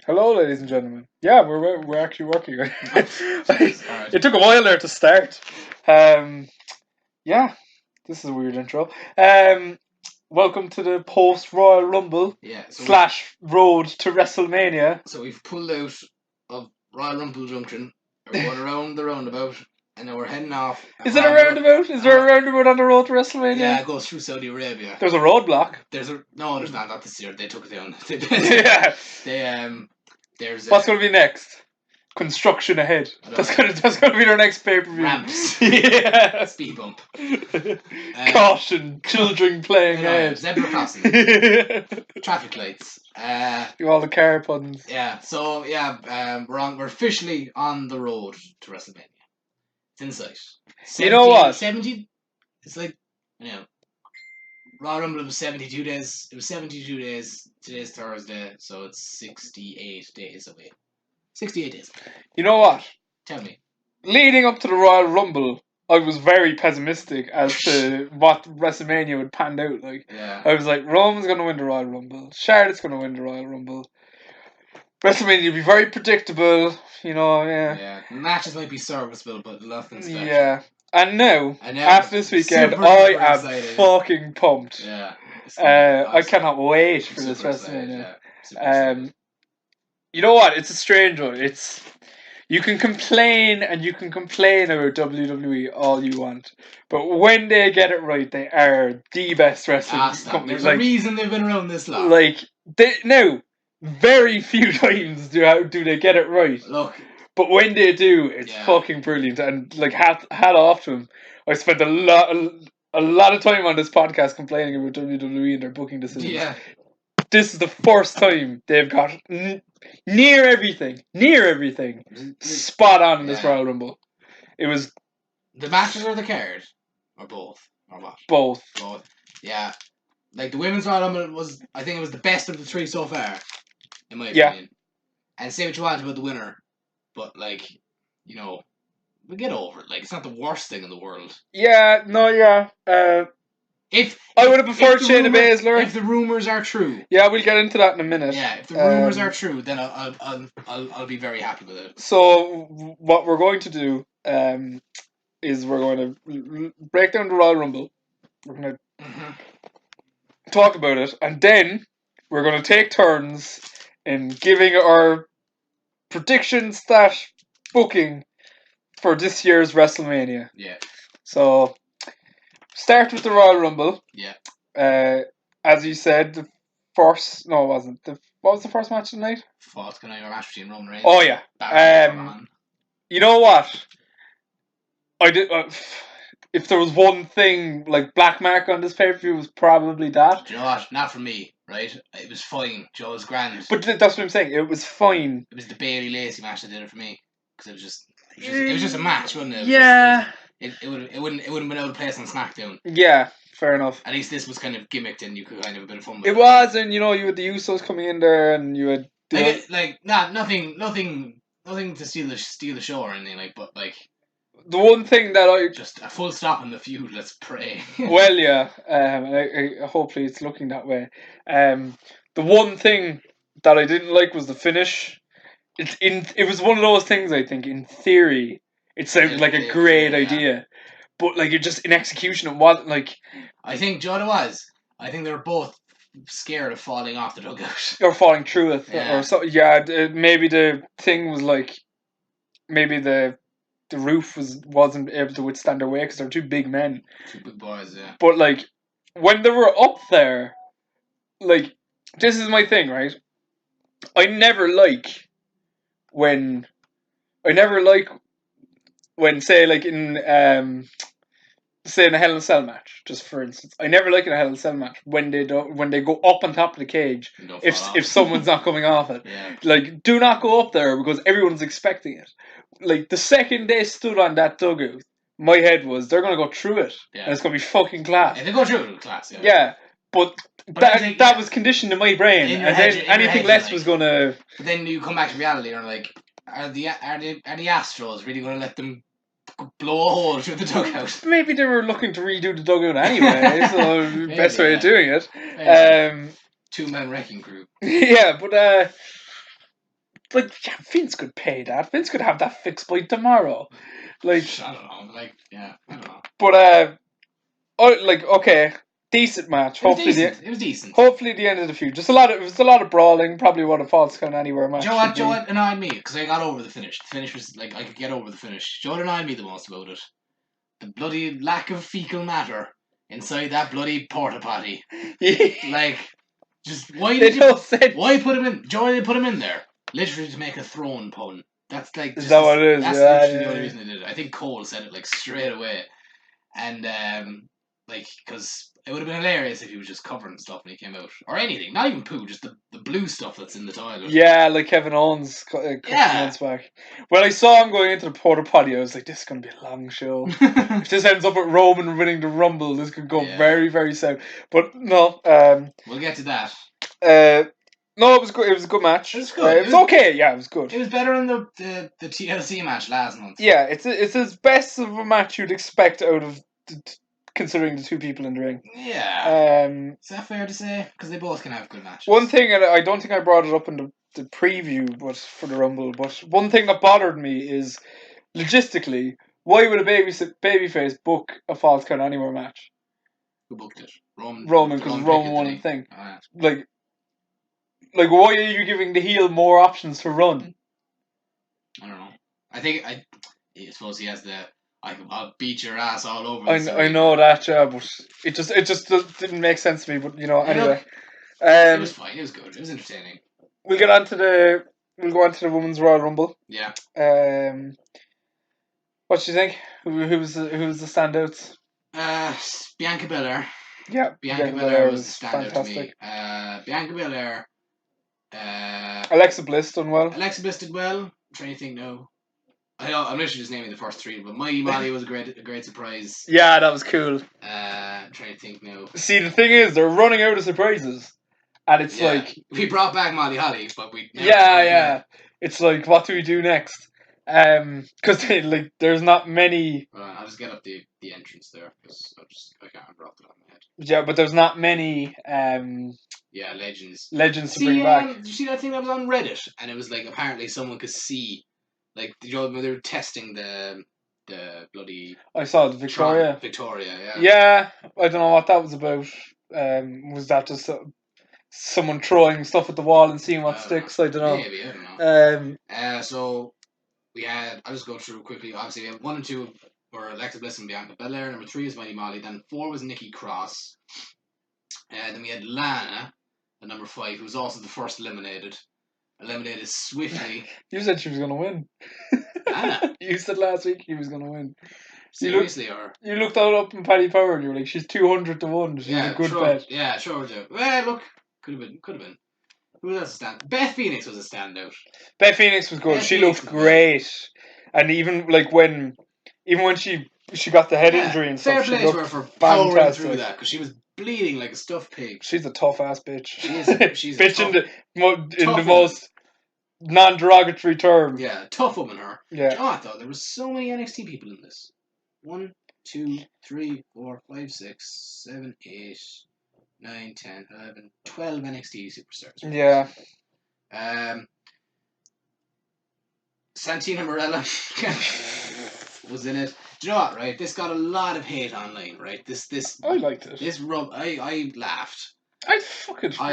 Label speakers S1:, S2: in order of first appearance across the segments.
S1: Hello, ladies and gentlemen. Yeah, we're actually working.
S2: Jesus, alright.
S1: It took a while there to start. Yeah, this is a weird intro. Welcome to the post Royal Rumble
S2: Yeah, so
S1: slash road to WrestleMania.
S2: So we've pulled out of Royal Rumble Junction. We're going around the roundabout, and now we're heading off.
S1: Is it a roundabout? Is there a roundabout on the road to WrestleMania?
S2: Yeah, it goes through Saudi Arabia.
S1: There's a roadblock.
S2: There's not this year. They took it down.
S1: Yeah.
S2: There's
S1: What's going to be next? Construction ahead. That's gonna be their next pay-per-view.
S2: Ramps.
S1: Yeah.
S2: Speed bump.
S1: Caution, children playing ahead.
S2: Zebra crossing. Traffic lights.
S1: Do all the car puns.
S2: Yeah. So yeah, we're officially on the road to WrestleMania. It's in sight.
S1: You know what?
S2: 70. It's like, Royal Rumble was 72 days. It was 72 days. Today's Thursday, so it's 68 days away. 68 days.
S1: You know what?
S2: Tell me.
S1: Leading up to the Royal Rumble, I was very pessimistic as to what WrestleMania would pan out like.
S2: Yeah.
S1: I was like, Roman's going to win the Royal Rumble. Charlotte's going to win the Royal Rumble. WrestleMania will be very predictable, yeah.
S2: Yeah. Matches might be serviceable, but nothing special.
S1: Yeah. And now after this weekend, I am fucking pumped.
S2: Yeah.
S1: I cannot wait for this WrestleMania. You know what? It's a strange one. You can complain and you can complain about WWE all you want, but when they get it right, they are the best wrestling company.
S2: There's a reason they've been around this long.
S1: Very few times do they get it right.
S2: Look,
S1: but when they do, it's fucking brilliant. And hat off to them. I spent a lot of time on this podcast complaining about WWE and their booking decisions.
S2: Yeah.
S1: This is the first time they've got near everything spot on in this Royal Rumble. It was
S2: the matches or the card, or both, or what?
S1: Both.
S2: Yeah, like the women's Royal Rumble I think it was the best of the three so far, in my opinion. And say what you want about the winner, but we get over it. Like, it's not the worst thing in the world.
S1: Yeah, no, yeah. If I would have preferred Shayna Baszler.
S2: If the rumors are true.
S1: Yeah, we'll get into that in a minute.
S2: Yeah, if the rumors are true, then I'll be very happy with it.
S1: So what we're going to do is we're going to break down the Royal Rumble. We're going to talk about it, and then we're going to take turns in giving our predictions / booking for this year's WrestleMania.
S2: Yeah.
S1: So start with the Royal Rumble.
S2: Yeah.
S1: As you said, what was the first match of the night?
S2: Fourth match between Roman Reigns.
S1: Oh yeah. You know what? I did. If there was one thing like black mark on this pay-per-view, was probably that.
S2: Do you know what? Not for me, right? It was fine. It was grand.
S1: But that's what I'm saying. It was fine.
S2: It was the Bailey Lacey match that did it for me, because it was just a match, wasn't it? It wouldn't have been out of place on SmackDown.
S1: Yeah, fair enough.
S2: At least this was kind of gimmicked, and you could kind of have a bit of fun with
S1: it. It was, and you had the Usos coming in there, and you had
S2: nothing to steal the show or anything but
S1: the one thing that
S2: just a full stop in the feud. Let's pray.
S1: Well, yeah. Hopefully it's looking that way. The one thing that I didn't like was the finish. It was one of those things. I think in theory it sounded like a great idea, but it just in execution it wasn't like.
S2: I think John was. I think they were both scared of falling off the dugout
S1: or falling through it, or so. Yeah, maybe the thing was maybe the roof wasn't able to withstand their weight because they're two big men.
S2: Two big boys, yeah.
S1: But when they were up there, this is my thing, right? I never like when say in a Hell in a Cell match, just for instance, I never like in a Hell in a Cell match when they go up on top of the cage if someone's not coming off it.
S2: Yeah.
S1: Do not go up there because everyone's expecting it. The second they stood on that dugout, my head was they're gonna go through it, and it's gonna be fucking class.
S2: Yeah, they go through it, class. Yeah.
S1: Yeah, but that was conditioned in my brain, and then anything less was gonna.
S2: But then you come back to reality, and you're like, are the Astros really gonna let them blow a hole through the dugout?
S1: Maybe they were looking to redo the dugout anyway, so maybe, best way of doing it.
S2: Two-man wrecking crew.
S1: Yeah, but like, yeah, Vince could pay that. Vince could have that fixed by tomorrow. Like,
S2: I don't know. Like, yeah, I don't know.
S1: But okay, decent match.
S2: It was decent.
S1: Hopefully the end of the feud. It was a lot of brawling. Probably what a Falls Count Anywhere match.
S2: Joe what annoyed me because I got over the finish. The finish was like I could get over the finish. Joe annoyed me the most about it. The bloody lack of fecal matter inside that bloody porta potty. Like, just why put him in? Joe didn't put him in there. Literally to make a throne pun. That's like.
S1: Is that what it is?
S2: That's literally the only reason they did it. I think Cole said it like straight away, and like because. It would have been hilarious if he was just covering stuff when he came out. Or anything. Not even poo, just the blue stuff that's in the toilet.
S1: Yeah, like Kevin Owens a couple months back. When I saw him going into the porta potty, I was like, this is going to be a long show. If this ends up with Roman winning the Rumble, this could go very, very south. But no.
S2: We'll get to that.
S1: No, it was good. It was a good match.
S2: It was good.
S1: It was okay. Yeah, it was good.
S2: It was better than the TLC match last month.
S1: Yeah, it's as best of a match you'd expect out of... considering the two people in the ring.
S2: Yeah. Is that fair to say? Because they both can have good matches.
S1: One thing, and I don't think I brought it up in the preview but for the Rumble, but one thing that bothered me is, logistically, why would a babyface book a Falls Count Anywhere match?
S2: Who booked it?
S1: Roman, because Roman won the thing.
S2: Oh, yeah.
S1: Like, why are you giving the heel more options to run?
S2: I don't know. I suppose he has the... I'll beat your ass all over.
S1: I know that, yeah, but it just didn't make sense to me. But anyway, it
S2: was fine. It was good. It was entertaining.
S1: We'll go on to the Women's Royal Rumble.
S2: Yeah.
S1: What do you think? Who was the standouts?
S2: Bianca Belair.
S1: Yeah,
S2: Bianca Belair was the standout
S1: fantastic.
S2: to me. Bianca Belair.
S1: Alexa Bliss done well.
S2: Alexa Bliss did well. I'm trying to think now. I'm literally just naming the first three, but Mighty Molly was a great surprise.
S1: Yeah, that was cool.
S2: I'm trying to think now.
S1: See, the thing is, they're running out of surprises, and it's like
S2: we brought back Molly Holly, but we
S1: It's like, what do we do next? Because there's not many.
S2: I'll just get up the entrance there because I can't remember off the top of my head.
S1: Yeah, but there's not many. Legends to bring back.
S2: Did you see that thing that was on Reddit? And it was like apparently someone could see. Like, they were testing the bloody...
S1: I saw the Victoria.
S2: Victoria, yeah.
S1: Yeah, I don't know what that was about. Was that just someone throwing stuff at the wall and seeing what sticks? I don't know.
S2: Maybe, I don't know. So, I'll just go through quickly. Obviously, we have 1 and 2 were Alexa Bliss and Bianca Belair. Number 3 is Mighty Molly. Then 4 was Nikki Cross. Then we had Lana at number 5, who was also the first eliminated swiftly.
S1: You said she was going to win.
S2: Anna.
S1: You said last week she was going to win.
S2: Seriously, or
S1: you looked that up in Paddy Power and you were like, she's 200 to 1. She's a good bet.
S2: Yeah, sure do. Well, look, could have been. Who else stand? Beth Phoenix was a standout.
S1: Beth Phoenix was good. She looked great, and even when she got the head injury and stuff,
S2: fair play to her for powering through that because she was bleeding like a stuffed pig.
S1: She's a tough ass bitch.
S2: She's
S1: bitch in the most non-derogatory term.
S2: Yeah, tough woman, her.
S1: Yeah.
S2: I thought there was so many NXT people in this. 1, 2, 3, 4, 5, 6, 7, 8, 9, 10, 11, 12 NXT superstars.
S1: Yeah.
S2: Santina Morella was in it. Do you know what, right? This got a lot of hate online, right? This
S1: I liked it.
S2: I laughed.
S1: I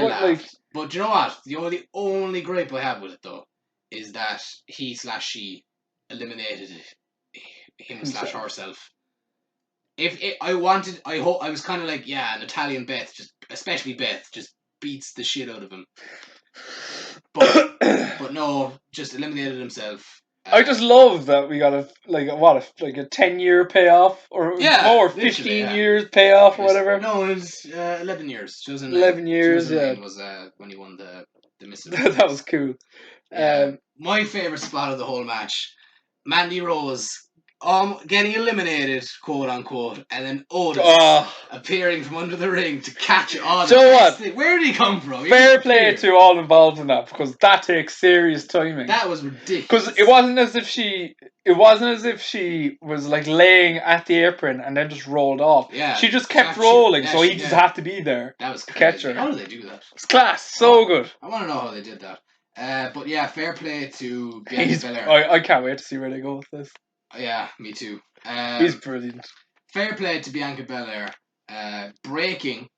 S2: laughed. But do you know what? The only gripe I have with it though is that he/she eliminated him/herself. I was kind of like, yeah, Natalia and Beth, especially Beth, just beats the shit out of him. But no, just eliminated himself.
S1: I just love that we got a 10-year payoff or more 15 years payoff or whatever.
S2: No, it was 11 years.
S1: 11 years, yeah.
S2: Was when he won the Mississippi.
S1: That was cool.
S2: My favourite spot of the whole match, Mandy Rose getting eliminated, quote unquote, and then Otis appearing from under the ring to catch it. Where did he come from?
S1: Fair play to all involved in that because that takes serious timing.
S2: That was ridiculous.
S1: Because it wasn't as if she was like laying at the apron and then just rolled off.
S2: Yeah,
S1: she just kept rolling, so he just had to be there.
S2: That was
S1: to catch her.
S2: How did they do that?
S1: It's class, so good.
S2: I want to know how they did that. But yeah, fair play to Bianca Belair.
S1: I can't wait to see where they go with this.
S2: Yeah, me too.
S1: He's brilliant.
S2: Fair play to Bianca Belair, breaking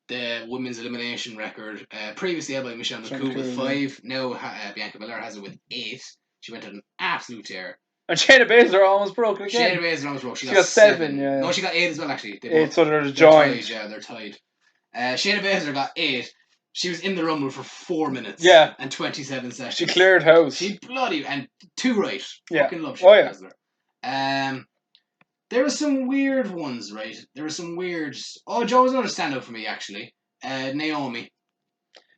S2: the women's elimination record previously held by Michelle McCool with 5. Now Bianca Belair has it with 8. She went on an absolute tear.
S1: And Shayna Baszler almost broke it again.
S2: Shayna Baszler almost broke. She
S1: got 7. Yeah.
S2: No, she got 8 as well. Actually,
S1: 8. So they're joined.
S2: Tied, yeah, they're tied. Shayna Baszler got 8. She was in the Rumble for 4 minutes.
S1: Yeah.
S2: And 27 seconds.
S1: She cleared house.
S2: She bloody and 2 right.
S1: Yeah.
S2: Fucking love Shayna Baszler. There were some weird ones, right? There were some weird. Oh, Joe was another standout for me actually. Naomi.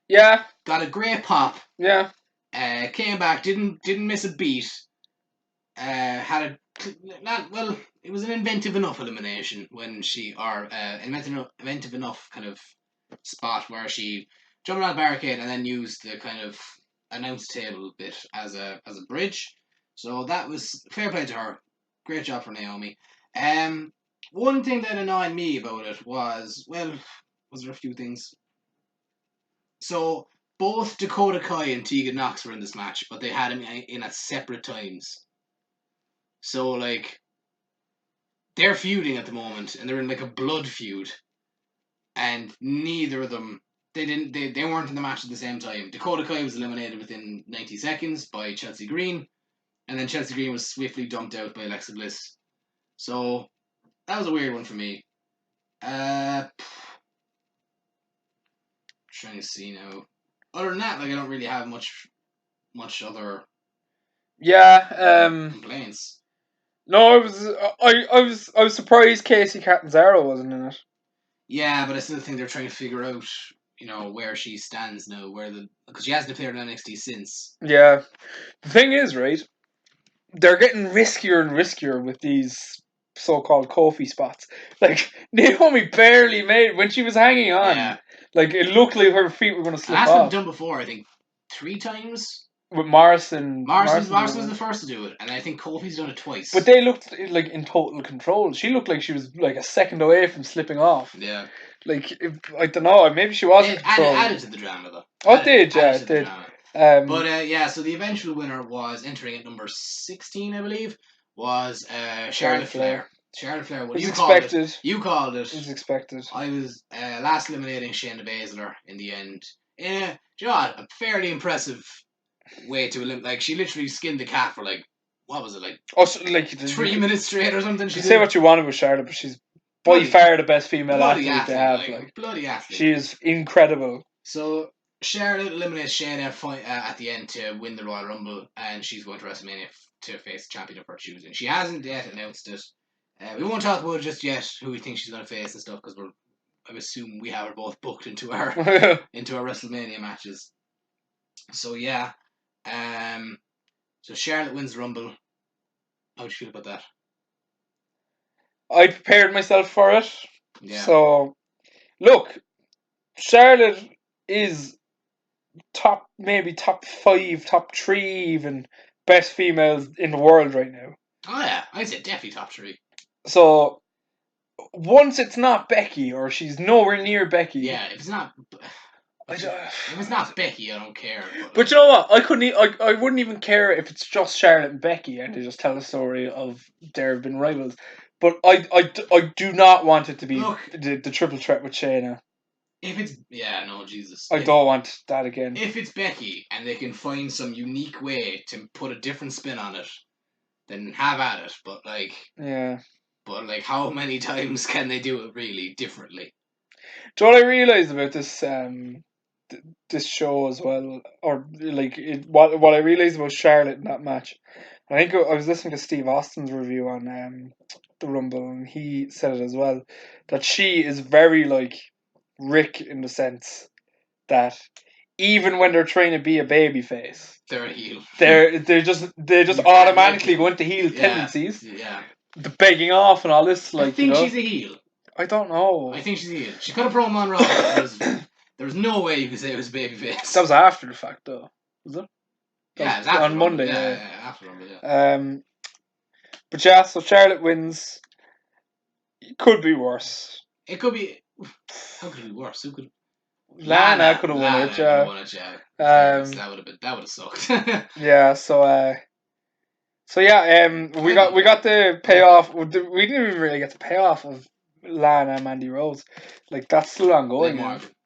S1: Yeah.
S2: Got a great pop.
S1: Yeah.
S2: Came back, didn't miss a beat. Had it was an inventive enough elimination when inventive enough kind of spot where she jumped on the barricade and then used the kind of announce table bit as a bridge. So that was fair play to her. Great job for Naomi. One thing that annoyed me about it was there a few things. So both Dakota Kai and Tegan Knox were in this match, but they had him in at separate times. So like they're feuding at the moment, and they're in like a blood feud, and neither of them they weren't in the match at the same time. Dakota Kai was eliminated within 90 seconds by Chelsea Green, and then Chelsea Green was swiftly dumped out by Alexa Bliss. So that was a weird one for me. Trying to see now. Other than that, like I don't really have much other complaints.
S1: No, I was surprised Casey Catanzaro wasn't in it.
S2: Yeah, but I still think they're trying to figure out, where she stands now, because she hasn't appeared on NXT since.
S1: Yeah, the thing is, right? They're getting riskier and riskier with these so-called Kofi spots. Like Naomi barely made when she was hanging on.
S2: Yeah.
S1: Like it looked like her feet were going to slip off.
S2: That's been done before, I think, 3 times.
S1: With Morrison.
S2: Morrison was the first to do it, and I think Kofi's done it twice.
S1: But they looked like in total control. She looked like she was like a second away from slipping off.
S2: Yeah.
S1: Like I don't know, maybe she wasn't.
S2: It added to the drama though.
S1: Oh, it did.
S2: So the eventual winner was entering at number 16, I believe, was Charlotte Flair. Charlotte Flair. Well, you called it. You called it.
S1: It was expected.
S2: I was last eliminating Shayna Baszler in the end. Do you know what? A fairly impressive way to eliminate. Like she literally skinned the cat for like what was it like?
S1: Oh, so, like
S2: 3 minutes straight or something.
S1: You say what you wanted with Charlotte, but she's by far the best female athlete they have. Like
S2: bloody athlete.
S1: She is incredible.
S2: So Charlotte eliminates Shayna at the end to win the Royal Rumble, and she's going to WrestleMania to face the champion of her choosing. She hasn't yet announced it. We won't talk about it just yet, who we think she's going to face and stuff, because I assume we have her both booked into our WrestleMania matches. So yeah, so Charlotte wins the Rumble. How do you feel about that?
S1: I prepared myself for it.
S2: Yeah.
S1: So, look, Charlotte is maybe top 5, top 3 even best females in the world right now.
S2: Oh yeah, I'd say definitely top 3.
S1: So, once it's not Becky, or she's nowhere near Becky.
S2: Yeah, if it's not Becky, I don't care.
S1: But you know what? I wouldn't even care if it's just Charlotte and Becky and they just tell a story of there have been rivals. But I do not want it to be the triple threat with Shayna.
S2: If it's Jesus.
S1: I don't want that again.
S2: If it's Becky and they can find some unique way to put a different spin on it, then have at it. But But how many times can they do it really differently?
S1: Do you know what I realised about this this show as well, or what I realised about Charlotte in that match? I think I was listening to Steve Austin's review on the Rumble, and he said it as well, that she is very like Rick in the sense that even when they're trying to be a baby face,
S2: they're a heel.
S1: They just automatically go into heel tendencies.
S2: Yeah.
S1: The begging off and all this,
S2: I think she's a heel.
S1: I don't know.
S2: I think she's a heel. She cut a promo on Raw. There was no way you could say it was a baby face.
S1: That was after the fact, though. Was it?
S2: Yeah, it was after
S1: on Monday.
S2: Yeah, after Rumble, yeah.
S1: But yeah, so Charlotte wins. It could be worse.
S2: It could be. How could it be worse?
S1: Lana could have won it. Yeah.
S2: That would have sucked.
S1: Yeah. So yeah. We got the payoff. We didn't even really get the payoff of Lana and Mandy Rose. Like that's still ongoing.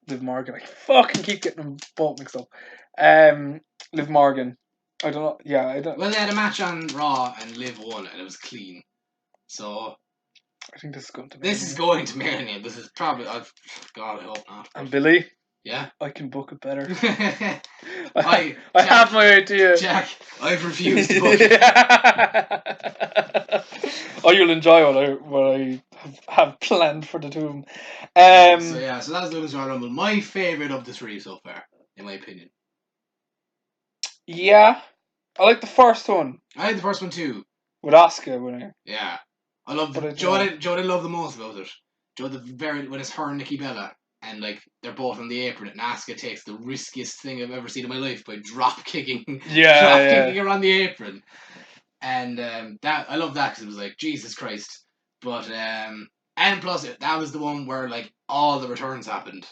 S1: Liv Morgan. I fucking keep getting them both mixed up. Liv Morgan. I don't know. Yeah, I don't.
S2: Well, they had a match on Raw and Liv won, and it was clean. So
S1: I think this is going to.
S2: This is going to Mania. This is probably. God, I hope not.
S1: And Billy.
S2: Yeah.
S1: I can book it better.
S2: I
S1: have my idea.
S2: Jack, I've refused to book it.
S1: Oh, you'll enjoy what I have planned for the tomb.
S2: So that's the Women's Royal Rumble. My favourite of the three so far, in my opinion.
S1: Yeah. I like the first one.
S2: I like the first one too.
S1: With Asuka winning.
S2: Yeah. I love Joe I love the most about it. When it's her and Nikki Bella. And like they're both on the apron, and Asuka takes the riskiest thing I've ever seen in my life by drop kicking her on the apron, and that I love that because it was like Jesus Christ. But and plus that was the one where like all the returns happened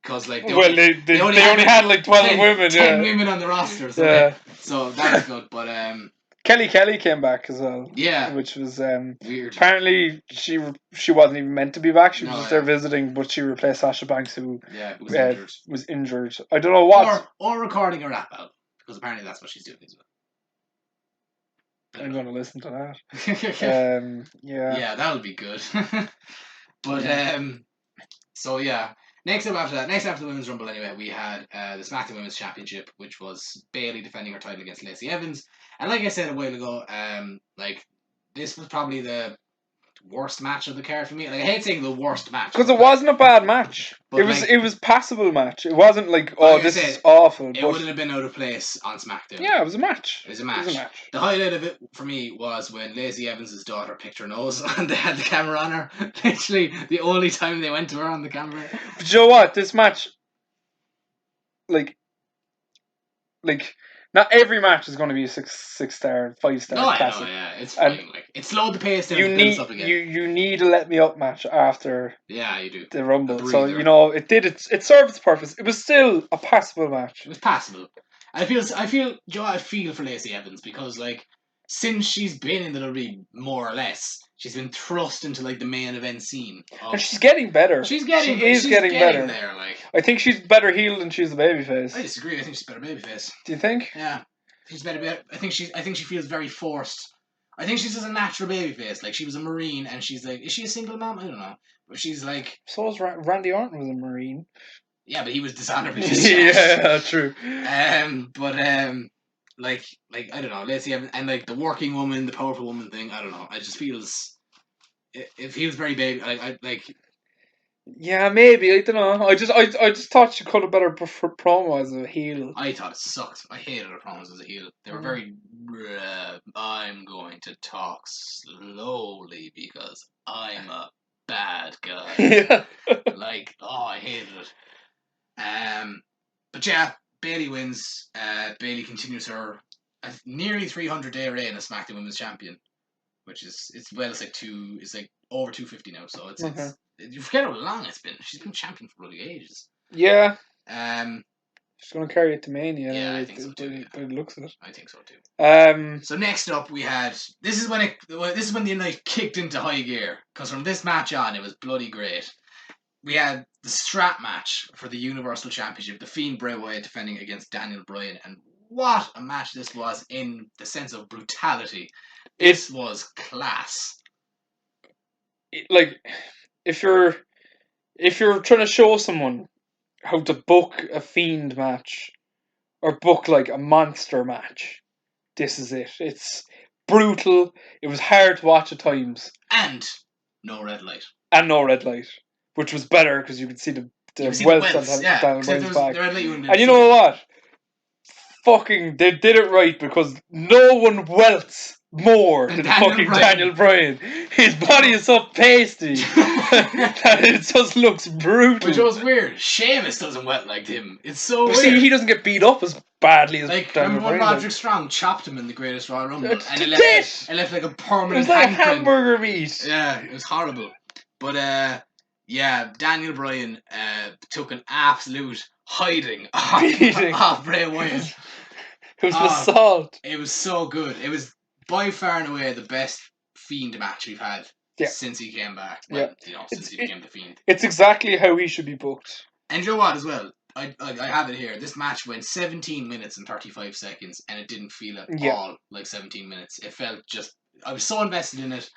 S2: because like they only had like 12 women, 10 women on the roster, so that was good. But
S1: Kelly came back as well.
S2: Yeah.
S1: Which was
S2: weird.
S1: Apparently she wasn't even meant to be back. She was just there visiting, but she replaced Sasha Banks, who was injured. I don't know what.
S2: Or recording a rap album, because apparently that's what she's doing as well.
S1: I'm going to listen to that.
S2: Yeah, that would be good. But so yeah. Next after the Women's Rumble anyway, we had the SmackDown Women's Championship, which was Bayley defending her title against Lacey Evans. And like I said a while ago, like this was probably the worst match of the card for me. Like I hate saying the worst match
S1: because it wasn't a bad match. It was passable match. It wasn't like this is awful.
S2: It wouldn't have been out of place on SmackDown.
S1: Yeah, it was a match.
S2: It was a match. The highlight of it for me was when Lacey Evans' daughter picked her nose and they had the camera on her. Literally the only time they went to her on the camera.
S1: But you know what? This match, like. Not every match is going to be a 6-star, 5-star classic.
S2: I know, yeah, it's fine. Like it slowed the pace down.
S1: You need a let me up match after.
S2: Yeah, you do
S1: the Rumble. So it served its purpose. It was still a passable match.
S2: It was passable. I feel for Lacey Evans because like since she's been in the WWE more or less, she's been thrust into like the main event scene.
S1: And she's getting better.
S2: She is getting better. There, like
S1: I think she's better heel than she's a babyface.
S2: I disagree. I think she's better babyface.
S1: Do you think?
S2: Yeah, she's better. I think she feels very forced. I think she's just a natural babyface. Like she was a Marine, and she's like, is she a single mom? I don't know, but she's like.
S1: So was Randy Orton was a Marine.
S2: Yeah, but he was dishonorably discharged.
S1: Yeah, true.
S2: Like I don't know, Lacey Evans and like the working woman, the powerful woman thing. I don't know. It just feels. It feels very big. Like.
S1: Yeah, maybe I don't know. I just thought she could have better promo as a heel.
S2: I thought it sucked. I hated her promos as a heel. They were very. I'm going to talk slowly because I'm a bad guy.
S1: Yeah.
S2: I hated it. But yeah, Bayley wins. Bayley continues her nearly 300-day reign as SmackDown Women's Champion, which is it's like over 250 now. So it's you forget how long it's been. She's been champion for really ages.
S1: Yeah.
S2: She's
S1: gonna carry it to Mania.
S2: Yeah, I think so too.
S1: By the looks of it.
S2: I think so too. So next up we had this is when the night kicked into high gear because from this match on it was bloody great. We had the strap match for the Universal Championship. The Fiend Bray Wyatt defending against Daniel Bryan, and what a match this was in the sense of brutality. This was class.
S1: Like, if you're trying to show someone how to book a Fiend match or book like a monster match, this is it. It's brutal. It was hard to watch at times.
S2: And no red light.
S1: Which was better because you could see the welts on Daniel Bryan's back. And you know what? Fucking, they did it right because no one welts more than fucking Daniel Bryan. His body is so pasty that it just looks brutal.
S2: Which was weird. Sheamus doesn't welt like him. It's so weird.
S1: See, he doesn't get beat up as badly as Daniel Bryan.
S2: Remember when Roderick Strong chopped him in the Greatest Royal Rumble? And it left like a permanent
S1: It was like hamburger meat.
S2: Yeah, it was horrible. But Yeah, Daniel Bryan took an absolute hiding
S1: Beating.
S2: off Bray Wyatt.
S1: It was an assault.
S2: It was so good. It was by far and away the best Fiend match we've had since he came back. Well, since he became the Fiend.
S1: It's exactly how he should be booked.
S2: And you know what, as well? I have it here. This match went 17 minutes and 35 seconds, and it didn't feel at all like 17 minutes. It felt just... I was so invested in it.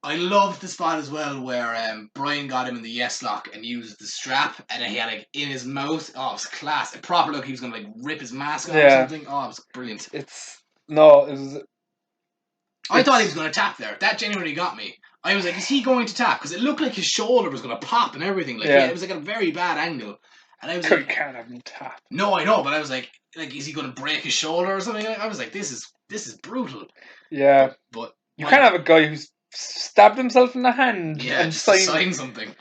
S2: I loved the spot as well where Brian got him in the yes lock and used the strap, and he had in his mouth. Oh, it was class. It proper look he was gonna rip his mask off or something. Oh, it was brilliant. I thought he was gonna tap there. That genuinely got me. I was like, is he going to tap? Because it looked like his shoulder was gonna pop and everything. It was like a very bad angle. And I was like,
S1: can't have him tap.
S2: No, I know, but I was like, is he gonna break his shoulder or something? I was like, this is brutal.
S1: Yeah,
S2: but
S1: you can't have a guy who's stabbed himself in the hand and
S2: sign something.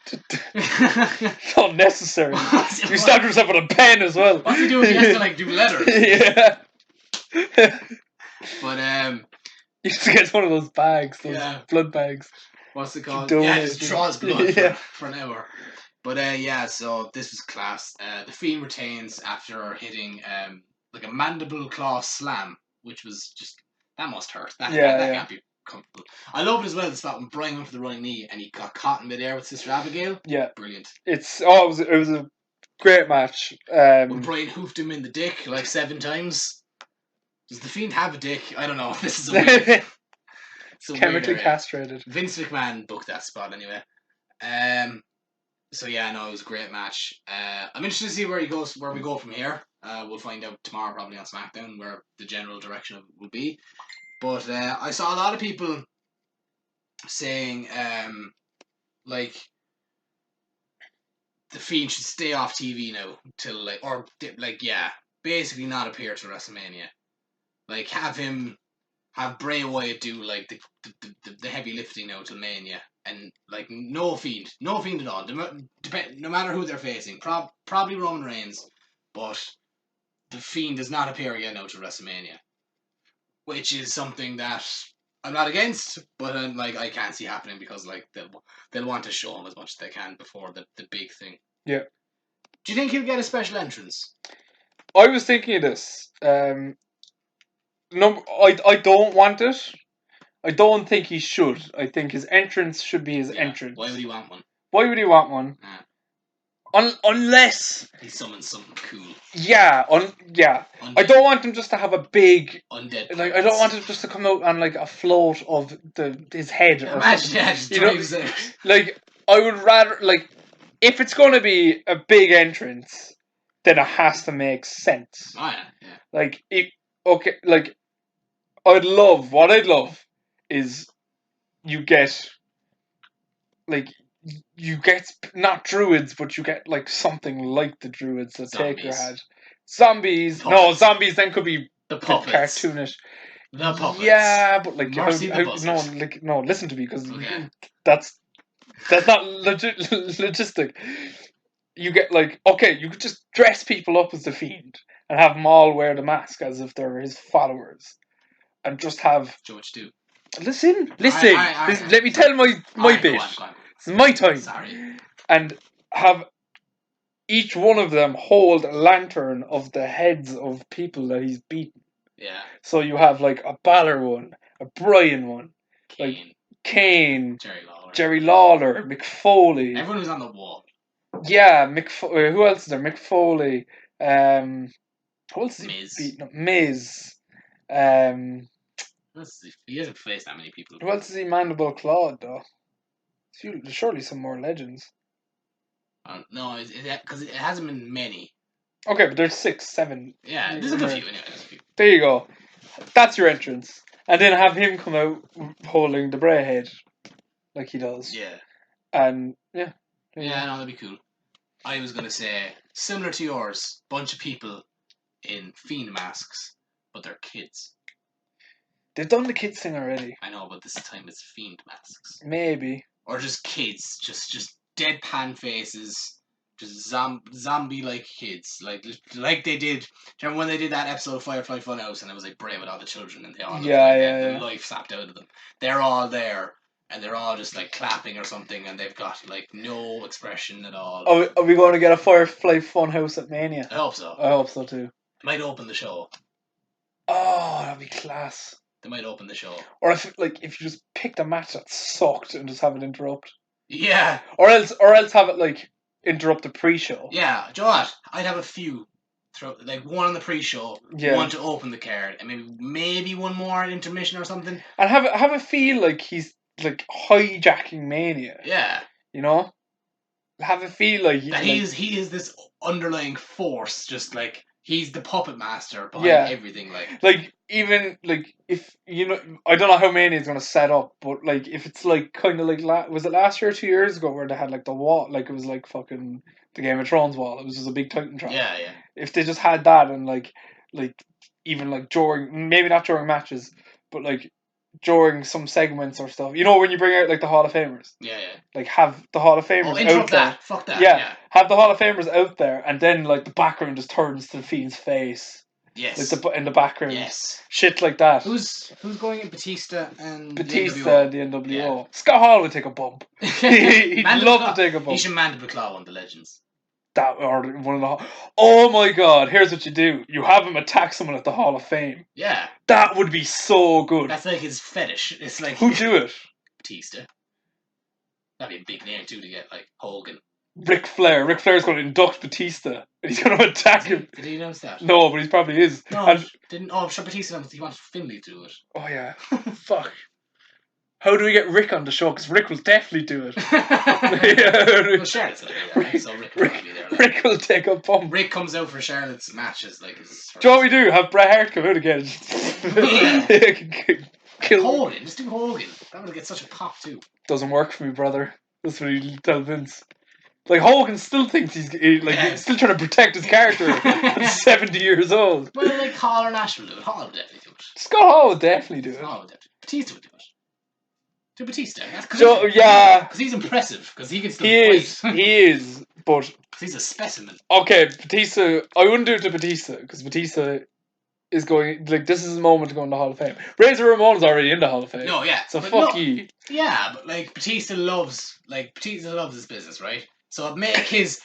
S1: Not necessary. You stabbed yourself with a pen as well.
S2: What's he doing? He has to do letters.
S1: Yeah.
S2: But
S1: you just get one of those bags, blood bags.
S2: What's it called? Just draws blood for an hour. But so this was class. The Fiend retains after hitting like a mandible claw slam, which was just that must hurt. That can't be comfortable. I love it as well. The spot when Brian went for the running knee and he got caught in midair with Sister Abigail.
S1: Yeah,
S2: brilliant.
S1: It was a great match.
S2: When Brian hoofed him in the dick like 7 times. Does the Fiend have a dick? I don't know. This is a weird.
S1: Chemically castrated.
S2: Vince McMahon booked that spot anyway. So yeah, no, it was a great match. I'm interested to see where we go from here. We'll find out tomorrow probably on SmackDown where the general direction of it will be. But I saw a lot of people saying like the Fiend should stay off TV now till basically not appear to WrestleMania. Like have Bray Wyatt do like the heavy lifting now till Mania. And like no Fiend at all. No matter who they're facing, probably Roman Reigns, but the Fiend does not appear again now to WrestleMania, which is something that I'm not against, but I can't see happening because they'll want to show him as much as they can before the big thing.
S1: Yeah.
S2: Do you think he'll get a special entrance?
S1: I was thinking of this. No, I don't want it. I don't think he should. I think his entrance should be his entrance.
S2: Why would he want one?
S1: Unless
S2: he summons something cool.
S1: Yeah, Undead. I don't want him just to have a big
S2: undead.
S1: Like I don't want him just to come out on like a float of his head or something. Like I would rather if it's going to be a big entrance, then it has to make sense.
S2: Oh yeah.
S1: I'd love is you get not druids, but you get like something like the druids that Taker had. Zombies. No, zombies then could be
S2: the puppets.
S1: Cartoonish.
S2: The puppets.
S1: Yeah, but no, listen to me because that's not logistic. You get you could just dress people up as the Fiend and have them all wear the mask as if they're his followers, and just have.
S2: George do.
S1: Listen. Let me tell my bit.
S2: Go on.
S1: It's my time.
S2: Sorry.
S1: And have each one of them hold a lantern of the heads of people that he's beaten.
S2: Yeah.
S1: So you have like a Balor one, a Bryan one, Kane, Jerry Lawler, Mick Foley.
S2: Everyone was on the wall.
S1: Yeah, who else is there? Mick Foley. Who else is
S2: Miz.
S1: He beaten up? Miz.
S2: He hasn't faced that many people.
S1: Who else is he mandible clawed though? There's surely some more legends.
S2: No, because it hasn't been many.
S1: Okay, but there's 6, 7.
S2: Yeah, there's a few anyway.
S1: There you go. That's your entrance. And then have him come out holding the Bray head like he does.
S2: Yeah.
S1: And, yeah.
S2: Yeah, no, that'd be cool. I was going to say, similar to yours, bunch of people in Fiend masks, but they're kids.
S1: They've done the kids thing already.
S2: I know, but this time it's Fiend masks.
S1: Maybe.
S2: Or just kids, just deadpan faces, just zombie-like kids, like they did. Do you remember when they did that episode of Firefly Funhouse, and it was like Bray with all the children, and they all had life sapped out of them. They're all there, and they're all just like clapping or something, and they've got like no expression at all.
S1: Are we going to get a Firefly Funhouse at Mania?
S2: I hope so.
S1: I hope so too.
S2: It might open the show.
S1: Oh, that'd be class.
S2: They might open the show.
S1: Or if you just picked a match that sucked and just have it interrupt.
S2: Yeah.
S1: Or else have it like interrupt the pre-show.
S2: Yeah. Do you know what? I'd have a few. Like one on the pre-show, one to open the card, and maybe one more at intermission or something.
S1: And have it feel like he's like hijacking Mania.
S2: Yeah.
S1: You know? Have it feel like
S2: he is this underlying force, just like he's the puppet master behind everything.
S1: Like even like if I don't know how Mania is gonna set up, but like if it's like kind of like was it last year or 2 years ago where they had like the wall, like it was like fucking the Game of Thrones wall. It was just a big Titan trap.
S2: Yeah.
S1: If they just had that and like even like during, maybe not during matches, but like during some segments or stuff. You know when you bring out like the Hall of Famers.
S2: Yeah.
S1: Like have the Hall of Famers out there.
S2: Fuck that.
S1: Yeah. Have the Hall of Famers out there, and then like the background just turns to the Fiend's face.
S2: Yes.
S1: Like in the background.
S2: Yes.
S1: Shit like that.
S2: Who's going in Batista and
S1: the NWO? Yeah. Scott Hall would take a bump. He'd love to take a bump.
S2: He should Mandible Claw on the Legends.
S1: That or one of the. Oh my God! Here's what you do: you have him attack someone at the Hall of Fame.
S2: Yeah.
S1: That would be so good.
S2: That's like his fetish. It's like
S1: who do it?
S2: Batista. That'd be a big name too to get, like Hogan.
S1: Ric Flair. Ric Flair's going to induct Batista, and he's going to attack him.
S2: Did he announce that?
S1: No, but he probably is.
S2: No, didn't. Oh, I'm sure Batista announced he wants Finlay to do it.
S1: Oh yeah. Fuck. How do we get Rick on the show? Because Rick will definitely do it.
S2: Well, Charlotte's gonna be there, so Rick will be there.
S1: Rick will take a bump.
S2: Rick comes out for Charlotte's matches, like his first.
S1: Do you know what we do? Have Bret Hart come out again.
S2: Kill Hogan. Just do Hogan. That would get such a pop too.
S1: Doesn't work for me, brother. That's what he tell Vince. Like Hogan still thinks he's still trying to protect his character at 70 years old.
S2: Well, like Hall or Nash will do it. Hall would definitely do it.
S1: Scott Hall would definitely do it.
S2: Hall would definitely. Batista would do it. To Batista.
S1: Because
S2: he's impressive. Because he can still
S1: fight. He is, but
S2: because he's a specimen.
S1: Okay, Batista. I wouldn't do it to Batista because Batista is going like this is his moment to go in the Hall of Fame. Razor Ramon's already in the Hall of Fame.
S2: No, yeah.
S1: So fuck you.
S2: Yeah, but like Batista loves his business, right? So make his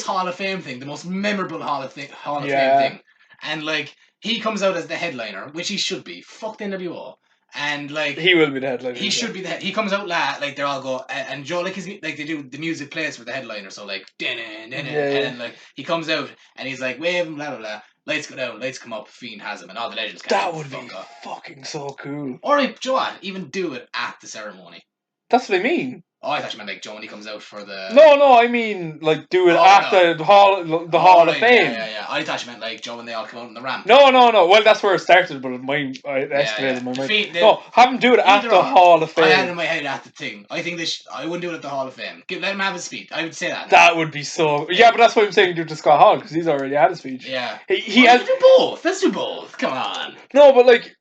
S2: Hall of Fame thing the most memorable Hall of Fame thing, and like he comes out as the headliner, which he should be. Fuck the NWO. And like
S1: he will be the headliner.
S2: He should be the head. He comes out like they all go and Joe like they do the music plays for the headliner. So like and then like he comes out and he's like waving blah blah blah. Lights go down, lights come up. Fiend has him, and all the legends.
S1: That would be fucking so cool.
S2: Or like Joe, even do it at the ceremony.
S1: That's what I mean.
S2: Oh, I thought you meant like Joe when he comes out for the.
S1: No, I mean like do it at the Hall of Fame.
S2: Yeah. I thought you meant like Joe when they all come out on the ramp.
S1: No. Well, that's where it started, but I estimated my mind. No, have him do it at the Hall of Fame.
S2: I had it in my head at the thing. I think I wouldn't do it at the Hall of Fame. Let him have his speech. I would say that.
S1: That would be so. Yeah, but that's why I'm saying do it to Scott Hall because he's already had a speech.
S2: Yeah.
S1: He has.
S2: Let's do both. Let's do both. Come on.
S1: No, but like.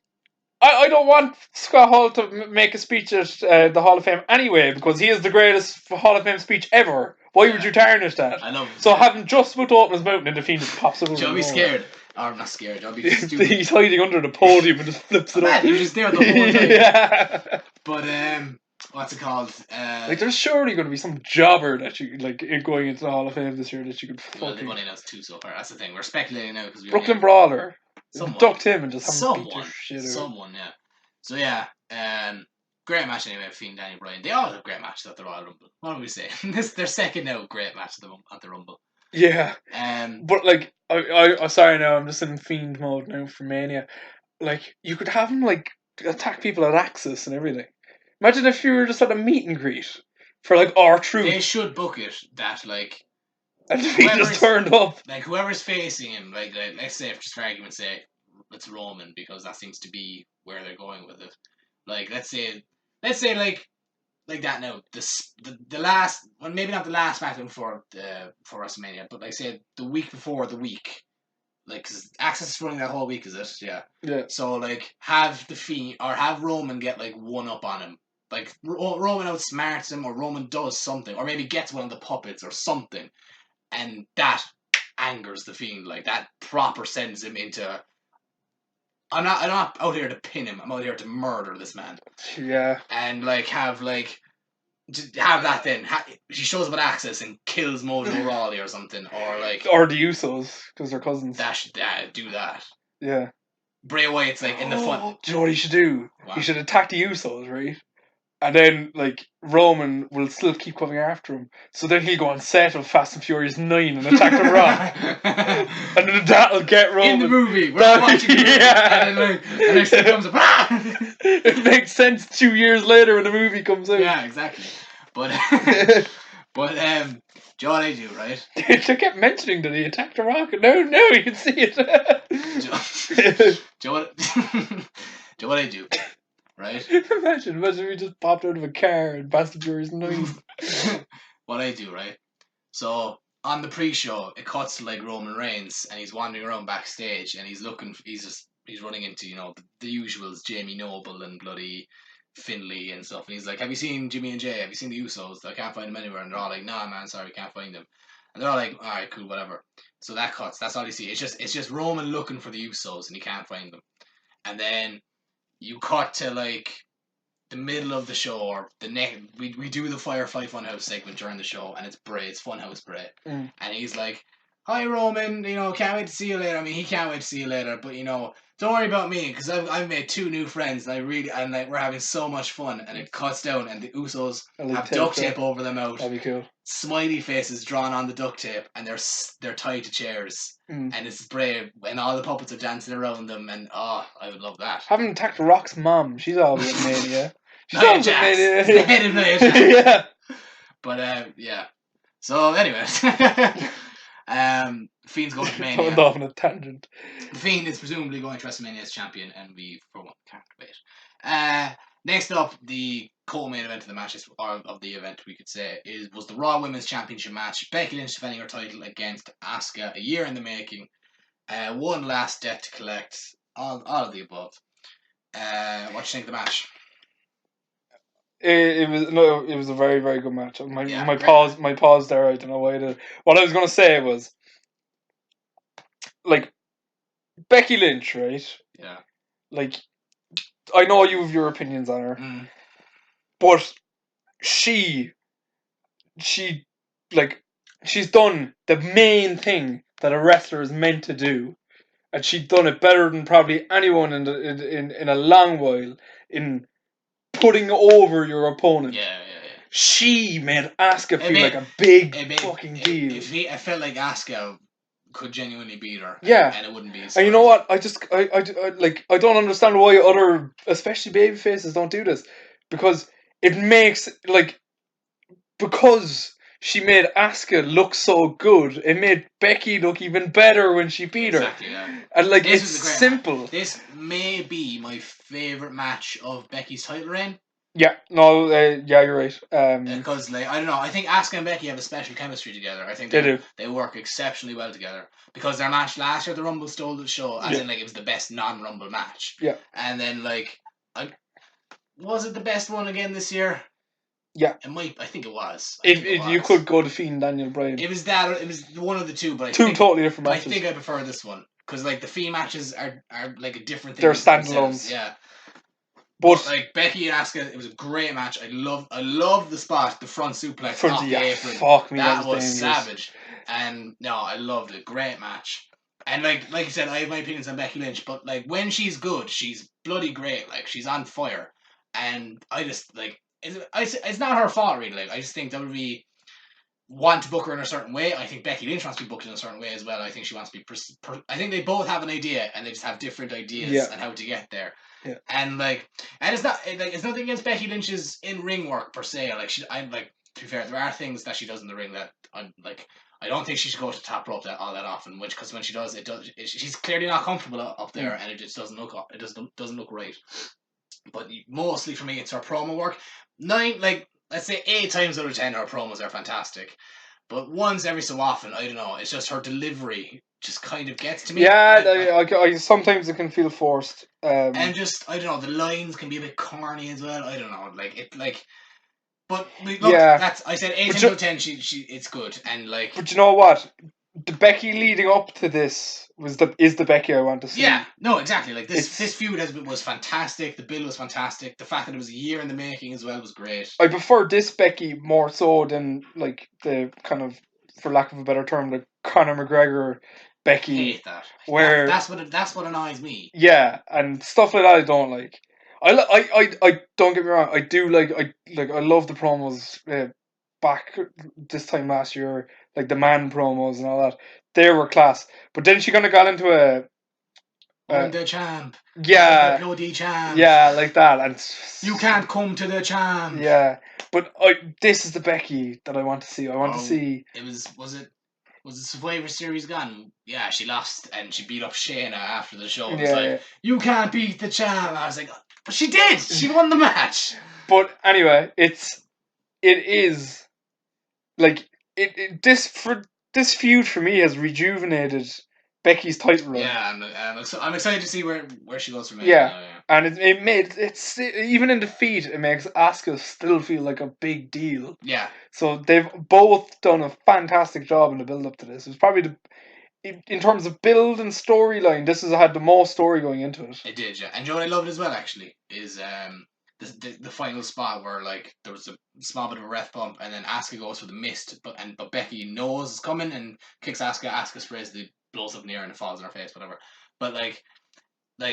S1: I don't want Scott Hall to make a speech at the Hall of Fame anyway because he is the greatest Hall of Fame speech ever. Why would you tarnish that?
S2: I know.
S1: So have him just about to open his mouth and the Fiend just pops over.
S2: Joe be scared. Or I'm not scared. Joe be stupid.
S1: He's hiding under the podium and just flips it up.
S2: He was just there the whole time.
S1: Yeah.
S2: But what's it called?
S1: Like there's surely going to be some jobber that you like going into the Hall of Fame this year that you could.
S2: Well, they've only announced 2 so far. That's the thing. We're speculating now because
S1: Brooklyn Brawler. Ducked him and just have him beat your shit out.
S2: Someone, yeah. So yeah, great match anyway. Fiend, Daniel Bryan. They all have great matches at the Royal Rumble. What do we say? Their second now great match at the Rumble.
S1: Yeah. But like, I sorry now. I'm just in Fiend mode now for Mania. Like, you could have him like attack people at Axis and everything. Imagine if you were just at a meet and greet for like R-Truth.
S2: They should book it that like.
S1: And he just turned up.
S2: Like whoever's facing him, like let's say, just for argument's sake, it's Roman because that seems to be where they're going with it. Like let's say like that now. The last, well, maybe not the last SmackDown for WrestleMania, but like say the week before the week, like cause Access is running that whole week, is it? Yeah.
S1: Yeah.
S2: So like have the Fiend or have Roman get like one up on him. Like Roman outsmarts him, or Roman does something, or maybe gets one of the puppets or something, and that angers the Fiend. Like that proper sends him into I'm not out here to pin him. I'm out here to murder this man.
S1: Yeah.
S2: And like have that then. She shows up at Access and kills Mojo Rawley or something, or like.
S1: Or the Usos because they're cousins.
S2: Do that.
S1: Yeah.
S2: Bray Wyatt's like in the front.
S1: Do you know what he should do?
S2: What?
S1: He should attack the Usos, right? And then, like, Roman will still keep coming after him. So then he'll go on set of Fast and Furious 9 and attack The Rock. And then that'll get Roman.
S2: In the movie. We're not watching the movie.
S1: Yeah.
S2: And then, and next thing comes up.
S1: It makes sense 2 years later when the movie comes out.
S2: Yeah, exactly. But, do you know what I do, right?
S1: They kept mentioning that he attacked The Rock. No, you can see it.
S2: Do you know what I do? Right?
S1: Imagine if we just popped out of a car and Fast and Furious 9.
S2: What I do, right? So on the pre-show, it cuts to like Roman Reigns, and he's wandering around backstage, and he's running into the usuals, Jamie Noble and bloody Finlay and stuff, and he's like, "Have you seen Jimmy and Jay? Have you seen the Usos? I can't find them anywhere." And they're all like, "Nah, man, sorry, can't find them." And they're all like, "All right, cool, whatever." So that cuts. That's all you see. It's just Roman looking for the Usos, and he can't find them. And then you cut to like the middle of the show, or the next. We do the Firefly Funhouse segment during the show, and it's Bray. It's Funhouse Bray, and he's like, "Hi Roman, can't wait to see you later." I mean, he can't wait to see you later, but don't worry about me, because I've made 2 new friends, and we're having so much fun. And it cuts down, and the Usos have duct tape over their mouth.
S1: That'd be cool.
S2: Smiley faces drawn on the duct tape, and they're tied to chairs, and it's Bray, and all the puppets are dancing around them, and I would love that.
S1: Haven't attacked Rock's mom. She's always at Mania. She's
S2: Nia
S1: always
S2: Jax.
S1: at Mania.
S2: The head of Nia Jax.
S1: Yeah.
S2: But yeah. So anyways, Fiend's going to Mania.
S1: Coming off on a tangent.
S2: The Fiend is presumably going to WrestleMania as champion, and we, for one, can't wait. Next up, the co-main event of the matches, or of the event, we could say, was the Raw Women's Championship match. Becky Lynch defending her title against Asuka, a year in the making. One last debt to collect. All of the above. What do you think of the match?
S1: It was a very, very good match. My pause there, I don't know why I did. What I was gonna say was, like, Becky Lynch, right?
S2: Yeah.
S1: Like, I know you have your opinions on her, but she's done the main thing that a wrestler is meant to do, and she's done it better than probably anyone in a long while in putting over your opponent.
S2: Yeah.
S1: She made Asuka feel like a big fucking deal.
S2: I felt like Asuka could genuinely beat her.
S1: Yeah.
S2: And it wouldn't be.
S1: And you know what? I don't understand why other, especially baby faces, don't do this. Because it makes, because she made Asuka look so good, it made Becky look even better when she beat her.
S2: Exactly, yeah.
S1: And it's simple.
S2: Match. This may be my favourite match of Becky's title reign.
S1: Yeah, no, yeah, you're right.
S2: Because I don't know, I think Asuka and Becky have a special chemistry together. I think
S1: they do.
S2: They work exceptionally well together, because their match last year, the Rumble, stole the show. As in, it was the best non-Rumble match.
S1: Yeah.
S2: And then was it the best one again this year?
S1: Yeah.
S2: I think it was.
S1: You could go to Fiend Daniel Bryan.
S2: It was that. It was one of the two, but
S1: two totally different matches.
S2: I think I prefer this one, because the Fiend matches are like a different thing.
S1: They're standalones.
S2: Yeah.
S1: But
S2: Becky and Asuka, it was a great match. I love the spot, the front suplex off the apron.
S1: Fuck me,
S2: that was savage. And no, I loved it. Great match. And like you said, I have my opinions on Becky Lynch, but when she's good, she's bloody great. She's on fire. And I just it's not her fault really. I just think WWE want to book her in a certain way. I think Becky Lynch wants to be booked in a certain way as well. I think she wants to be. I think they both have an idea, and they just have different ideas on how to get there.
S1: Yeah.
S2: And it's not it's nothing against Becky Lynch's in ring work per se. To be fair, there are things that she does in the ring that I don't think she should go to top rope all that often. Because when she does, she's clearly not comfortable up there, and it just doesn't look look right. But mostly for me, it's her promo work. Let's say 8 times out of 10, her promos are fantastic. But once every so often, I don't know, it's just her delivery just kind of gets to me.
S1: Yeah, I sometimes it can feel forced.
S2: And just, I don't know, the lines can be a bit corny as well. I don't know, but look, I said 8 times out of 10, she it's good, and
S1: But you know what? the Becky leading up to this is the Becky I want to see.
S2: Yeah, no, exactly. Like this feud was fantastic. The build was fantastic. The fact that it was a year in the making as well was great.
S1: I prefer this Becky more so than like the kind of, for lack of a better term, the Conor McGregor Becky.
S2: I hate that.
S1: Where
S2: that's what annoys me.
S1: Yeah, and stuff like that I don't like. I don't get me wrong. I do I love the promos back this time last year, like the man promos and all that. They were class. But then she kind of got into
S2: I'm the champ.
S1: Yeah,
S2: I'm the bloody champ.
S1: Yeah, like that, and
S2: you can't come to the champ.
S1: Yeah, but this is the Becky that I want to see. I want to see.
S2: It was it Survivor Series gone? Yeah, she lost and she beat up Shayna after the show. It was you can't beat the champ. I was like, but she did. She won the match.
S1: But anyway, it is like this feud for me has rejuvenated Becky's title run.
S2: Yeah, I'm excited to see where she goes from here.
S1: Yeah, and it's even in defeat, it makes Asuka still feel like a big deal.
S2: Yeah.
S1: So they've both done a fantastic job in the build up to this. It's probably in terms of build and storyline, this has had the most story going into it.
S2: It did, yeah. And you know what I loved as well, actually, is the final spot where like there was a small bit of a ref bump, and then Asuka goes for the mist, but Becky knows it's coming and kicks Asuka. Asuka sprays the blows up in the air and it falls in her face, whatever. But like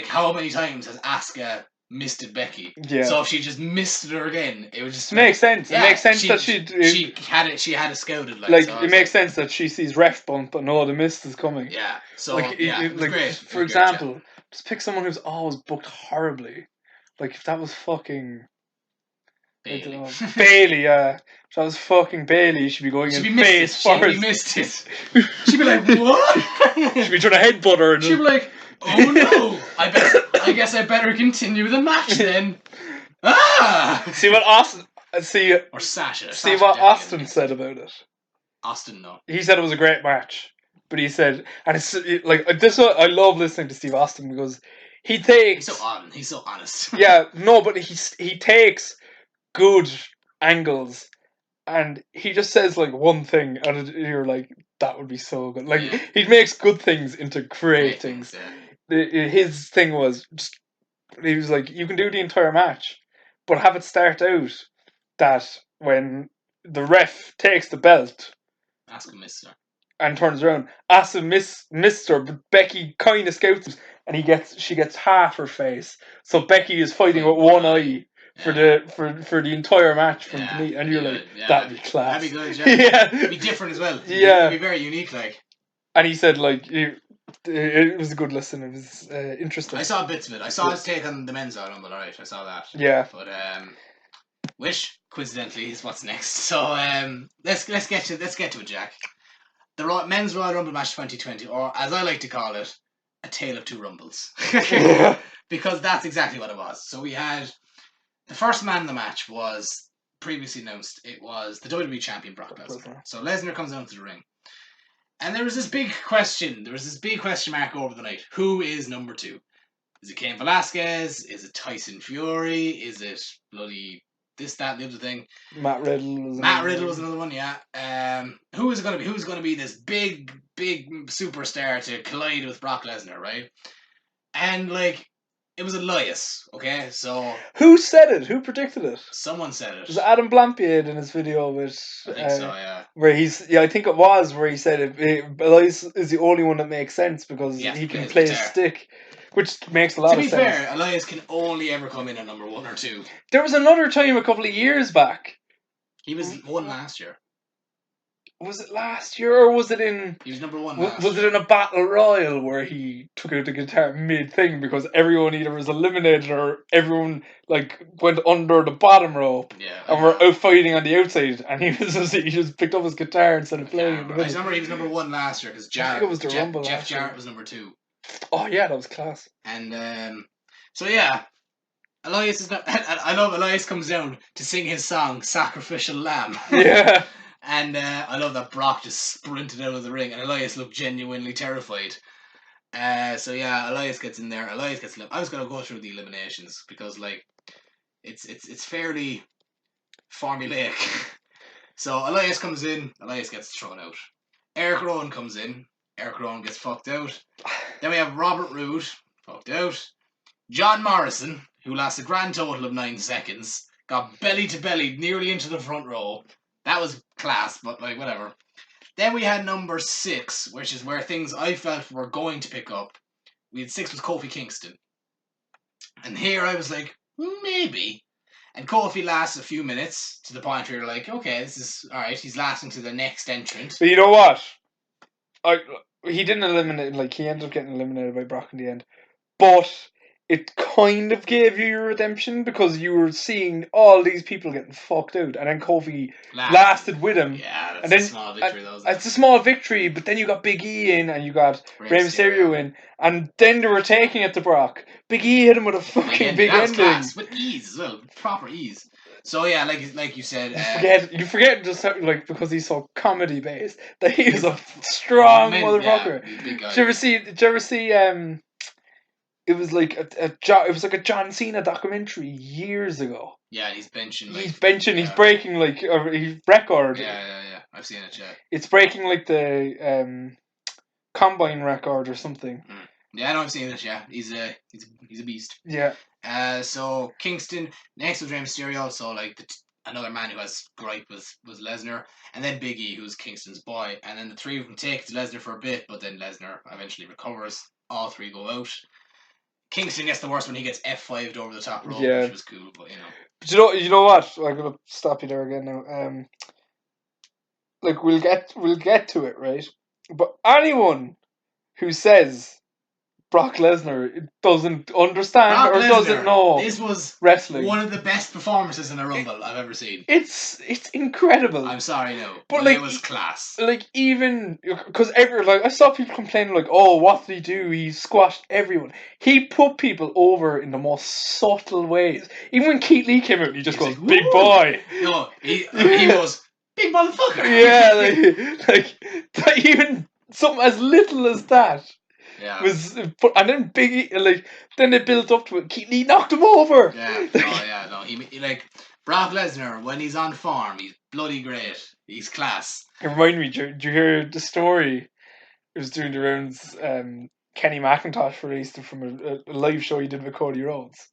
S2: how many times has Asuka missed Becky?
S1: Yeah.
S2: So if she just missed her again, it would just
S1: makes sense. Yeah, it makes sense that
S2: she had it scouted.
S1: So it makes sense that she sees ref bump, but no, the mist is coming.
S2: Yeah. So it was great.
S1: For example, just pick someone who's always booked horribly. Like if that was fucking Bailey. Bailey, yeah. If that was fucking Bailey, she'd be going in face first.
S2: She'd be missed it. She'd be like, what?
S1: She'd be trying to headbutt her.
S2: She'd be like, oh no! I guess I better continue the match then. Ah!
S1: See what Austin.
S2: Or Sasha.
S1: See what Austin said about it.
S2: Austin, no.
S1: He said it was a great match, but he said, and it's like this. I love listening to Steve Austin because he takes.
S2: He's so honest.
S1: Yeah, no, but he takes good angles, and he just says like one thing, and you're like, that would be so good. Like he makes good things into great things. His thing was just, he was like, you can do the entire match, but have it start out that when the ref takes the belt,
S2: Asuka missed her
S1: and turns around, Asuka missed her, but Becky kind of scouts, and she gets half her face, so Becky is fighting with one eye. For the entire match from me, and you're like, that'd be class.
S2: That'd be good, yeah. It'd be different as well.
S1: Yeah.
S2: It'd be very unique, like.
S1: And he said, like, it was a good listen. It was interesting.
S2: I saw bits of it. I saw his take on the men's Royal Rumble, alright. I saw that.
S1: Yeah.
S2: But which coincidentally is what's next. So let's get to it, Jack. The men's Royal Rumble match 2020, or as I like to call it, a tale of two rumbles, because that's exactly what it was. So we had. The first man in the match was previously announced. It was the WWE champion Brock Lesnar. So Lesnar comes down to the ring, and there was this big question. There was this big question mark over the night. Who is number 2? Is it Cain Velasquez? Is it Tyson Fury? Is it bloody this, that, and the other thing?
S1: Matt Riddle
S2: was another one. Yeah. Who is it going to be? Who's going to be this big superstar to collide with Brock Lesnar, right? And like. It was Elias, okay? So...
S1: Who said it? Who predicted it?
S2: Someone said it.
S1: It was Adam Blampied in his video with...
S2: I think so, yeah.
S1: Where I think it was where he said Elias is the only one that makes sense because he can play his stick, which makes a lot of sense.
S2: To be fair, Elias can only ever come in at number 1 or 2.
S1: There was another time a couple of years back.
S2: He was 1 last year.
S1: Was it last year or was it in...
S2: He was number 1
S1: Was it in a battle royal where he took out the guitar mid-thing because everyone either was eliminated or everyone like went under the bottom rope and were out fighting on the outside, and he just picked up his guitar and started playing in the middle.
S2: I remember he was number 1 last year because Jeff Jarrett was number 2.
S1: Oh yeah, that was class.
S2: And so yeah, Elias is not... I love Elias comes down to sing his song Sacrificial Lamb.
S1: Yeah.
S2: And I love that Brock just sprinted out of the ring and Elias looked genuinely terrified. So yeah, Elias gets in there. Elias gets... I was going to go through the eliminations because like it's fairly formulaic. So Elias comes in. Elias gets thrown out. Eric Rowan comes in. Eric Rowan gets fucked out. Then we have Robert Roode, fucked out. John Morrison, who lasts a grand total of 9 seconds, got belly to belly nearly into the front row. That was class, but like whatever. Then we had number 6, which is where things I felt were going to pick up. We had 6 was Kofi Kingston. And here I was like, maybe. And Kofi lasts a few minutes to the point where you're like, okay, this is alright, he's lasting to the next entrant.
S1: But you know what? He didn't eliminate, like, he ended up getting eliminated by Brock in the end. But it kind of gave you your redemption because you were seeing all these people getting fucked out, and then Kofi lasted with him.
S2: Yeah, that's a small victory, though.
S1: It's a small victory, but then you got Big E in, and you got Rey Mysterio in, and then they were taking it to Brock. Big E hit him with a fucking big ending.
S2: Class, with ease as well, proper ease. So yeah, like you said,
S1: you forget just how, like, because he's so comedy based that he was a strong motherfucker.
S2: Yeah, big guy.
S1: Did you ever see it was like a John Cena documentary years ago.
S2: Yeah, he's benching. Like,
S1: he's breaking like his record.
S2: Yeah. I've seen it. Yeah,
S1: it's breaking like the combine record or something.
S2: Yeah, I know I've seen it. Yeah, he's a beast.
S1: Yeah.
S2: So Kingston next was Rey Mysterio. So like another man who has gripe was Lesnar, and then Big E, who's Kingston's boy, and then the three of them take it to Lesnar for a bit, but then Lesnar eventually recovers. All three go out. Kingston gets the worst when he gets F5'd over the top rope, which was cool, but you know.
S1: But you know what? I'm gonna stop you there again now. Like we'll get to it, right? But anyone who says Brock Lesnar doesn't understand doesn't know
S2: this was
S1: wrestling.
S2: One of the best performances in a Rumble I've ever seen.
S1: It's incredible.
S2: I'm sorry, no, but like, it was class.
S1: Like even because I saw people complaining like, oh, what did he do? He squashed everyone. He put people over in the most subtle ways. Even when Keith Lee came out, he just goes, like, "Big boy." No,
S2: he goes, "Big motherfucker."
S1: Yeah, like even something as little as that.
S2: Yeah.
S1: And then then they built up to it. Keith Lee knocked him over.
S2: Yeah. He like Brock Lesnar when he's on form, he's bloody great. He's class.
S1: It reminded me. Did you hear the story? It was doing the rounds. Kenny McIntosh released it from a live show he did with Cody Rhodes.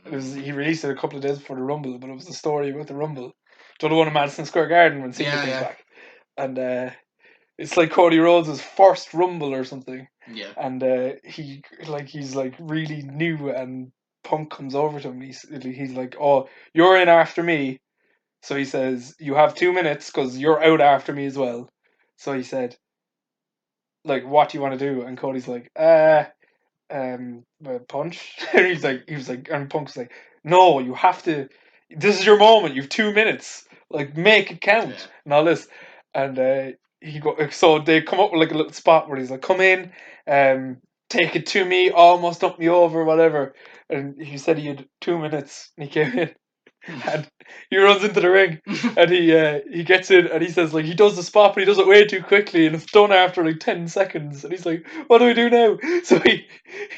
S1: He released it a couple of days before the Rumble, but it was a story about the Rumble. The one in Madison Square Garden when Cena came back, and it's like Cody Rhodes' first Rumble or something.
S2: Yeah.
S1: And he's like really new, and Punk comes over to him. He's like, "Oh, you're in after me." So he says, "You have 2 minutes because you're out after me as well." So he said, "Like, what do you want to do?" And Cody's like, punch." And he was like, and Punk's like, "No, you have to. This is your moment. You have 2 minutes. Like, make it count and all this." And so they come up with like a little spot where he's like, "Come in, take it to me, almost up me over, whatever." And he said he had 2 minutes, and he came in, and he runs into the ring, and he gets in, and he says like he does the spot, but he does it way too quickly, and it's done after like 10 seconds, and he's like, "What do we do now?" So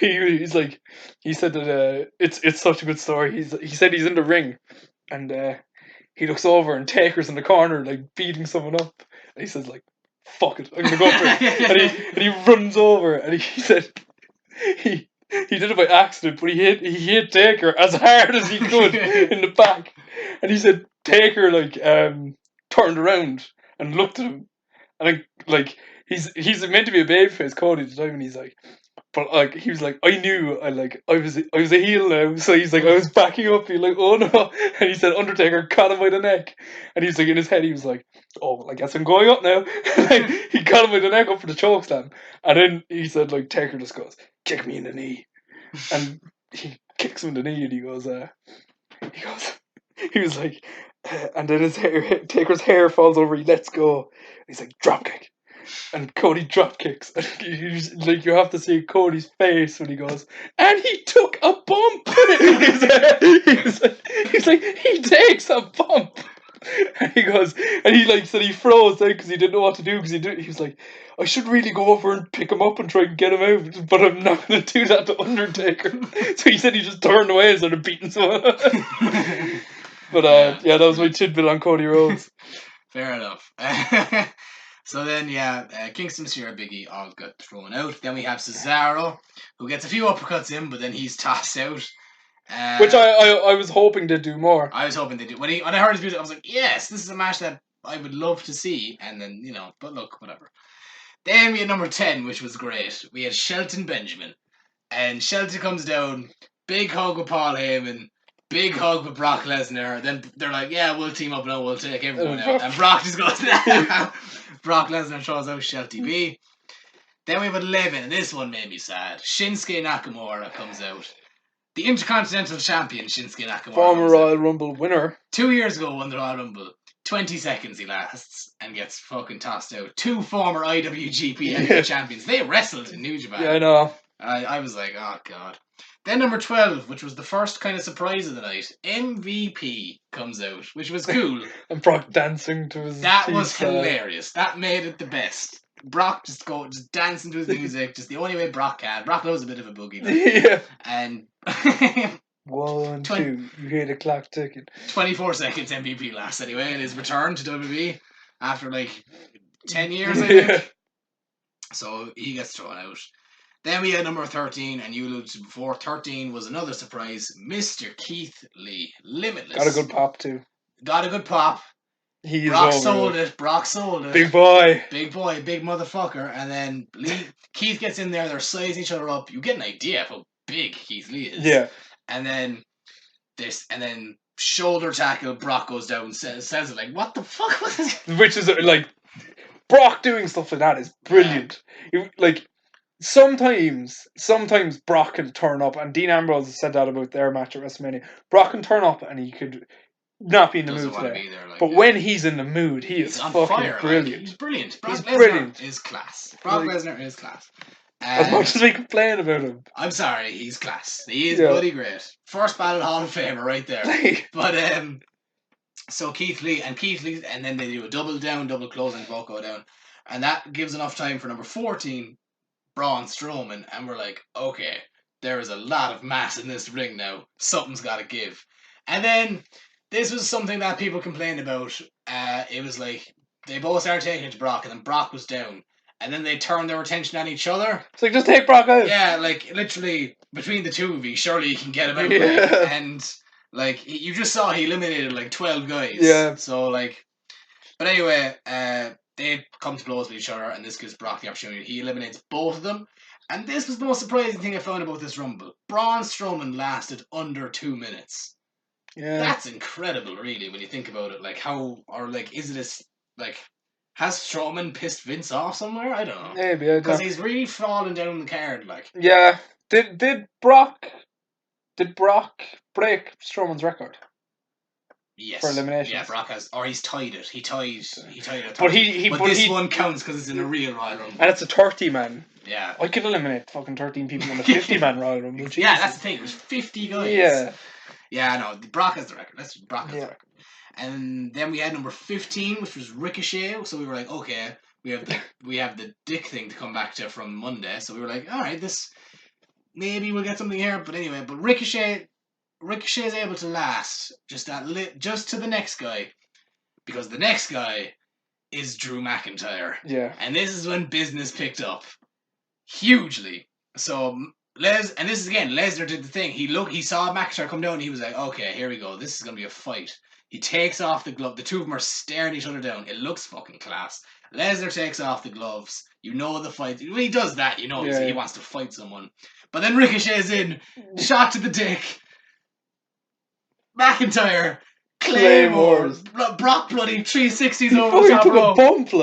S1: he's like, he said that it's such a good story. He said he's in the ring, and he looks over, and Taker's in the corner like beating someone up, and he says like, "Fuck it, I'm gonna go for it." and he runs over, and he said he did it by accident, but he hit Taker as hard as he could in the back, and he said Taker like turned around and looked at him, and like he's meant to be a babyface, Cody, at the time, and he's like, but like he was like, I knew I was a heel now, so he's like, I was backing up. He's like, "Oh no," and he said Undertaker caught him by the neck, and he's like, in his head he was like, "Oh, well, I guess I'm going up now." Like, he caught him by the neck up for the chokeslam, and then he said like Taker just goes, "Kick me in the knee," and he kicks him in the knee, and he was like, and then Taker's hair falls over, he lets go, and he's like, "Drop kick." And Cody drop kicks. And like, you have to see Cody's face when he goes, "And he took a bump." He's like, he takes a bump. And he goes, and he like said he froze down because he didn't know what to do, because he was like, "I should really go over and pick him up and try and get him out, but I'm not going to do that to Undertaker." So he said he just turned away and started beating someone. But that was my tidbit on Cody Rhodes.
S2: Fair enough. So then, Kingston, Mysterio, Big E all got thrown out. Then we have Cesaro, who gets a few uppercuts in, but then he's tossed out.
S1: Which I was hoping to do more.
S2: I was hoping to do. When I heard his music, I was like, yes, this is a match that I would love to see. And then, but look, whatever. Then we had number 10, which was great. We had Shelton Benjamin. And Shelton comes down, big hug with Paul Heyman, big hug with Brock Lesnar. Then they're like, yeah, we'll team up now, we'll take everyone out. And Brock just goes, Brock Lesnar throws out Shelty B. Then we have 11, and this one made me sad. Shinsuke Nakamura comes out. The Intercontinental Champion, Shinsuke Nakamura.
S1: Former Royal Rumble winner.
S2: 2 years ago won the Royal Rumble. 20 seconds he lasts and gets fucking tossed out. 2 former IWGP Heavyweight Champions. They wrestled in New Japan.
S1: Yeah, I know.
S2: I was like, oh god. Then number 12, which was the first kind of surprise of the night, MVP comes out, which was cool.
S1: And Brock dancing to his
S2: That was hilarious. That made it the best. Brock just dancing to his music, just the only way Brock can. Brock loves a bit of a boogie.
S1: Yeah.
S2: And
S1: 1, 2, you hear the clock ticking.
S2: 24 seconds MVP lasts anyway, and his return to WWE after like 10 years, I think. So he gets thrown out. Then we had number 13, and you alluded to before. 13 was another surprise. Mr. Keith Lee, Limitless.
S1: Got a good pop too.
S2: Got a good pop.
S1: Brock
S2: sold it. Brock sold it.
S1: Big boy.
S2: Big boy. Big motherfucker. And then Keith gets in there. They're sizing each other up. You get an idea of how big Keith Lee is.
S1: Yeah.
S2: And then shoulder tackle. Brock goes down and says it like, what the fuck was this?
S1: Which is like, Brock doing stuff like that is brilliant. Yeah. Sometimes Brock can turn up, and Dean Ambrose said that about their match at WrestleMania. Brock can turn up and he could not be in the mood today. But when he's in the mood, he's fucking
S2: fire,
S1: brilliant.
S2: He's brilliant. Brock
S1: Lesnar
S2: brilliant. Is class. Brock Lesnar is class.
S1: As much as we complain about him.
S2: I'm sorry, he's class. He is bloody great. First ballot Hall of Famer right there. But so Keith Lee, and then they do a double closing, both go down. And that gives enough time for number 14, Braun Strowman, and we're like, okay, there is a lot of mass in this ring now. Something's got to give. And then this was something that people complained about. It was like they both started taking it to Brock, and then Brock was down, and then they turned their attention on each other.
S1: It's like, just take Brock out.
S2: Yeah, like literally between the two of you, surely you can get him out. Yeah. And like you just saw, he eliminated like 12 guys.
S1: Yeah.
S2: So like, but anyway, they come to blows with each other, and this gives Brock the opportunity. He eliminates both of them. And this was the most surprising thing I found about this Rumble. Braun Strowman lasted under 2 minutes. Yeah. That's incredible, really, when you think about it. Like, is it has Strowman pissed Vince off somewhere? I don't know.
S1: Maybe,
S2: because he's really fallen down the card, like.
S1: Yeah. Did Brock break Strowman's record?
S2: Yes.
S1: For elimination.
S2: Yeah, Brock has, or he's tied it. He tied it.
S1: But
S2: this one counts because it's in a real Royal Rumble.
S1: And it's a 30-man.
S2: Yeah.
S1: I could eliminate fucking 13 people in a 50-man Royal Rumble.
S2: Yeah, that's the thing. It was 50 guys.
S1: Yeah.
S2: Yeah, I know. Brock has the record. Brock has the record. And then we had number 15, which was Ricochet. So we were like, okay, we have the dick thing to come back to from Monday. So we were like, all right, this maybe we'll get something here. But anyway, Ricochet is able to last just to the next guy, because the next guy is Drew McIntyre.
S1: Yeah.
S2: And this is when business picked up hugely. So Lesnar did the thing. He saw McIntyre come down and he was like, okay, here we go. This is going to be a fight. He takes off the glove. The two of them are staring each other down. It looks fucking class. Lesnar takes off the gloves. You know the fight. When he does that, you know he wants to fight someone. But then Ricochet's in, shot to the dick. McIntyre, Claymores, Brock bloody 360s over the top rope.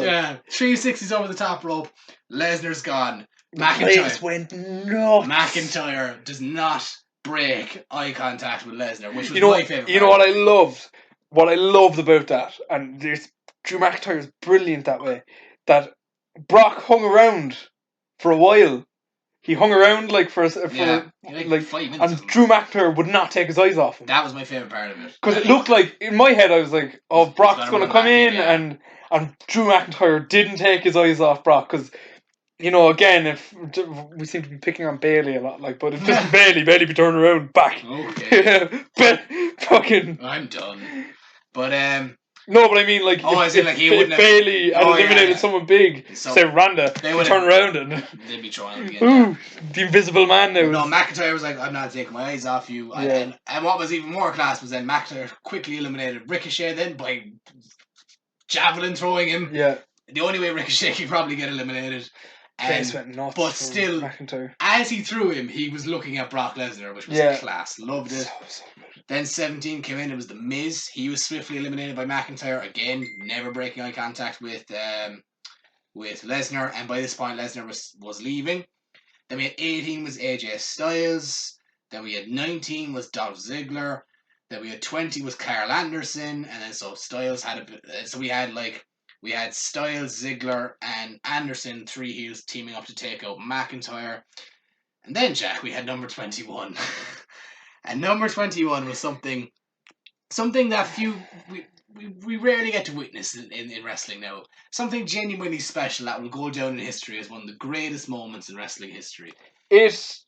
S2: Yeah, 360s over the top rope. Lesnar's gone.
S1: McIntyre went nuts.
S2: McIntyre does not break eye contact with Lesnar, which was my favourite.
S1: You know what I loved? What I loved about that, and Drew McIntyre is brilliant that way, that Brock hung around for a while. He hung around like 5 minutes, and Drew McIntyre would not take his eyes off him.
S2: That was my favourite part of it.
S1: Because it looked like, in my head, I was like, oh, Brock's going to come in, and Drew McIntyre didn't take his eyes off Brock, because, you know, again, if we seem to be picking on Bailey a lot, like, but if this is Bailey be turning around back.
S2: Okay.
S1: Fucking.
S2: I'm done. But
S1: No, but I mean, like,
S2: I said, like, he wouldn't
S1: if
S2: have...
S1: Bailey had eliminated someone big,
S2: So
S1: say Ronda,
S2: they
S1: she
S2: would
S1: turn around and...
S2: They'd be trying again.
S1: Ooh, the invisible man now.
S2: No, McIntyre was like, I'm not taking my eyes off you.
S1: Yeah.
S2: And what was even more class was then McIntyre quickly eliminated Ricochet then by javelin throwing him.
S1: Yeah.
S2: The only way Ricochet could probably get eliminated.
S1: Went nuts,
S2: but still,
S1: McIntyre.
S2: As he threw him, he was looking at Brock Lesnar, which was class. Loved it.
S1: So good.
S2: Then 17 came in. It was The Miz. He was swiftly eliminated by McIntyre again, never breaking eye contact with Lesnar. And by this point, Lesnar was leaving. Then we had 18 was AJ Styles. Then we had 19 was Dolph Ziggler. Then we had 20 was Carl Anderson. And then so Styles had so we had Styles, Ziggler, and Anderson, 3 heels teaming up to take out McIntyre. And then, Jack, we had number 21. And number 21 was something that we rarely get to witness in wrestling now. Something genuinely special that will go down in history as one of the greatest moments in wrestling history.
S1: Is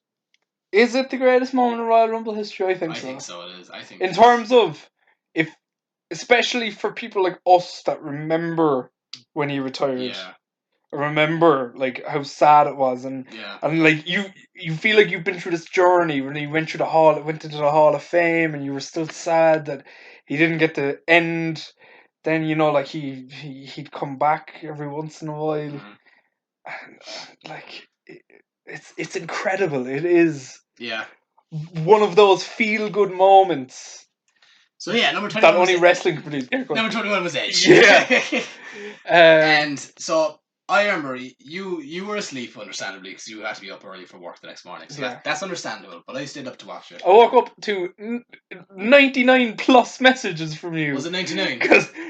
S1: it the greatest moment in Royal Rumble history? I think
S2: so. It is. I think
S1: in terms of especially for people like us that remember when he retired.
S2: Yeah.
S1: Remember like how sad it was, and like you feel like you've been through this journey when he went into the Hall of Fame, and you were still sad that he didn't get the end. Then like he'd come back every once in a while, and like it's incredible. It is one of those feel good moments.
S2: So number 21
S1: that only wrestling could produce.
S2: Number 21 was Edge.
S1: Yeah.
S2: And so I remember you were asleep, understandably, because you had to be up early for work the next morning. So that's understandable, but I stayed up to watch it.
S1: I woke up to 99 plus messages from you.
S2: Was it 99?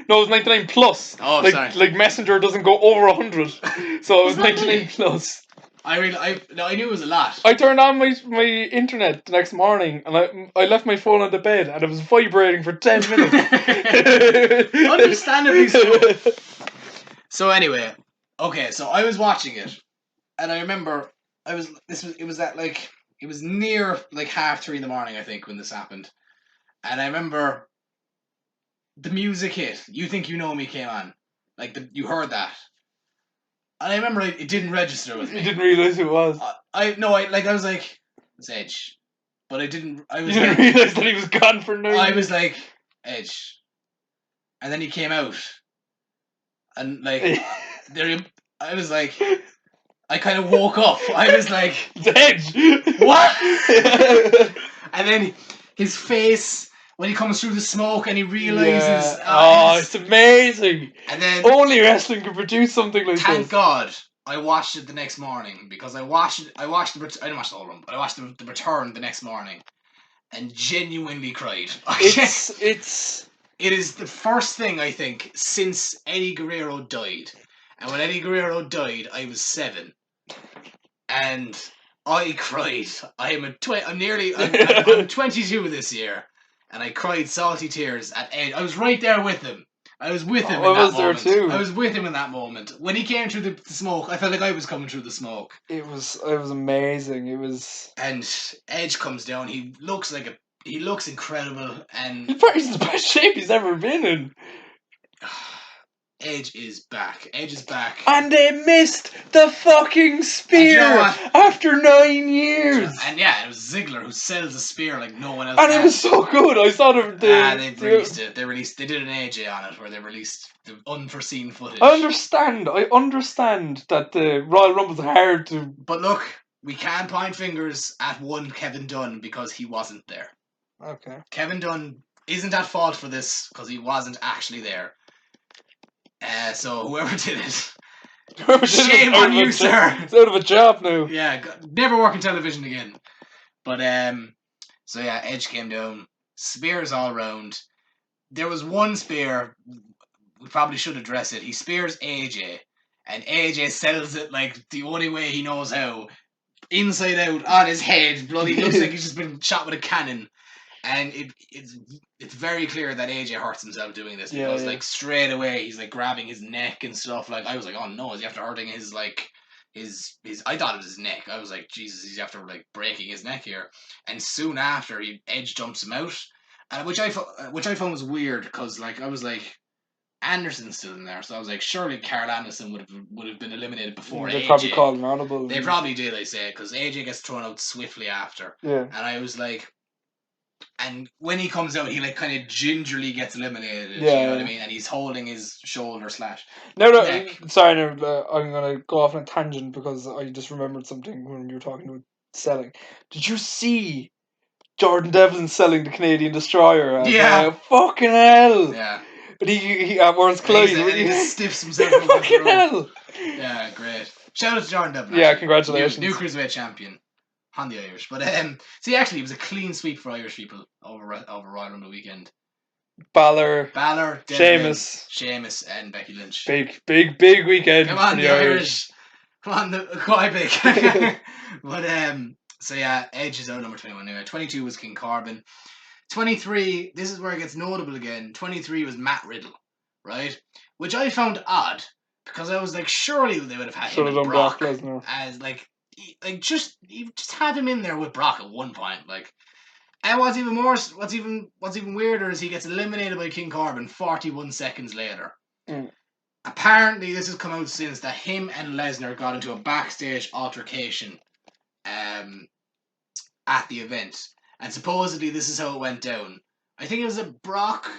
S1: No, it was 99 plus.
S2: Oh, sorry.
S1: Like Messenger doesn't go over 100. So it was 99 plus.
S2: I knew it was a lot.
S1: I turned on my internet the next morning, and I left my phone on the bed, and it was vibrating for 10 minutes.
S2: Understandably so. So anyway, okay, so I was watching it, and I remember it was near like 3:30 in the morning, I think, when this happened, and I remember the music hit. You Think You Know Me came on, you heard that. And I remember it didn't register with me.
S1: You didn't realise who it was.
S2: I was like, it's Edge. But I didn't...
S1: You didn't realise that he was gone for 9
S2: I was like, Edge. And then he came out. And I was like... I kind of woke up. I was like...
S1: It's Edge!
S2: What? And then his face... When he comes through the smoke and he realizes...
S1: it's amazing!
S2: And then...
S1: Only wrestling could produce something like this.
S2: Thank God I watched it the next morning, because I didn't watch the whole run, but I watched the return the next morning and genuinely cried. It is the first thing, I think, since Eddie Guerrero died. And when Eddie Guerrero died, I was 7. And I cried. I'm 22 this year. And I cried salty tears at Ed. I was right there with him. I was with him in that moment. There too. I was with him in that moment. When he came through the smoke, I felt like I was coming through the smoke.
S1: It was amazing. It was...
S2: And Edge comes down. He looks incredible, and
S1: he's in the best shape he's ever been in.
S2: Edge is back.
S1: And they missed the fucking spear after 9 years.
S2: And it was Ziggler who sells a spear like no one else.
S1: And it was so good. I saw them.
S2: They released it. They did an AJ on it where they released the unforeseen footage.
S1: I understand that the Royal Rumble's hard to.
S2: But look, we can point fingers at one Kevin Dunn because he wasn't there.
S1: Okay.
S2: Kevin Dunn isn't at fault for this because he wasn't actually there. So whoever did it, shame on you, sir.
S1: It's out of a job now.
S2: Yeah, never work in television again. But so Edge came down, spears all around. There was one spear. We probably should address it. He spears AJ, and AJ sells it like the only way he knows how, inside out on his head. Bloody looks like he's just been shot with a cannon. And it's very clear that AJ hurts himself doing this because like straight away he's like grabbing his neck and stuff. Like I was like, oh no, is he after hurting his I thought it was his neck. I was like, Jesus, he's after like breaking his neck here. And soon after, Edge jumps him out, which I found was weird because like I was like, Anderson's still in there, so I was like, surely Carl Anderson would have been eliminated before
S1: They
S2: AJ.
S1: probably called an audible.
S2: They probably did, I say, because AJ gets thrown out swiftly after.
S1: Yeah.
S2: And I was like, and when he comes out, he like kind of gingerly gets eliminated.
S1: Yeah,
S2: you know what I mean? And he's holding his shoulder /
S1: No,
S2: neck.
S1: sorry, no, I'm gonna go off on a tangent because I just remembered something when you were talking about selling. Did you see Jordan Devlin selling the Canadian Destroyer?
S2: Yeah.
S1: Fucking hell.
S2: Yeah.
S1: But he where's Clyde?
S2: And he just stiffs himself.
S1: Fucking hell.
S2: Yeah, great. Shout out to Jordan Devlin.
S1: Yeah,
S2: actually.
S1: congratulations.
S2: New Cruiserweight champion. On the Irish. But see, actually, it was a clean sweep for Irish people over Royal Rumble weekend.
S1: Balor,
S2: Devlin, Sheamus, and Becky Lynch.
S1: Big weekend.
S2: Come on,
S1: for
S2: the Irish. Come on, quite big. But so yeah, Edge is out number 21 anyway. 22 was King Corbin. 23, this is where it gets notable again. 23 was Matt Riddle, right? Which I found odd because I was like, surely they would have had him and Brock as like just have him in there with Brock at one point, like. And what's even weirder is he gets eliminated by King Corbin 41 seconds later.
S1: Mm.
S2: Apparently, this has come out since that him and Lesnar got into a backstage altercation at the event. And supposedly this is how it went down. I think it was a Brock.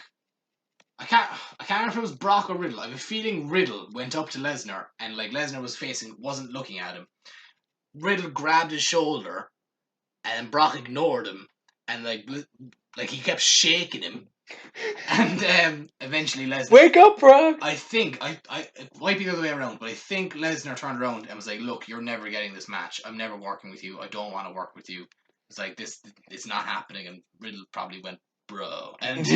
S2: I can't remember if it was Brock or Riddle. I have a feeling Riddle went up to Lesnar and like Lesnar wasn't looking at him. Riddle grabbed his shoulder and Brock ignored him. And like he kept shaking him, and eventually Lesnar.
S1: Wake up, Brock!
S2: I think it might be the other way around, but I think Lesnar turned around and was like, "Look, you're never getting this match. I'm never working with you. I don't want to work with you." It's like this. It's not happening. And Riddle probably went, "Bro," and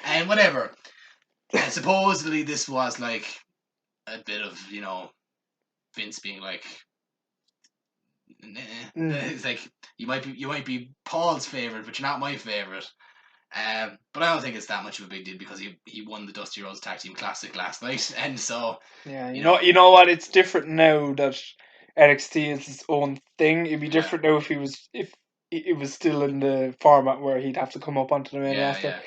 S2: and whatever. And supposedly this was like a bit of Vince being like. It's like you might be Paul's favorite, but you're not my favorite. But I don't think it's that much of a big deal because he won the Dusty Rhodes Tag Team Classic last night, and so
S1: yeah, you know what? It's different now that NXT is its own thing. It'd be different now if it was still in the format where he'd have to come up onto the main roster. Yeah.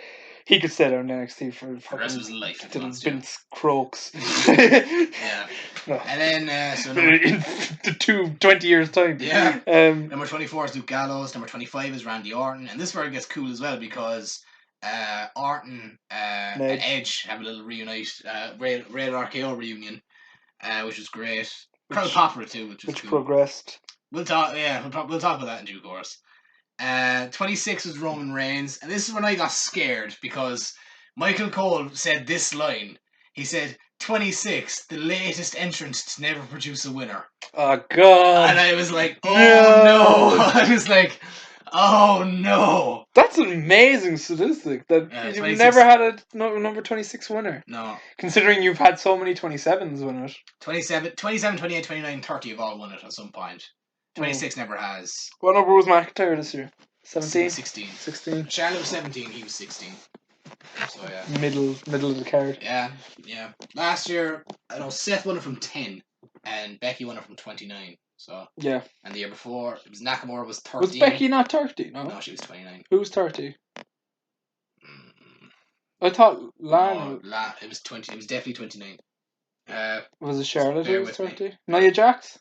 S1: He could stay down in NXT for
S2: the rest of his life
S1: until Vince croaks.
S2: Yeah. No. And then so
S1: in 20 years time.
S2: Yeah. Number 24 is Luke Gallows. Number 25 is Randy Orton, and this where it gets cool as well because Orton and Edge have a little reunite, Rated RKO reunion, which was great. Crowd pop for it too, which cool.
S1: Progressed.
S2: We'll talk. Yeah, we'll talk about that in due course. 26 was Roman Reigns, and this is when I got scared because Michael Cole said this line. He said, 26, the latest entrant to never produce a winner.
S1: Oh, God.
S2: And I was like, oh, no. I was like, oh, no.
S1: That's an amazing statistic that you've never had a number 26 winner.
S2: No.
S1: Considering you've had so many 27s win it.
S2: 27, 28, 29, 30 have all won it at some point. 26 never has.
S1: What number was McIntyre this year? 17?
S2: 16. Charlotte was 17, he was 16. So yeah.
S1: Middle of the card.
S2: Yeah. Last year, I know Seth won it from 10 and Becky won it from 29. So
S1: yeah.
S2: And the year before, it was Nakamura was 13.
S1: Was Becky not 30? No,
S2: she was 29.
S1: Who was 30? I thought Lana.
S2: No, it was 20. It was definitely 29.
S1: Was it Charlotte who was 30? Nia Jax?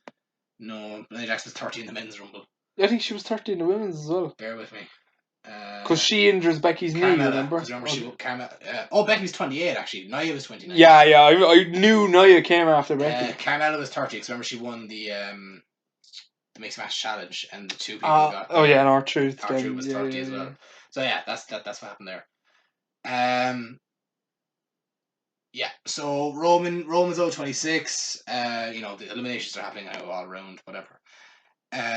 S2: No, Nia Jax was 30 in the men's rumble.
S1: I think she was 30 in the women's as well.
S2: Bear with me.
S1: Because she injures Becky's knee, remember?
S2: Becky was 28 actually. Nia was 29.
S1: Yeah, I knew Nia came after Becky.
S2: Carmella was 30 because remember she won the Mixed Match Challenge and the two people got.
S1: Oh yeah, and R-Truth.
S2: R-Truth was 30 as well. So yeah, that's what happened there. Yeah, so Roman's 26. The eliminations are happening now all around, whatever.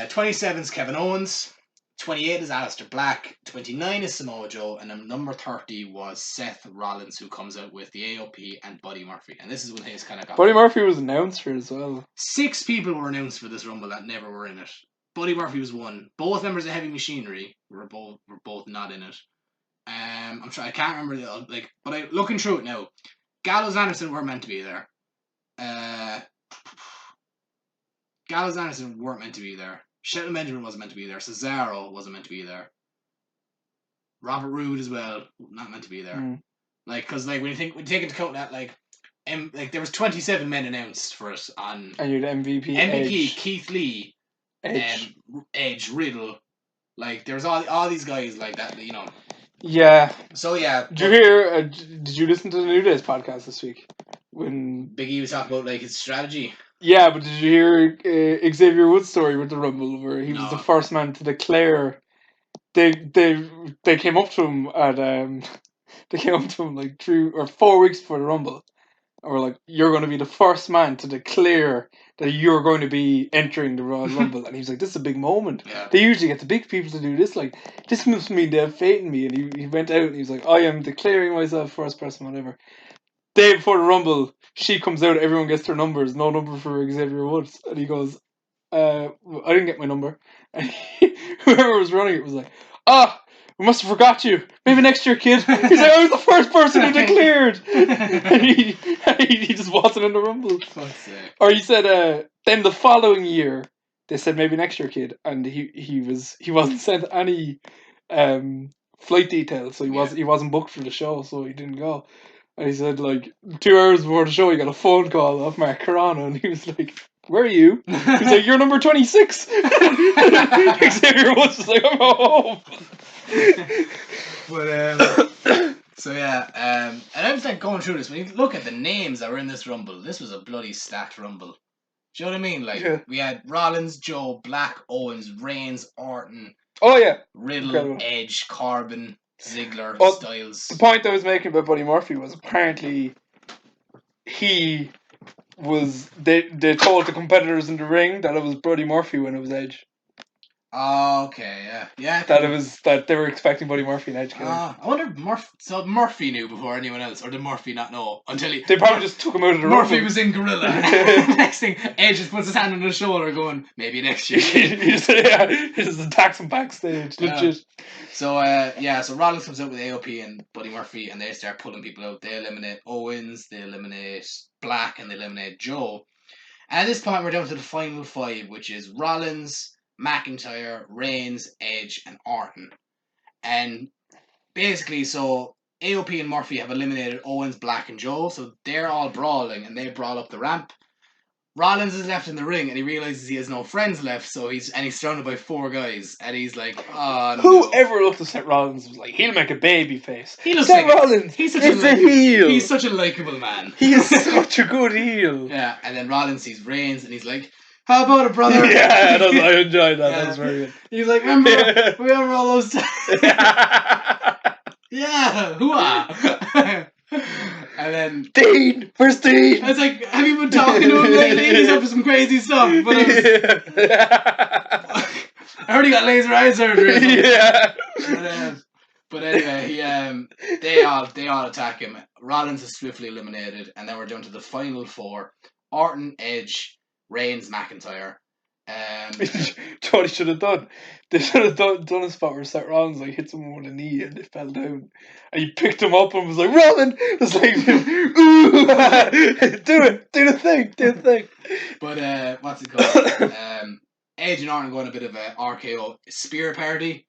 S2: 27 is Kevin Owens. 28 is Aleister Black. 29 is Samoa Joe. And then number 30 was Seth Rollins, who comes out with the AOP and Buddy Murphy. And this is when things kind of got...
S1: Buddy Murphy was announced for it as well. 6
S2: people were announced for this Rumble that never were in it. Buddy Murphy was one. Both members of Heavy Machinery were both not in it. I'm trying. I can't remember but looking through it now, Gallows Anderson weren't meant to be there. Gallows Anderson weren't meant to be there. Shelton Benjamin wasn't meant to be there. Cesaro wasn't meant to be there. Robert Roode as well, not meant to be there. Like, because like when you take into account that like there was 27 men announced for it on
S1: And you're the MVP.
S2: MVP Keith Lee,
S1: Edge.
S2: Edge, Riddle, like there was all these guys like that, you know.
S1: Yeah.
S2: So yeah.
S1: Did you hear? Did you listen to the New Days podcast this week when
S2: Big E was talking about like his strategy?
S1: Yeah, but did you hear Xavier Woods' story with the Rumble, where he was the first man to declare? They came up to him at they came up to him like 3 or 4 weeks before the Rumble, and were like, "You're going to be the first man to declare that you're going to be entering the Royal Rumble," and he was like, "This is a big moment.
S2: Yeah.
S1: They usually get the big people to do this. Like, this must mean they have faith in me." And he went out and he was like, "I am declaring myself first person, whatever." Day before the Rumble, she comes out, everyone gets their numbers, no number for Xavier Woods. And he goes, I didn't get my number. And whoever was running it was like, we must have forgot you. Maybe next year, kid. He's like, I was the first person who declared. And he just wasn't in the Rumble. Or he said, then the following year, they said, maybe next year, kid. And he wasn't sent any flight details, so he wasn't booked for the show, so he didn't go. And he said, like, 2 hours before the show, he got a phone call off Mark Carano, and he was like, "Where are you?" He's like, "You're number 26." Xavier Woods was like, "I'm home."
S2: But so yeah, and I was like going through this. When you look at the names that were in this Rumble, this was a bloody stacked Rumble. Do you know what I mean? Like we had Rollins, Joe, Black, Owens, Reigns, Orton.
S1: Oh yeah,
S2: Riddle, Incredible. Edge, Corbin, Ziggler, Styles.
S1: The point I was making about Buddy Murphy was apparently he was they told the competitors in the ring that it was Buddy Murphy when it was Edge.
S2: Oh, okay, yeah.
S1: That they were expecting Buddy Murphy and Edge.
S2: I wonder if Murphy knew before anyone else, or did Murphy not know until
S1: they probably just took him out of the room.
S2: Murphy was in Gorilla. Next thing, Edge just puts his hand on his shoulder, going, "Maybe next year." he
S1: just attacks him backstage. Legit.
S2: So so Rollins comes out with AOP and Buddy Murphy, and they start pulling people out. They eliminate Owens, they eliminate Black, and they eliminate Joe. And at this point, we're down to the final 5, which is Rollins, McIntyre, Reigns, Edge, and Orton. And basically, so AOP and Murphy have eliminated Owens, Black, and Joe, so they're all brawling, and they brawl up the ramp. Rollins is left in the ring, and he realizes he has no friends left, so he's surrounded by 4 guys, and he's like, "Oh no!"
S1: Whoever looked at Seth Rollins was like, "He'll make a baby face."
S2: He looks
S1: Seth Rollins. He's such a heel.
S2: He's such a likable man.
S1: He is such a good heel.
S2: Yeah, and then Rollins sees Reigns, and he's like, "How about it, brother?"
S1: Yeah, I enjoyed that. That was very good.
S2: He's like, remember all those times? Yeah, hooah. And then
S1: Dean, where's Dean?
S2: I was like, "Have you been talking to him lately? He's up to some crazy stuff." But I heard he got laser eye surgery.
S1: Yeah.
S2: But anyway, they all attack him. Rollins is swiftly eliminated, and then we're down to the final 4: Orton, Edge, Reigns, McIntyre.
S1: What he should have done. They should have done a spot where Seth Rollins like hit someone with a knee and they fell down, and he picked him up and was like, "Rollins!" It's like, "Ooh, do the thing."
S2: But what's it called? Edge and Orton go on a bit of a RKO spear party,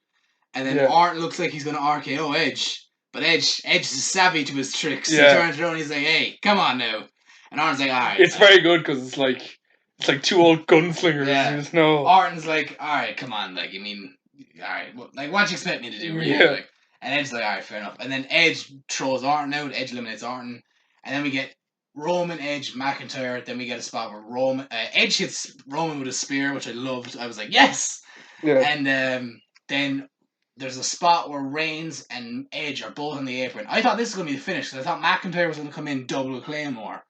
S2: and then Orton looks like he's going to RKO Edge, but Edge is savvy to his tricks. He turns around and he's like, "Hey, come on now," and Orton's like, "All right."
S1: It's very good because it's like 2 old gunslingers. You just know.
S2: Orton's like, "All right, come on, like, I mean, all right, like, what do you expect me to do, really?" Yeah. Like, and Edge's like, "All right, fair enough." And then Edge throws Orton out. Edge eliminates Orton, and then we get Roman, Edge, McIntyre. Then we get a spot where Edge hits Roman with a spear, which I loved. I was like, yes. Yeah. And then there's a spot where Reigns and Edge are both on the apron. I thought this was going to be the finish because I thought McIntyre was going to come in double Claymore.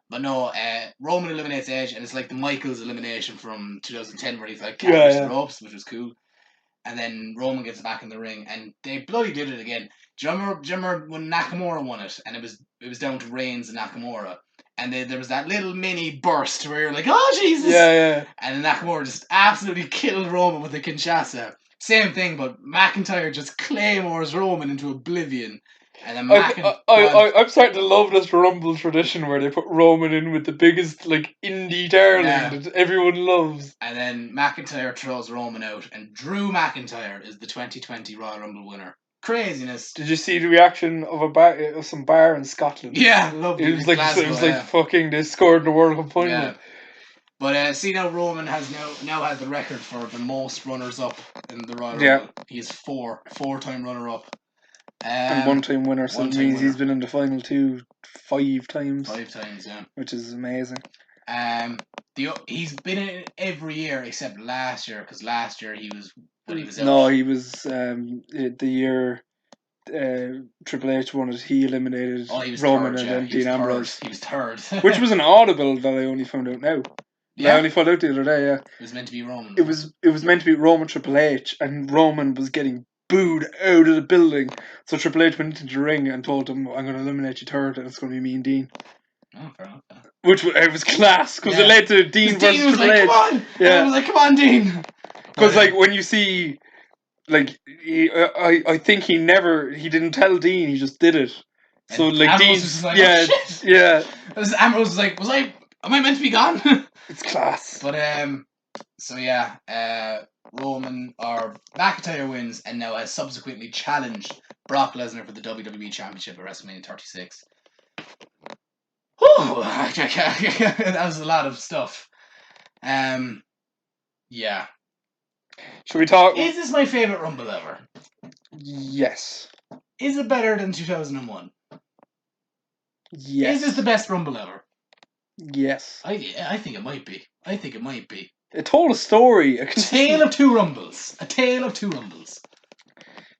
S2: But no, Roman eliminates Edge, and it's like the Michaels elimination from 2010 where he's like carries the ropes, which was cool. And then Roman gets back in the ring, and they bloody did it again. Do you remember when Nakamura won it, and it was down to Reigns and Nakamura, and there was that little mini burst where you're like, "Oh Jesus!" Yeah. And then Nakamura just absolutely killed Roman with the Kinshasa. Same thing, but McIntyre just claymores Roman into oblivion. And then
S1: I'm starting to love this Rumble tradition where they put Roman in with the biggest like indie darling that everyone loves.
S2: And then McIntyre throws Roman out, and Drew McIntyre is the 2020 Royal Rumble winner. Craziness.
S1: Did you see the reaction of some bar in Scotland?
S2: Yeah, loved it.
S1: It was like fucking they scored the World Cup final.
S2: Yeah. But see now Roman has now has the record for the most runners up in the Royal Rumble. He is four-time runner up.
S1: And one-time winner, so it means he's been in the final 5 times.
S2: 5 times, yeah.
S1: Which is amazing.
S2: He's been in it every year except last year, because last year he was out.
S1: No, he was the year Triple H won it. He eliminated Roman and then Dean Ambrose.
S2: He was third.
S1: Which was an audible that I only found out now. Yeah. I only found out the other day, yeah.
S2: It was meant to be Roman.
S1: It was meant to be Roman Triple H, and Roman was getting booed out of the building. So Triple H went into the ring and told him, I'm going to eliminate you third, and it's going to be me and Dean.
S2: Oh, fair enough.
S1: Which was class, because it led to Dean versus
S2: Dean was
S1: Triple H.
S2: Come on! Yeah. I was like, come on, Dean!
S1: Because, when you see, I think he didn't tell Dean, he just did it. And so,
S2: Dean was like,
S1: yeah,
S2: oh, shit.
S1: Yeah.
S2: Ambrose was like, am I meant to be gone?
S1: It's class.
S2: But, so yeah, Roman or McIntyre wins and now has subsequently challenged Brock Lesnar for the WWE Championship at WrestleMania 36. Whew, that was a lot of stuff. Yeah.
S1: Should we talk?
S2: Is this my favourite Rumble ever?
S1: Yes.
S2: Is it better than 2001?
S1: Yes.
S2: Is this the best Rumble ever?
S1: Yes.
S2: I think it might be.
S1: It told a story.
S2: A tale of two Rumbles.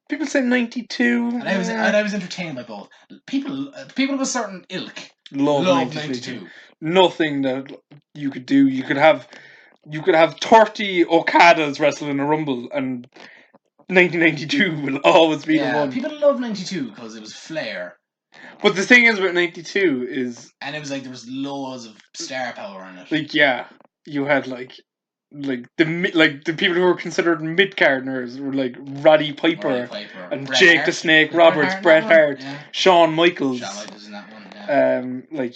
S1: People say 92.
S2: And I was entertained by both. People of a certain ilk love 92.
S1: Nothing that you could do. You could have 30 Okadas wrestle in a Rumble, and 1992 will always be the one.
S2: People love 92 because it was flair.
S1: But the thing is about 92 is...
S2: And it was there was loads of star power in it.
S1: You had the people who were considered mid-carders were Roddy Piper and
S2: Bret
S1: Jake
S2: Hart.
S1: the Snake Roberts, Bret Hart, Shawn Michaels.
S2: Shawn Michaels in that one. Yeah.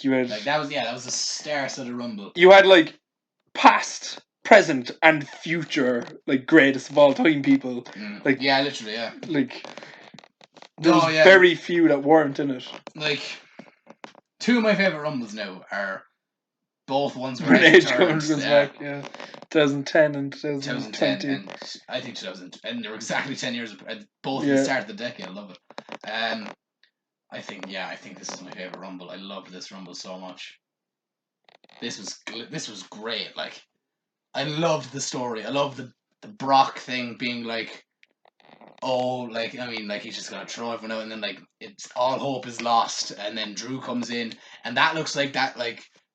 S1: You had
S2: that was the stars of the Rumble.
S1: You had past, present, and future greatest of all time people.
S2: Literally, yeah.
S1: There was very few that weren't in it.
S2: Two of my favourite Rumbles now are both ones where
S1: Edge comes back, 2010 and 2020.
S2: And I think 2000, and they were exactly 10 years both at the start of the decade. I love it. I think this is my favourite Rumble. I loved this Rumble so much. This was great. I loved the story. I loved the Brock thing being he's just gonna throw everyone out, and then it's all hope is lost, and then Drew comes in, and that looks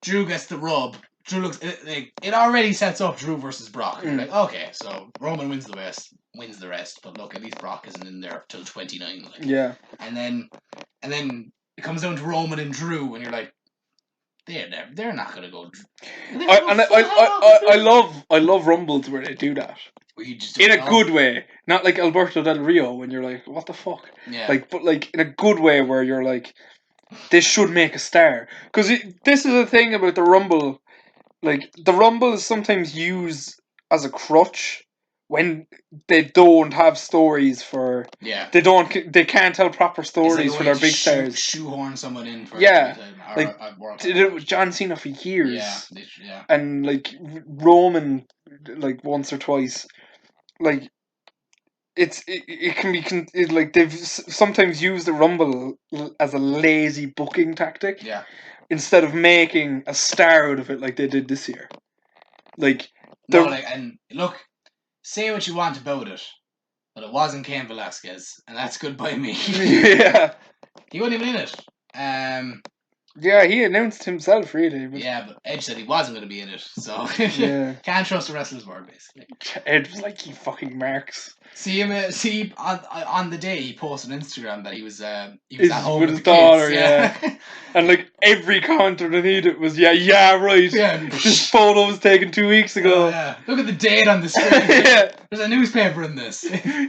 S2: Drew gets the rub. Drew looks it already sets up Drew versus Brock. You're okay, so Roman wins the rest, but look, at least Brock isn't in there till 29. And then it comes down to Roman and Drew, and you're like, they're not gonna go.
S1: I love Rumbles where they do that. In a good way, not like Alberto Del Rio when you're like, what the fuck?
S2: Yeah.
S1: But in a good way where you're like, they should make a star. Because this is the thing about the Rumble. The Rumble is sometimes used as a crutch when they don't have stories for.
S2: Yeah.
S1: They can't tell proper stories for their big stars.
S2: Shoehorn someone in for.
S1: John Cena for years.
S2: Yeah.
S1: And Roman, once or twice. It can be they've sometimes used the Rumble as a lazy booking tactic.
S2: Yeah.
S1: Instead of making a star out of it like they did this year.
S2: And look, say what you want about it, but it wasn't Cain Velasquez, and that's good by me.
S1: Yeah.
S2: He wasn't even in it.
S1: Yeah, he announced himself, really. But...
S2: Yeah, but Edge said he wasn't going to be in it, so can't trust a wrestler's word, basically.
S1: Edge was he fucking marks.
S2: See on the day he posted on Instagram that he was at home with his
S1: daughter,
S2: kids.
S1: And every comment underneath it was right. Yeah, this photo was taken 2 weeks ago.
S2: Oh, yeah. Look at the date on the screen. There's a newspaper in this.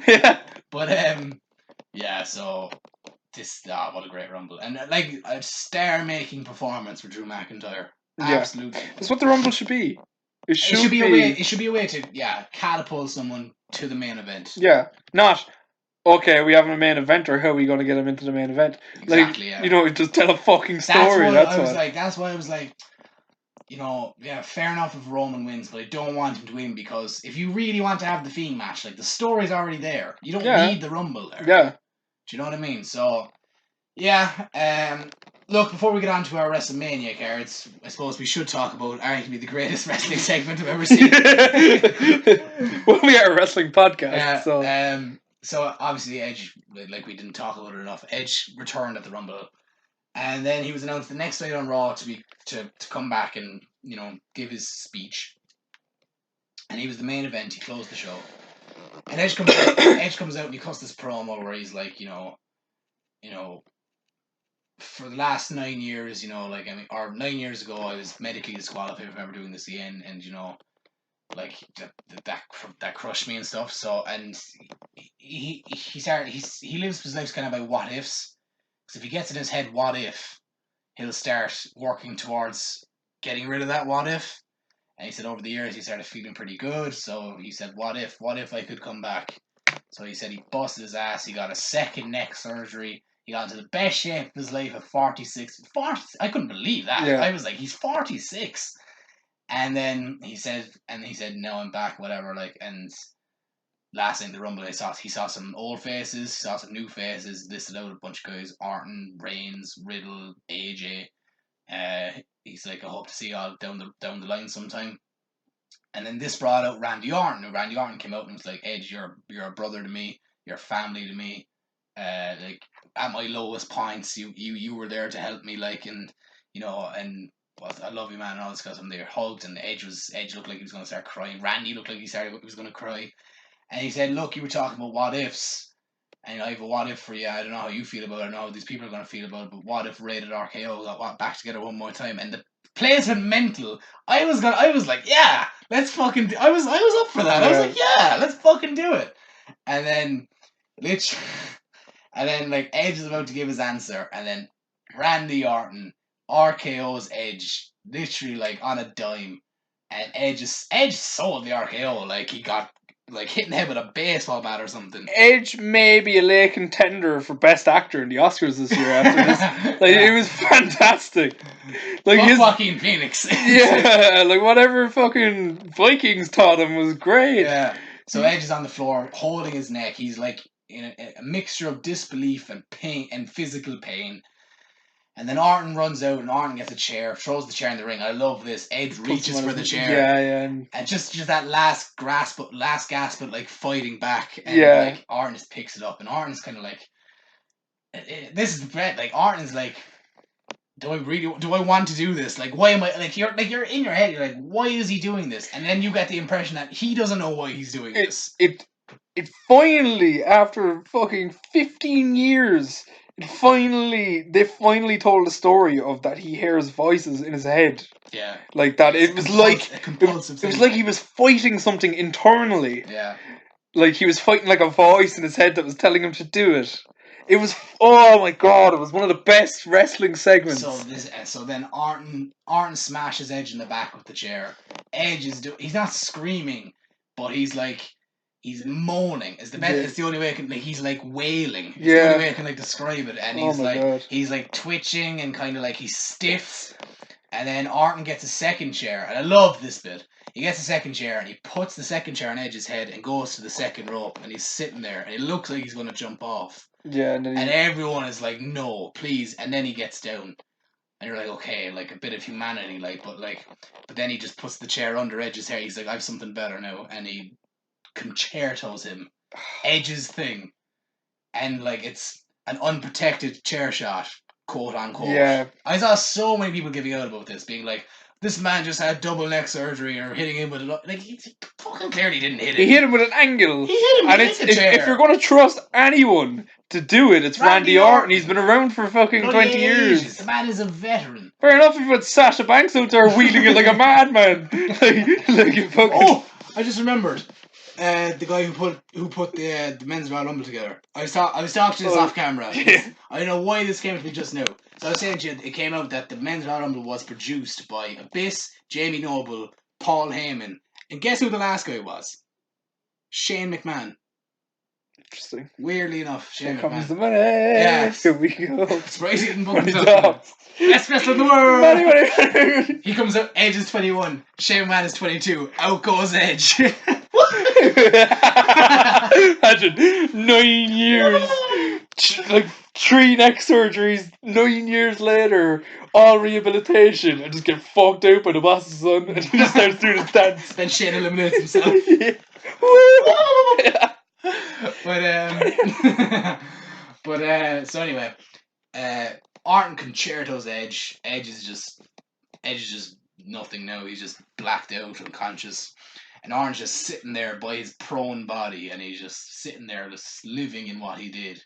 S1: Yeah.
S2: But so. What a great Rumble. And a star-making performance for Drew McIntyre. Absolutely.
S1: That's what the Rumble should be. It should be
S2: a way to catapult someone to the main event.
S1: Yeah. Not okay, we have a main eventer. How are we going to get him into the main event?
S2: Exactly.
S1: Like, just tell a fucking story.
S2: That's why I was like, yeah, fair enough if Roman wins, but I don't want him to win because if you really want to have the Fiend match, like the story's already there. You don't need the Rumble there.
S1: Yeah.
S2: Do you know what I mean? So, yeah. Look, before we get on to our WrestleMania cards, I suppose we should talk about arguably the greatest wrestling segment I've ever seen.
S1: Well, we are a wrestling podcast,
S2: yeah, so obviously Edge, like we didn't talk about it enough. Edge returned at the Rumble, and then he was announced the next night on Raw to come back and give his speech. And he was the main event. He closed the show, and Edge comes out and he cuts this promo where he's like, for the last 9 years, or 9 years ago, I was medically disqualified from ever doing this again, and like that crushed me and stuff. So, and he lives his life kind of by what ifs. Because if he gets in his head, what if, he'll start working towards getting rid of that what if. And he said over the years he started feeling pretty good. So he said, what if I could come back? So he said he busted his ass. He got a second neck surgery. He got into the best shape of his life at 46. I couldn't believe that. Yeah. I was like, he's 46. And then he said, no, I'm back, whatever. And last night in the Rumble, he saw some old faces, he saw some new faces, listed out a bunch of guys: Orton, Reigns, Riddle, AJ. He's like, I hope to see you all down the line sometime. And then this brought out Randy Orton. Randy Orton came out and was like, Edge, you're a brother to me, you're family to me. Like at my lowest points, you were there to help me, and I love you, man, and all this stuff. And they were hugged, and Edge looked like he was going to start crying. Randy looked like he was going to cry. And he said, look, you were talking about what ifs, and I have a what if for you. I don't know how you feel about it. I don't know how these people are going to feel about it, but what if Rated RKO got back together one more time? And the place went mental. I was like, yeah, let's fucking I was up for that. Yeah. I was like, yeah, let's fucking do it. And then like Edge is about to give his answer, and then Randy Orton RKO's Edge literally like on a dime, and Edge sold the RKO. Like he got hit in the head with a baseball bat or something.
S1: Edge may be a late contender for Best Actor in the Oscars this year after this. It was fantastic.
S2: Joaquin Phoenix.
S1: Yeah, whatever fucking Vikings taught him was great.
S2: Yeah. So Edge is on the floor holding his neck. He's like in a mixture of disbelief and pain and physical pain. And then Orton runs out, and Orton gets a chair, throws the chair in the ring. I love this. Edge reaches for the chair.
S1: Yeah.
S2: And just that last gasp, but fighting back. And Orton just picks it up, and Orton's kind of like, this is the threat. Orton's like, do I want to do this? Why am I you're in your head? You're like, why is he doing this? And then you get the impression that he doesn't know why he's doing this.
S1: It finally, after fucking 15 years. They finally told the story of that he hears voices in his head.
S2: Yeah.
S1: Like that. It was it was like he was fighting something internally.
S2: Yeah.
S1: Like he was fighting a voice in his head that was telling him to do it. It was, oh my god, it was one of the best wrestling segments.
S2: So then Orton smashes Edge in the back with the chair. Edge he's not screaming, but he's moaning. It's the only way I can. He's wailing. It's the only way I can describe it. And he's twitching and kind of he's stiff. And then Orton gets a second chair, and I love this bit. He gets a second chair, and he puts the second chair on Edge's head and goes to the second rope, and he's sitting there, and it looks like he's going to jump off.
S1: Yeah,
S2: and everyone is like, no, please. And then he gets down, and you're like, okay, a bit of humanity, but then he just puts the chair under Edge's hair. He's like, I have something better now, and he concertos him Edge's thing, and it's an unprotected chair shot, quote unquote.
S1: Yeah.
S2: I saw so many people giving out about this, being like, this man just had double neck surgery, or hitting him with he fucking clearly didn't hit him.
S1: He hit him with an angle.
S2: He hit him with the chair.
S1: If you're going to trust anyone to do it, it's Randy Orton. He's been around for fucking 20 years.
S2: The man is a veteran.
S1: Fair enough if you put Sasha Banks out there wheeling it like a madman.
S2: Oh, I just remembered. The guy who put the men's Royal Rumble together. I was talking to this off camera.
S1: Yeah.
S2: I don't know why this came to me just now. So I was saying to you, it came out that the men's Royal Rumble was produced by Abyss, Jamie Noble, Paul Heyman, and guess who the last guy was? Shane McMahon.
S1: Interesting.
S2: Weirdly enough, Shane
S1: Here comes
S2: McMahon.
S1: the money.
S2: Yes.
S1: Here we go.
S2: Sprite eating
S1: Money
S2: buttons
S1: dogs.
S2: Best wrestler in the world.
S1: Money.
S2: He comes out. Edge is 21. Shane McMahon is 22. Out goes Edge.
S1: Imagine 9 years, like 3 neck surgeries. 9 years later, all rehabilitation, and just get fucked out by the boss's son, and he just starts doing his dance.
S2: Then Shane eliminates himself.
S1: Yeah.
S2: So anyway, Orton concertos Edge. Edge is just nothing now. He's just blacked out, unconscious. And Orton's just sitting there by his prone body, and he's just sitting there, just living in what he did.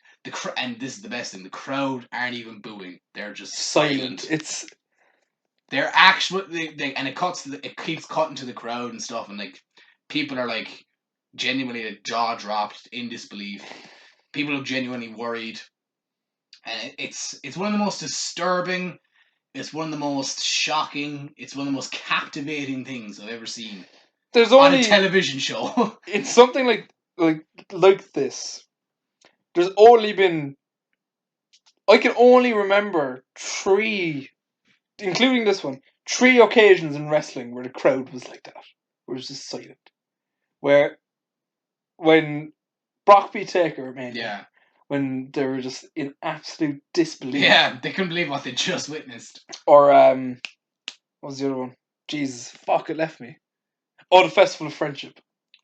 S2: And this is the best thing: the crowd aren't even booing; they're just silent. They're actually, and it keeps cutting to the crowd and stuff, and like people are like genuinely like, jaw dropped in disbelief. People are genuinely worried, and it's one of the most disturbing. It's one of the most shocking. It's one of the most captivating things I've ever seen.
S1: There's
S2: on a television show.
S1: It's something like this. There's only been, I can only remember 3, including this one, 3 occasions in wrestling where the crowd was like that, where it was just silent. When Brock beat Taker,
S2: yeah,
S1: when they were just in absolute disbelief.
S2: Yeah, they couldn't believe what they just witnessed.
S1: Or what was the other one? Jesus, fuck, it left me. Oh, the Festival of Friendship.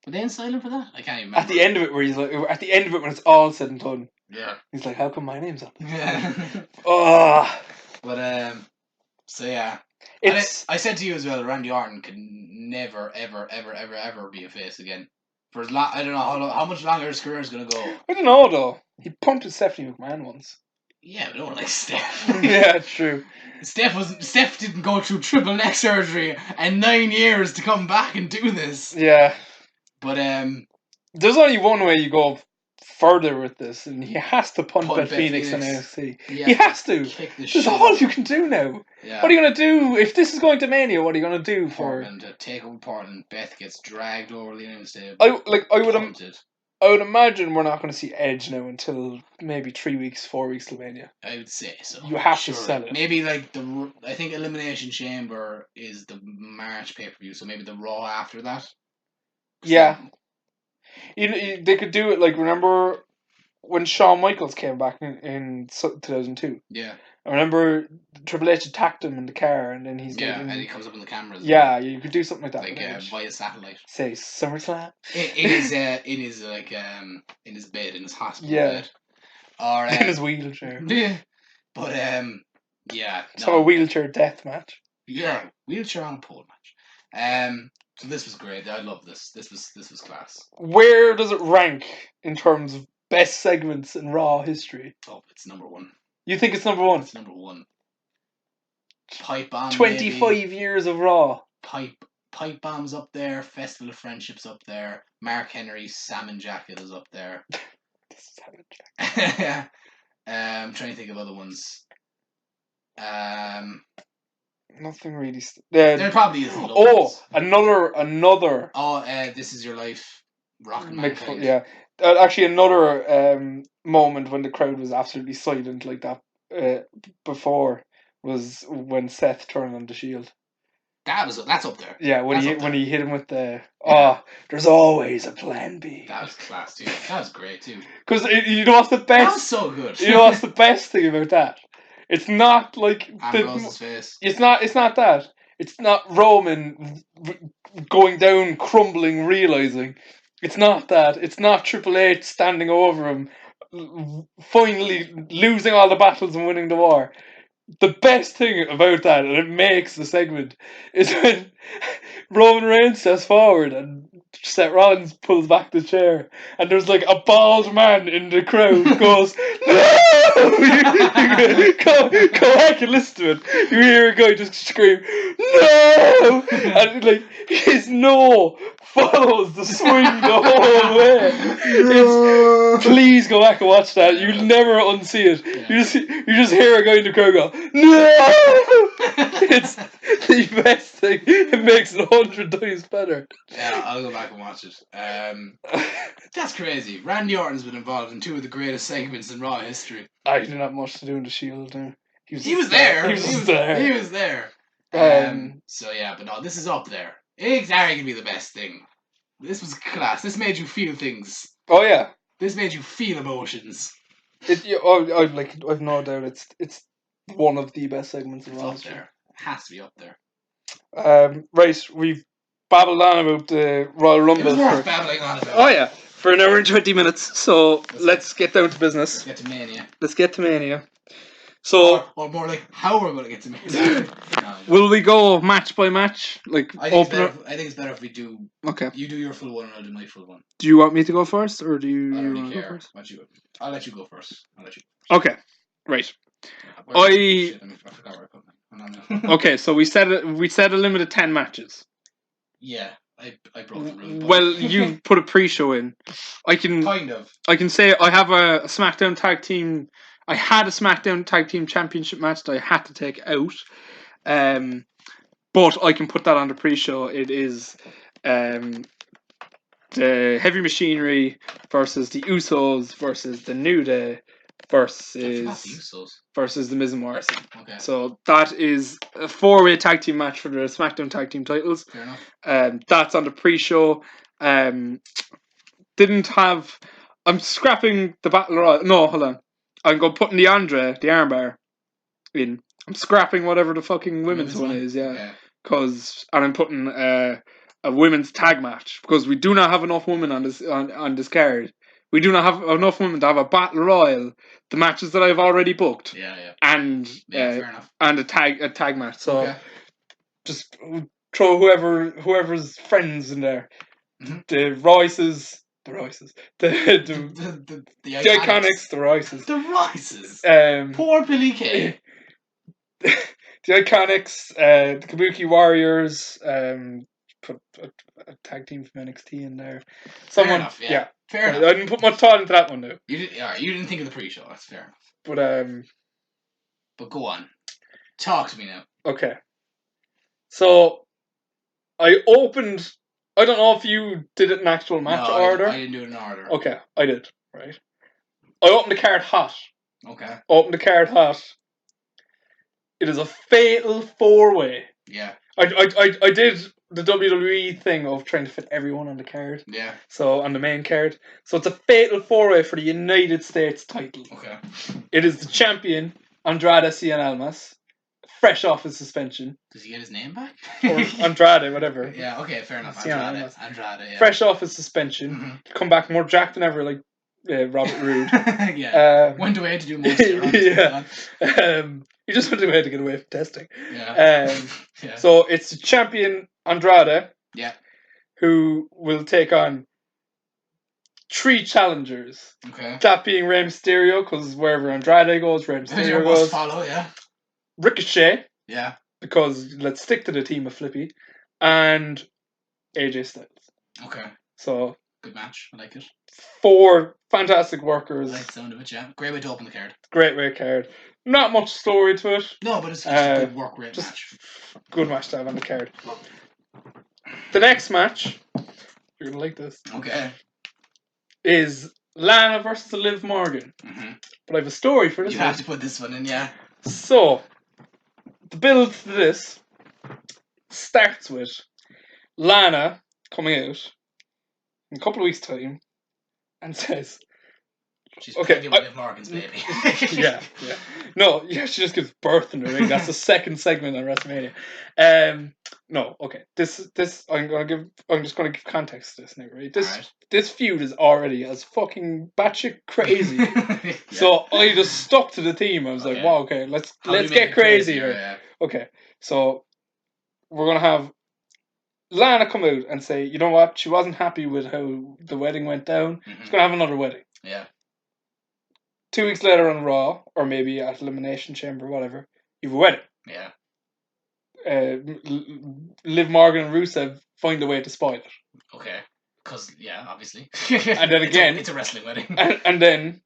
S2: Were they in silent for that? I can't even remember.
S1: At the end of it, where he's like, at the end of it, when it's all said and done.
S2: Yeah.
S1: He's like, how come my name's up?
S2: Yeah.
S1: Oh.
S2: But so yeah. I said to you as well, Randy Orton can never, ever, ever, ever, ever be a face again. For as long, I don't know how much longer his career is gonna go.
S1: I don't know though. He punted Stephanie McMahon once.
S2: Yeah, but no one likes Steph.
S1: Yeah, true.
S2: Steph didn't go through triple neck surgery and 9 years to come back and do this.
S1: Yeah.
S2: But
S1: there's only one way you go further with this, and he has to punt Beth Phoenix in AFC. He has to. That's all you can do now. Yeah. What are you gonna do if this is going to Mania? What are you gonna do
S2: Portland, to take over Portland? Beth gets dragged over the United States.
S1: I would imagine we're not going to see Edge now until maybe 3 weeks, 4 weeks till Mania.
S2: I would say so.
S1: You have to sell it.
S2: Maybe like I think Elimination Chamber is the March pay-per-view, so maybe the Raw after that.
S1: Yeah. They could do it like, remember when Shawn Michaels came back in 2002?
S2: Yeah.
S1: I remember Triple H attacked him in the car, and then he's
S2: and he comes up in the cameras.
S1: Yeah, you could do something like that.
S2: Like via satellite.
S1: Say SummerSlam.
S2: In his in his bed, in his hospital bed, or
S1: in his wheelchair.
S2: Yeah, but yeah.
S1: So a wheelchair death match.
S2: Yeah, wheelchair on a pole match. So this was great. I love this. This was class.
S1: Where does it rank in terms of best segments in Raw history?
S2: Oh, it's number 1.
S1: You think it's number 1?
S2: It's number 1. Pipe bomb.
S1: 25 years of Raw.
S2: Pipe bombs up there. Festival of Friendships up there. Mark Henry's salmon jacket is up there.
S1: Salmon jacket.
S2: I'm trying to think of other ones.
S1: Nothing really.
S2: There probably is.
S1: Another.
S2: Oh, This Is Your Life. Rock and Mankind.
S1: Yeah. Actually, another moment when the crowd was absolutely silent like that before was when Seth turned on the Shield.
S2: That's up there.
S1: Yeah, when he hit him with the there's always a plan B.
S2: That was class too. That was great too.
S1: Because you know what's the best? That
S2: was so good.
S1: You know what's the best thing about that? It's not like
S2: Ambrose's face.
S1: It's not that. It's not Roman going down, crumbling, realizing. It's not that. It's not Triple H standing over him, finally losing all the battles and winning the war. The best thing about that, and it makes the segment, is when Roman Reigns steps forward and Seth Rollins pulls back the chair, and there's like a bald man in the crowd goes, "No!" go back and listen to it. You hear a guy just scream, "No!" And like his no follows the swing the whole way. Please go back and watch that. You'll never unsee it. Yeah. You just hear a guy in the crowd go, no! It's the best thing. It makes it 100 times better.
S2: Yeah, I'll go back and watch it. That's crazy. Randy Orton's been involved in 2 of the greatest segments in Raw history.
S1: I didn't have much to do in the Shield there.
S2: He was there.
S1: He
S2: was there. So yeah, but no, this is up there. It's arguably the best thing. This was class. This made you feel things.
S1: Oh yeah.
S2: This made you feel emotions.
S1: I've no doubt it's one of the best segments in Raw.
S2: It's up there. It has to be up there.
S1: Right, we've babbled on about the Royal Rumble.
S2: It was worth babbling on about.
S1: Oh yeah, for an hour and 20 minutes. So let's get down to business.
S2: Let's
S1: get to Mania. So,
S2: or more like how we're going to get to Mania.
S1: Will we go match by match? Like
S2: I think it's better if we do.
S1: Okay.
S2: You do your full one and I'll do my full one.
S1: Do you want me to go first, or do you?
S2: I don't really care. I'll let you go first.
S1: Okay. Right.
S2: I forgot where I put mine.
S1: Okay, so we said a limit of 10 matches.
S2: Yeah, I broke the rule.
S1: Well, you put a pre-show in. I can say I have a SmackDown tag team. I had a SmackDown tag team championship match that I had to take out. But I can put that on the pre-show. It is the Heavy Machinery versus the Usos versus the New Day versus the Miz and Morrison.
S2: Okay.
S1: So that is a 4-way tag team match for the SmackDown tag team titles.
S2: Fair enough.
S1: That's on the pre-show. Didn't have. I'm scrapping the Battle Royal. No, hold on. I'm going putting the armbar in. I'm scrapping whatever the fucking women's one is. Yeah. And I'm putting a women's tag match because we do not have enough women on this card. We do not have enough women to have a battle royal. The matches that I've already booked.
S2: Yeah.
S1: And
S2: fair enough.
S1: And a tag match. So just throw whoever's friends in there.
S2: Mm-hmm.
S1: The Royces. The Iconics. The Royces.
S2: The Royces. Poor Billy Kay.
S1: The Iconics, the Kabuki Warriors, put a tag team from NXT in there.
S2: Fair enough. I
S1: didn't put much thought into that one though.
S2: You didn't think of the pre-show. That's fair
S1: enough.
S2: But go on, talk to me now.
S1: Okay. So I opened. I don't know if you did it in actual match order.
S2: I didn't do it in order.
S1: Okay, I did. Right. I opened the card hot.
S2: Okay.
S1: It is a fatal 4-way.
S2: Yeah.
S1: I did the WWE thing of trying to fit everyone on the card.
S2: Yeah.
S1: So on the main card. So it's a fatal 4-way for the United States title.
S2: Okay.
S1: It is the champion, Andrade Cien Almas, fresh off his suspension.
S2: Does he get his name back?
S1: Or Andrade, whatever.
S2: Yeah, okay, fair enough. Andrade, yeah.
S1: Fresh off his suspension. Mm-hmm. Come back more jacked than ever, like Robert Roode.
S2: Yeah. Went away to do more steroids.
S1: Yeah. He just went away to get away from testing.
S2: Yeah.
S1: So it's the champion Andrade.
S2: Yeah.
S1: Who will take on 3 challengers.
S2: Okay.
S1: That being Rey Mysterio, because wherever Andrade goes, Rey Mysterio goes.
S2: Follow, yeah.
S1: Ricochet.
S2: Yeah.
S1: Because let's stick to the team of Flippy. And AJ Styles.
S2: Okay.
S1: So.
S2: Good match. I like it.
S1: 4 fantastic workers.
S2: I like the sound of it, yeah. Great way to open the card.
S1: Great way card. Not much story to it.
S2: No, but it's a good work rate match.
S1: Good match to have on the card. The next match, you're going to like this.
S2: Okay.
S1: Is Lana versus Liv Morgan.
S2: Mm-hmm.
S1: But I have a story for this
S2: one. You have to put this one in, yeah.
S1: So, the build to this starts with Lana coming out in a couple of weeks' time and says,
S2: she's pregnant with Liv Morgan's baby.
S1: yeah. No, yeah, she just gives birth in the ring. That's the second segment on WrestleMania. No, okay. This I'm just gonna give context to this now, right? This feud is already as fucking batshit crazy. Yeah. So I just stuck to the theme. I was like, wow, okay, let's get crazy here. Yeah. Okay. So we're gonna have Lana come out and say, you know what, she wasn't happy with how the wedding went down. Mm-hmm. She's gonna have another wedding.
S2: Yeah.
S1: 2 weeks later on Raw, or maybe at Elimination Chamber, whatever, you have a wedding.
S2: Yeah.
S1: Liv Morgan and Rusev find a way to spoil it.
S2: Okay. Because, yeah, obviously.
S1: And then again...
S2: It's a wrestling wedding.
S1: And then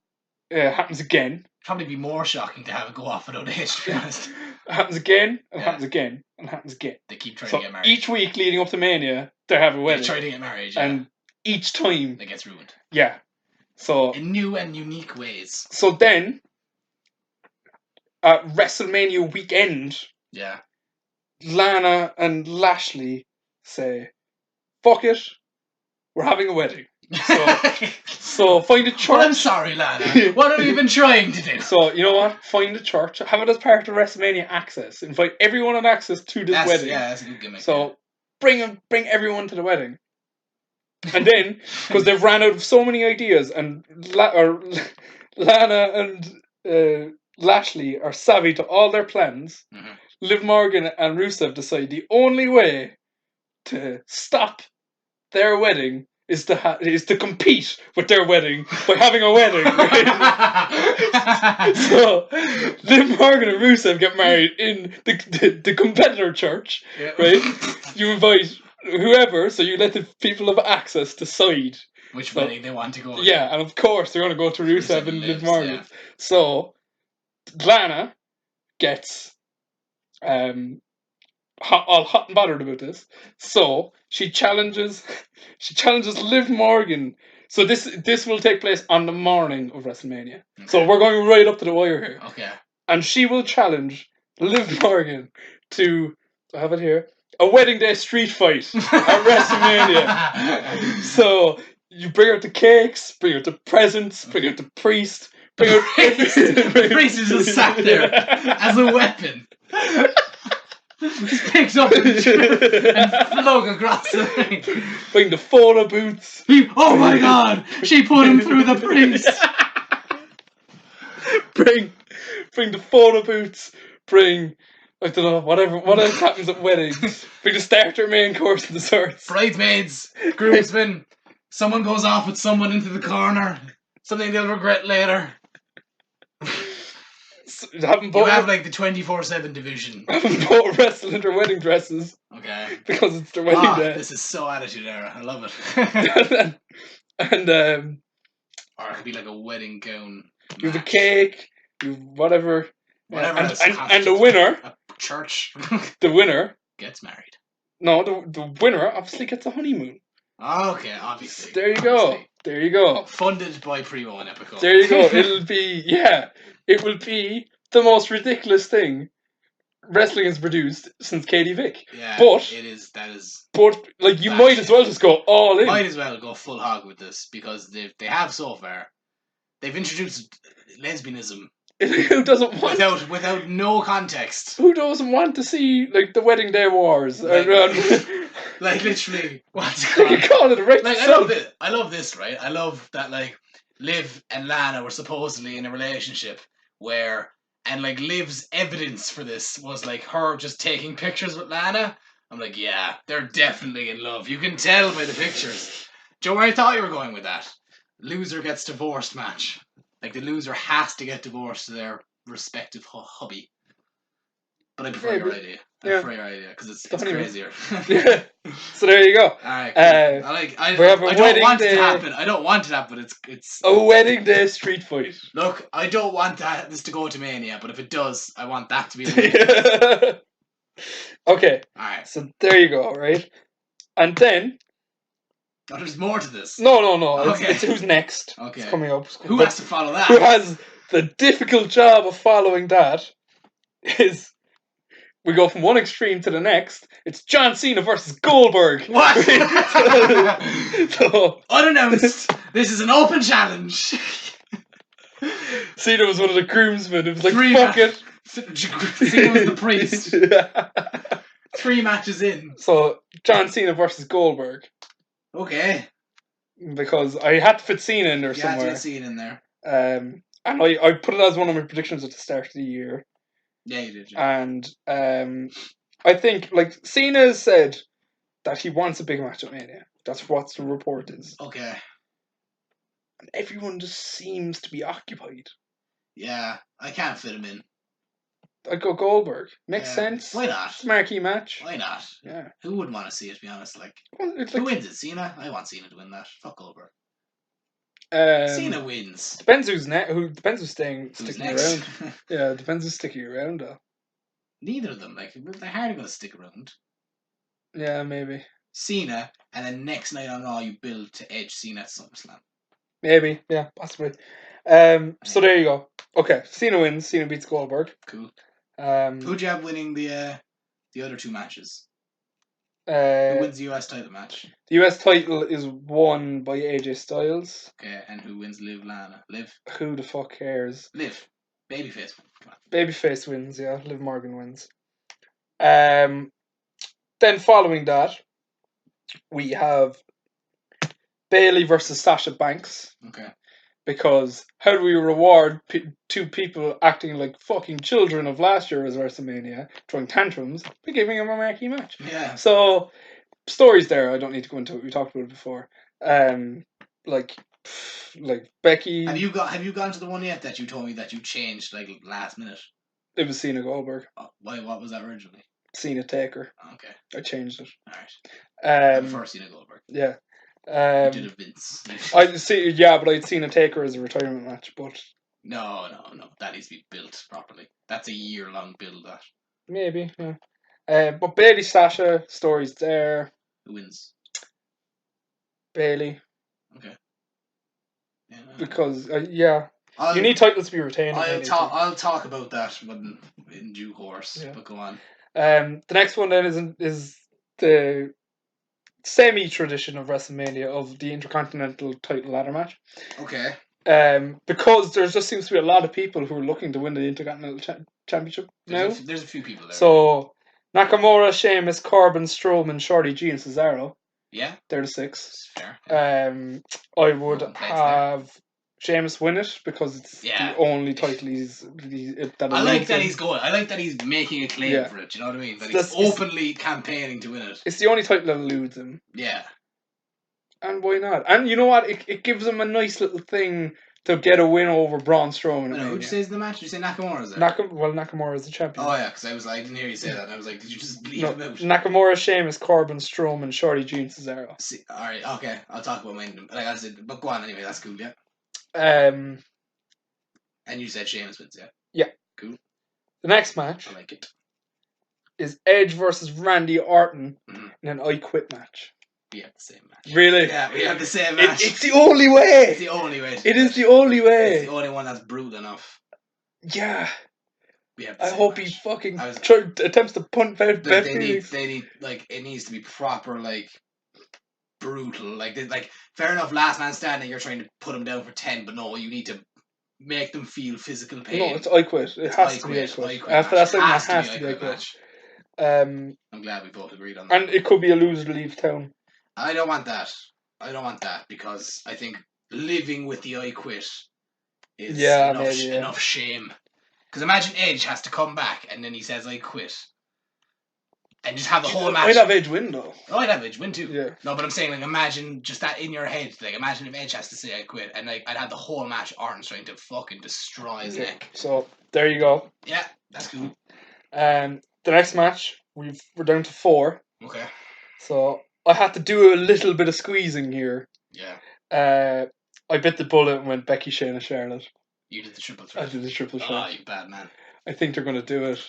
S1: happens again.
S2: Probably be more shocking to have it go off without age, to be honest.
S1: Happens again, and happens again, and happens again.
S2: They keep trying to get married.
S1: Each week leading up to Mania, they have a wedding.
S2: They try to get married, yeah.
S1: And each time...
S2: it gets ruined.
S1: Yeah. So...
S2: in new and unique ways.
S1: So then, at WrestleMania weekend...
S2: yeah.
S1: Lana and Lashley say, fuck it, we're having a wedding. So find a church.
S2: Well, I'm sorry, Lana. What have you been trying to do?
S1: So, you know what? Find a church. Have it as part of WrestleMania Access. Invite everyone on Access to this wedding.
S2: Yeah, that's a good gimmick.
S1: So, bring everyone to the wedding. And then, because they've ran out of so many ideas, and Lana and Lashley are savvy to all their plans, Liv Morgan and Rusev decide the only way to stop their wedding is to compete with their wedding by having a wedding. Right? So Liv Morgan and Rusev get married in the competitor church, right? You invite whoever, so you let the people have access decide
S2: which wedding they want to go to.
S1: Yeah, and of course they're going to go to Rusev and Liv Morgan. Yeah. So Lana gets all hot and bothered about this. So she challenges Liv Morgan. So this will take place on the morning of WrestleMania. Okay. So we're going right up to the wire here.
S2: Okay.
S1: And she will challenge Liv Morgan to, I have it here, a wedding day street fight at WrestleMania. So you bring her the cakes, bring her the presents, bring her the priest, bring her
S2: the priest is just sat there as a weapon. Just picked up and flung across the ring.
S1: Bring the photo booths.
S2: Oh my god! She put him through the priest.
S1: Bring the photo booths. Bring, I don't know, whatever. What else happens at weddings? Bring the starter, main course, and desserts.
S2: Bridesmaids, groomsmen. Someone goes off with someone into the corner. Something they'll regret later. You have like the 24/7 division.
S1: Haven't bought wrestling or wedding dresses.
S2: Okay.
S1: Because it's their wedding day.
S2: This is so Attitude Era. I love it.
S1: and
S2: or it could be like a wedding gown.
S1: You have a cake. You whatever.
S2: Whatever.
S1: And the winner.
S2: A church.
S1: The winner
S2: gets married.
S1: No, the winner obviously gets a honeymoon.
S2: Okay, obviously.
S1: There you go. There you go.
S2: Funded by Primo and Epico.
S1: There you go. It will be the most ridiculous thing wrestling has produced since Katie Vick.
S2: Yeah,
S1: but
S2: that is.
S1: But like, you might as well just go all in.
S2: Might as well go full hog with this because they have so far. They've introduced lesbianism.
S1: Who doesn't want
S2: without no context?
S1: Who doesn't want to see like the wedding day wars?
S2: Like literally, what's it called?
S1: You call it right?
S2: Like I love this, right? I love that like Liv and Lana were supposedly in a relationship where, and like Liv's evidence for this was like her just taking pictures with Lana. I'm like, yeah, they're definitely in love. You can tell by the pictures. Joe, where I thought you were going with that? Loser gets divorced match. Like the loser has to get divorced to their respective hubby. But I prefer your idea. I prefer your idea because it's crazier.
S1: Yeah. So there you go.
S2: All right. Cool. I don't want it to happen. I don't want it to happen. It's
S1: a wedding day street fight.
S2: Look, I don't want this to go to Mania, but if it does, I want that to be the
S1: Okay.
S2: All right.
S1: So there you go. Right, and then.
S2: Oh, there's more to this.
S1: No.
S2: Okay.
S1: It's who's next.
S2: Okay.
S1: It's coming up.
S2: Who has to follow that?
S1: Who has the difficult job of following that is we go from one extreme to the next. It's John Cena versus Goldberg.
S2: What?
S1: So,
S2: unannounced. This is an open challenge.
S1: Cena was one of the groomsmen. It was like, fuck it.
S2: Cena was the priest. 3 matches in.
S1: So, John Cena versus Goldberg.
S2: Okay.
S1: Because I had to fit Cena in there somewhere.
S2: You had to fit Cena in there.
S1: And I put it as one of my predictions at the start of the year.
S2: Yeah, you did. Yeah.
S1: And I think, like, Cena has said that he wants a big match at Mania. That's what the report is.
S2: Okay.
S1: And everyone just seems to be occupied.
S2: Yeah, I can't fit him in.
S1: I'd go Goldberg. Makes
S2: Yeah,
S1: sense.
S2: why not?
S1: It's a marquee match.
S2: Why not?
S1: Yeah.
S2: Who wouldn't want to see it, to be honest? Like,
S1: Well, it's
S2: who
S1: like,
S2: wins it? Cena? I want Cena to win that. Fuck Goldberg. Cena wins.
S1: Depends who's depends who's sticking
S2: next?
S1: around. Yeah, depends who's sticking around though.
S2: Neither of them. Like, they're hardly going to stick around.
S1: Yeah, maybe.
S2: Cena, and then next night on Raw, you build to Edge Cena at SummerSlam.
S1: Maybe, yeah, possibly. So there you go. Okay, Cena wins. Cena beats Goldberg.
S2: Cool.
S1: Um,
S2: Who'd you have winning the other two matches? Who wins the US title match?
S1: The US title is won by AJ Styles.
S2: Okay, and who wins Liv Lana? Liv?
S1: Who the fuck cares?
S2: Liv. Babyface.
S1: Babyface wins, yeah. Liv Morgan wins. Then following that, we have Bayley versus Sasha Banks.
S2: Okay.
S1: Because how do we reward two people acting like fucking children of last year's WrestleMania, throwing tantrums, by giving them a marquee match?
S2: Yeah.
S1: So, stories there, I don't need to go into it, we talked about it before. Like Becky...
S2: Have you gone to the one yet that you told me that you changed, like, last minute?
S1: It was Cena Goldberg.
S2: Why, what was that originally?
S1: Cena Taker.
S2: Okay.
S1: I changed it.
S2: Alright. I prefer Cena Goldberg.
S1: Yeah.
S2: You did a Vince.
S1: But I'd seen a Taker as a retirement match, but
S2: No. That needs to be built properly. That's a year-long build. That
S1: maybe, yeah. But Bayley Sasha stories there.
S2: Who wins?
S1: Bayley.
S2: Okay. Yeah.
S1: Because you need titles to be retained.
S2: I'll talk about that when in due course. Yeah. But go on.
S1: The next one then is the semi-tradition of WrestleMania of the Intercontinental title ladder match.
S2: Okay.
S1: Because there just seems to be a lot of people who are looking to win the Intercontinental Championship now.
S2: There's a few people there.
S1: So, Nakamura, Sheamus, Corbin, Strowman, Shorty G, and Cesaro.
S2: Yeah.
S1: They're the 6.
S2: Fair. Yeah.
S1: I would have Sheamus win it because it's the only title
S2: I like that he's going. I like that he's making a claim for it. Do you know what I mean? That he's openly campaigning to win it.
S1: It's the only title that eludes him.
S2: Yeah.
S1: And why not? And you know what? It gives him a nice little thing to get a win over Braun Strowman.
S2: Who'd you say is in the match? Did you say Nakamura's there?
S1: Nakamura is the champion.
S2: Oh yeah, because I didn't hear you say that. And I was like, did you just leave him out?
S1: Nakamura, Sheamus, Corbin, Strowman, Shorty G, and Cesaro.
S2: Alright, okay. I'll talk about mine. Like I said, but go on anyway. That's cool. Yeah.
S1: And
S2: you said Sheamus wins, yeah?
S1: Yeah.
S2: Cool.
S1: The next match,
S2: I like it,
S1: is Edge versus Randy Orton in an I Quit match.
S2: We have the same match.
S1: Really?
S2: Yeah, we have the same match.
S1: It's the only way.
S2: It's the only way.
S1: It is the only way.
S2: It's the only one that's brutal enough.
S1: Yeah.
S2: We have the
S1: I
S2: same
S1: hope
S2: match.
S1: he fucking attempts to punt Beth Phoenix.
S2: They need, like, it needs to be proper, like, brutal. Like, fair enough, last man standing, you're trying to put them down for 10, but no, you need to make them feel physical pain.
S1: No, it's I Quit. It has to be I Quit. After that segment, it has to be I Quit.
S2: I'm glad we both agreed on that.
S1: And it could be a loser leave town.
S2: I don't want that. Because I think living with the I Quit is enough shame. Because imagine Edge has to come back and then he says I quit. And just have the whole match.
S1: I'd have Edge win though.
S2: Oh, I'd have Edge win too.
S1: Yeah.
S2: No, but I'm saying, like, imagine just that in your head. Like, imagine if Edge has to say I quit, and like I'd have the whole match Orton's trying to fucking destroy his neck.
S1: So there you go.
S2: Yeah, that's cool.
S1: The next match we're down to 4.
S2: Okay.
S1: So I had to do a little bit of squeezing here.
S2: Yeah.
S1: I bit the bullet and went Becky, Shayna, Charlotte.
S2: You did the triple threat.
S1: I did the triple threat.
S2: Oh, you bad man.
S1: I think they're going to do it.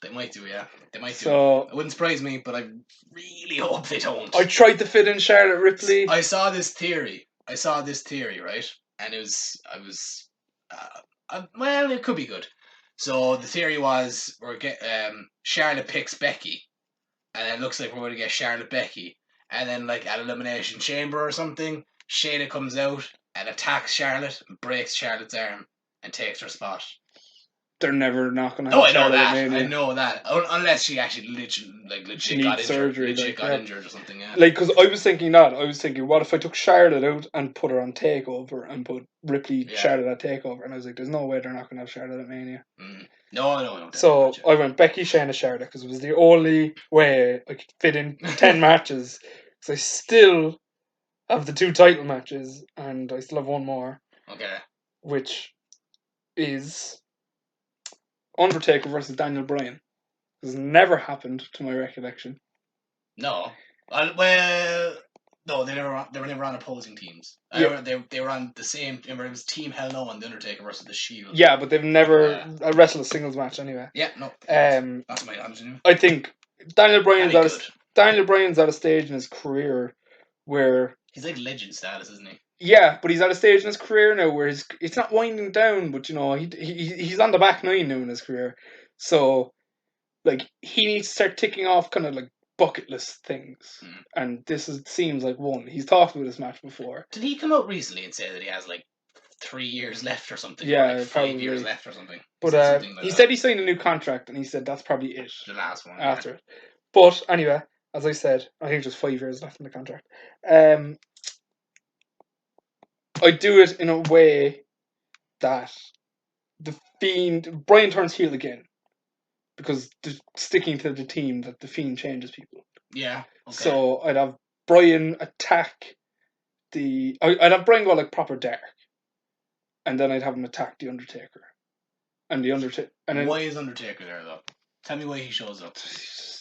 S2: They might do, yeah. They might do.
S1: So,
S2: it wouldn't surprise me, but I really hope they don't.
S1: I tried to fit in Charlotte Ripley.
S2: I saw this theory, right? And well, it could be good. So the theory was Charlotte picks Becky, and it looks like we're going to get Charlotte Becky, and then like at Elimination Chamber or something, Shayna comes out and attacks Charlotte and breaks Charlotte's arm and takes her spot.
S1: They're never not going to.
S2: No, I know that. I know that. Unless she actually legit got injured,
S1: surgery,
S2: injured or something. Yeah.
S1: Like, because I was thinking that. I was thinking, what if I took Charlotte out and put her on Takeover and put Ripley, Charlotte at Takeover? And I was like, there's no way they're not going to have Charlotte at Mania.
S2: No.
S1: So I went Becky, Shayna, Charlotte because it was the only way I could fit in 10 matches. Because I still have the 2 title matches and I still have one more.
S2: Okay.
S1: Which is Undertaker versus Daniel Bryan. This has never happened to my recollection.
S2: No. Well, no, they were never on opposing teams.
S1: Yeah.
S2: They were on the same. Remember, it was Team Hell No and the Undertaker versus the Shield.
S1: Yeah, but they've never wrestled a singles match anyway.
S2: Yeah, no. That's my knowledge anyway.
S1: I think Daniel Bryan's at a stage in his career where
S2: he's like legend status, isn't he?
S1: Yeah, but he's at a stage in his career now where it's not winding down, but you know he's on the back nine now in his career, so like he needs to start ticking off kind of like bucket list things, and seems like one. He's talked about this match before.
S2: Did he come out recently and say that he has like 3 years left or something?
S1: Yeah,
S2: or like 5 years left or something.
S1: But he said he signed a new contract, and he said that's probably it.
S2: The last one
S1: after it. But anyway, as I said, I think there's 5 years left in the contract. I do it in a way that the Fiend Bryan turns heel again because sticking to the team that the Fiend changes people.
S2: Yeah. Okay.
S1: So I'd have Bryan attack I'd have Bryan go like proper dark, and then I'd have him attack the Undertaker, and the Undertaker. And
S2: why is Undertaker there though? Tell me why he shows up.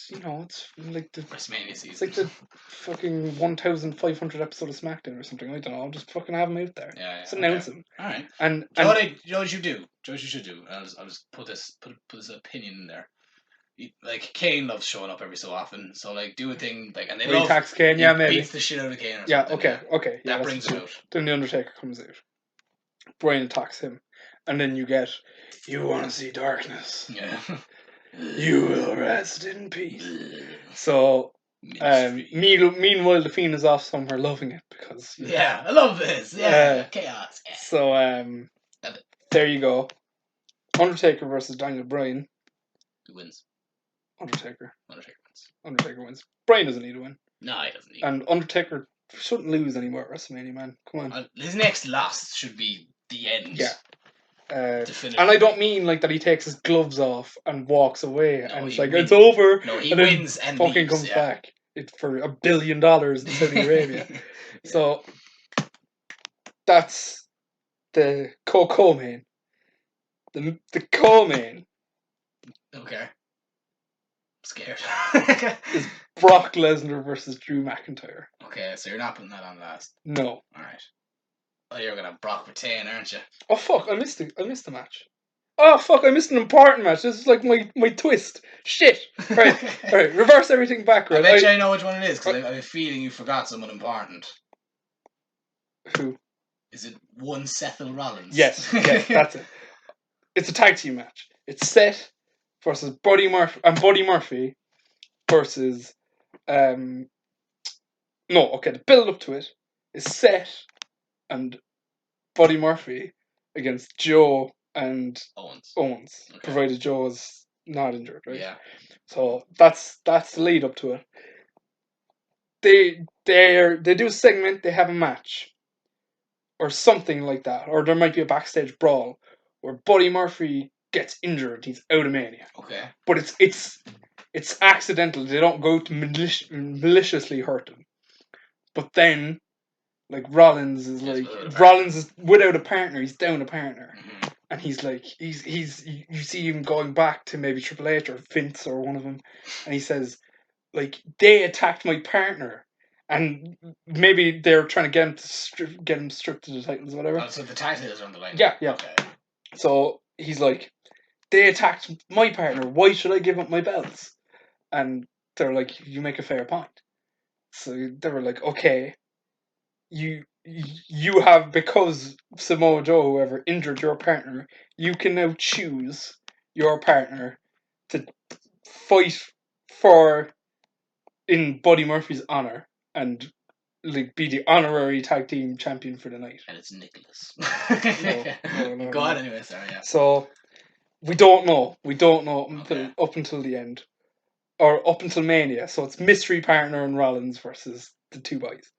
S1: You know, it's like the
S2: WrestleMania season.
S1: It's like the fucking 1,500 episode of SmackDown or something. I don't know. I'll just fucking have him out there.
S2: Yeah.
S1: Just announce him.
S2: All right.
S1: And
S2: you know what you do? You know what you should do? I'll just put this opinion in there. Like Kane loves showing up every so often, so like do a thing like and they love
S1: attacks Kane. Yeah, maybe
S2: beats the shit out of Kane. Or
S1: yeah.
S2: Something,
S1: Okay. Yeah,
S2: that brings it out.
S1: Then the Undertaker comes out. Bryan attacks him, and then you get. You want to see darkness?
S2: Yeah.
S1: You will rest in peace. So, meanwhile, the Fiend is off somewhere loving it because.
S2: Yeah, I love this. Yeah, chaos. Yeah.
S1: So, there you go. Undertaker versus Daniel Bryan.
S2: Who wins?
S1: Undertaker.
S2: Undertaker
S1: wins. Bryan doesn't need to win.
S2: No, he doesn't need.
S1: And Undertaker shouldn't lose anymore at WrestleMania, man. Come on.
S2: His next loss should be the end.
S1: Yeah. And I don't mean like that he takes his gloves off and walks away and it's like
S2: wins.
S1: It's over.
S2: No, he wins and
S1: fucking
S2: leaves,
S1: comes back for $1 billion in Saudi Arabia. Yeah. So that's the co-main. The co-main.
S2: Okay. I'm scared.
S1: is Brock Lesnar versus Drew McIntyre.
S2: Okay, so you're not putting that on last.
S1: No.
S2: Alright. Oh, you're gonna Brock retain, aren't you?
S1: Oh fuck! I missed the match. Oh fuck! I missed an important match. This is like my twist. Shit! Right. Reverse everything backward.
S2: I bet you I know which one it is because I have a feeling you forgot someone important.
S1: Who?
S2: Is it one Seth Rollins?
S1: Yes, that's it. It's a tag team match. It's Seth versus Buddy Murphy versus the build up to it is Seth and Buddy Murphy against Joe and Owens. Okay. Provided Joe is not injured, right?
S2: Yeah.
S1: So that's the lead up to it. They do a segment, they have a match. Or something like that. Or there might be a backstage brawl where Buddy Murphy gets injured, he's out of Mania.
S2: Okay.
S1: But it's accidental. They don't go to maliciously hurt him. But then Rollins is without a partner. He's down a partner, and he's you see him going back to maybe Triple H or Vince or one of them, and he says they attacked my partner, and maybe they're trying to get him stripped of the titles or whatever.
S2: Oh, so the titles are on the line.
S1: Yeah.
S2: Okay.
S1: So he's like, they attacked my partner. Why should I give up my belts? And they're like, you make a fair point. So they were like, okay. You have, because Samoa Joe, whoever, injured your partner, you can now choose your partner to fight in Buddy Murphy's honor and be the honorary tag team champion for the night.
S2: And it's Nicholas.
S1: No.
S2: Go on anyway, sorry, yeah.
S1: So we don't know up until the end. Or up until Mania. So it's mystery partner and Rollins versus the two boys.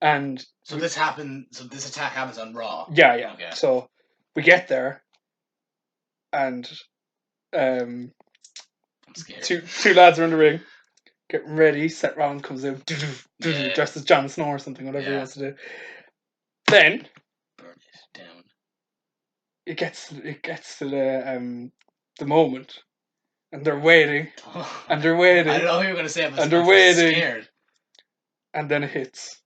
S1: And
S2: so this attack happens on Raw.
S1: Yeah.
S2: Okay.
S1: So we get there, and
S2: I'm scared.
S1: Two lads are in the ring, getting ready. Seth Rollins comes out, dressed as Jon Snow or something, whatever he wants to do. Then
S2: burn it down.
S1: It gets to the the moment, and they're waiting, and they're waiting.
S2: I don't know who you're gonna say, but
S1: and they're
S2: I'm
S1: waiting,
S2: scared.
S1: And then it hits.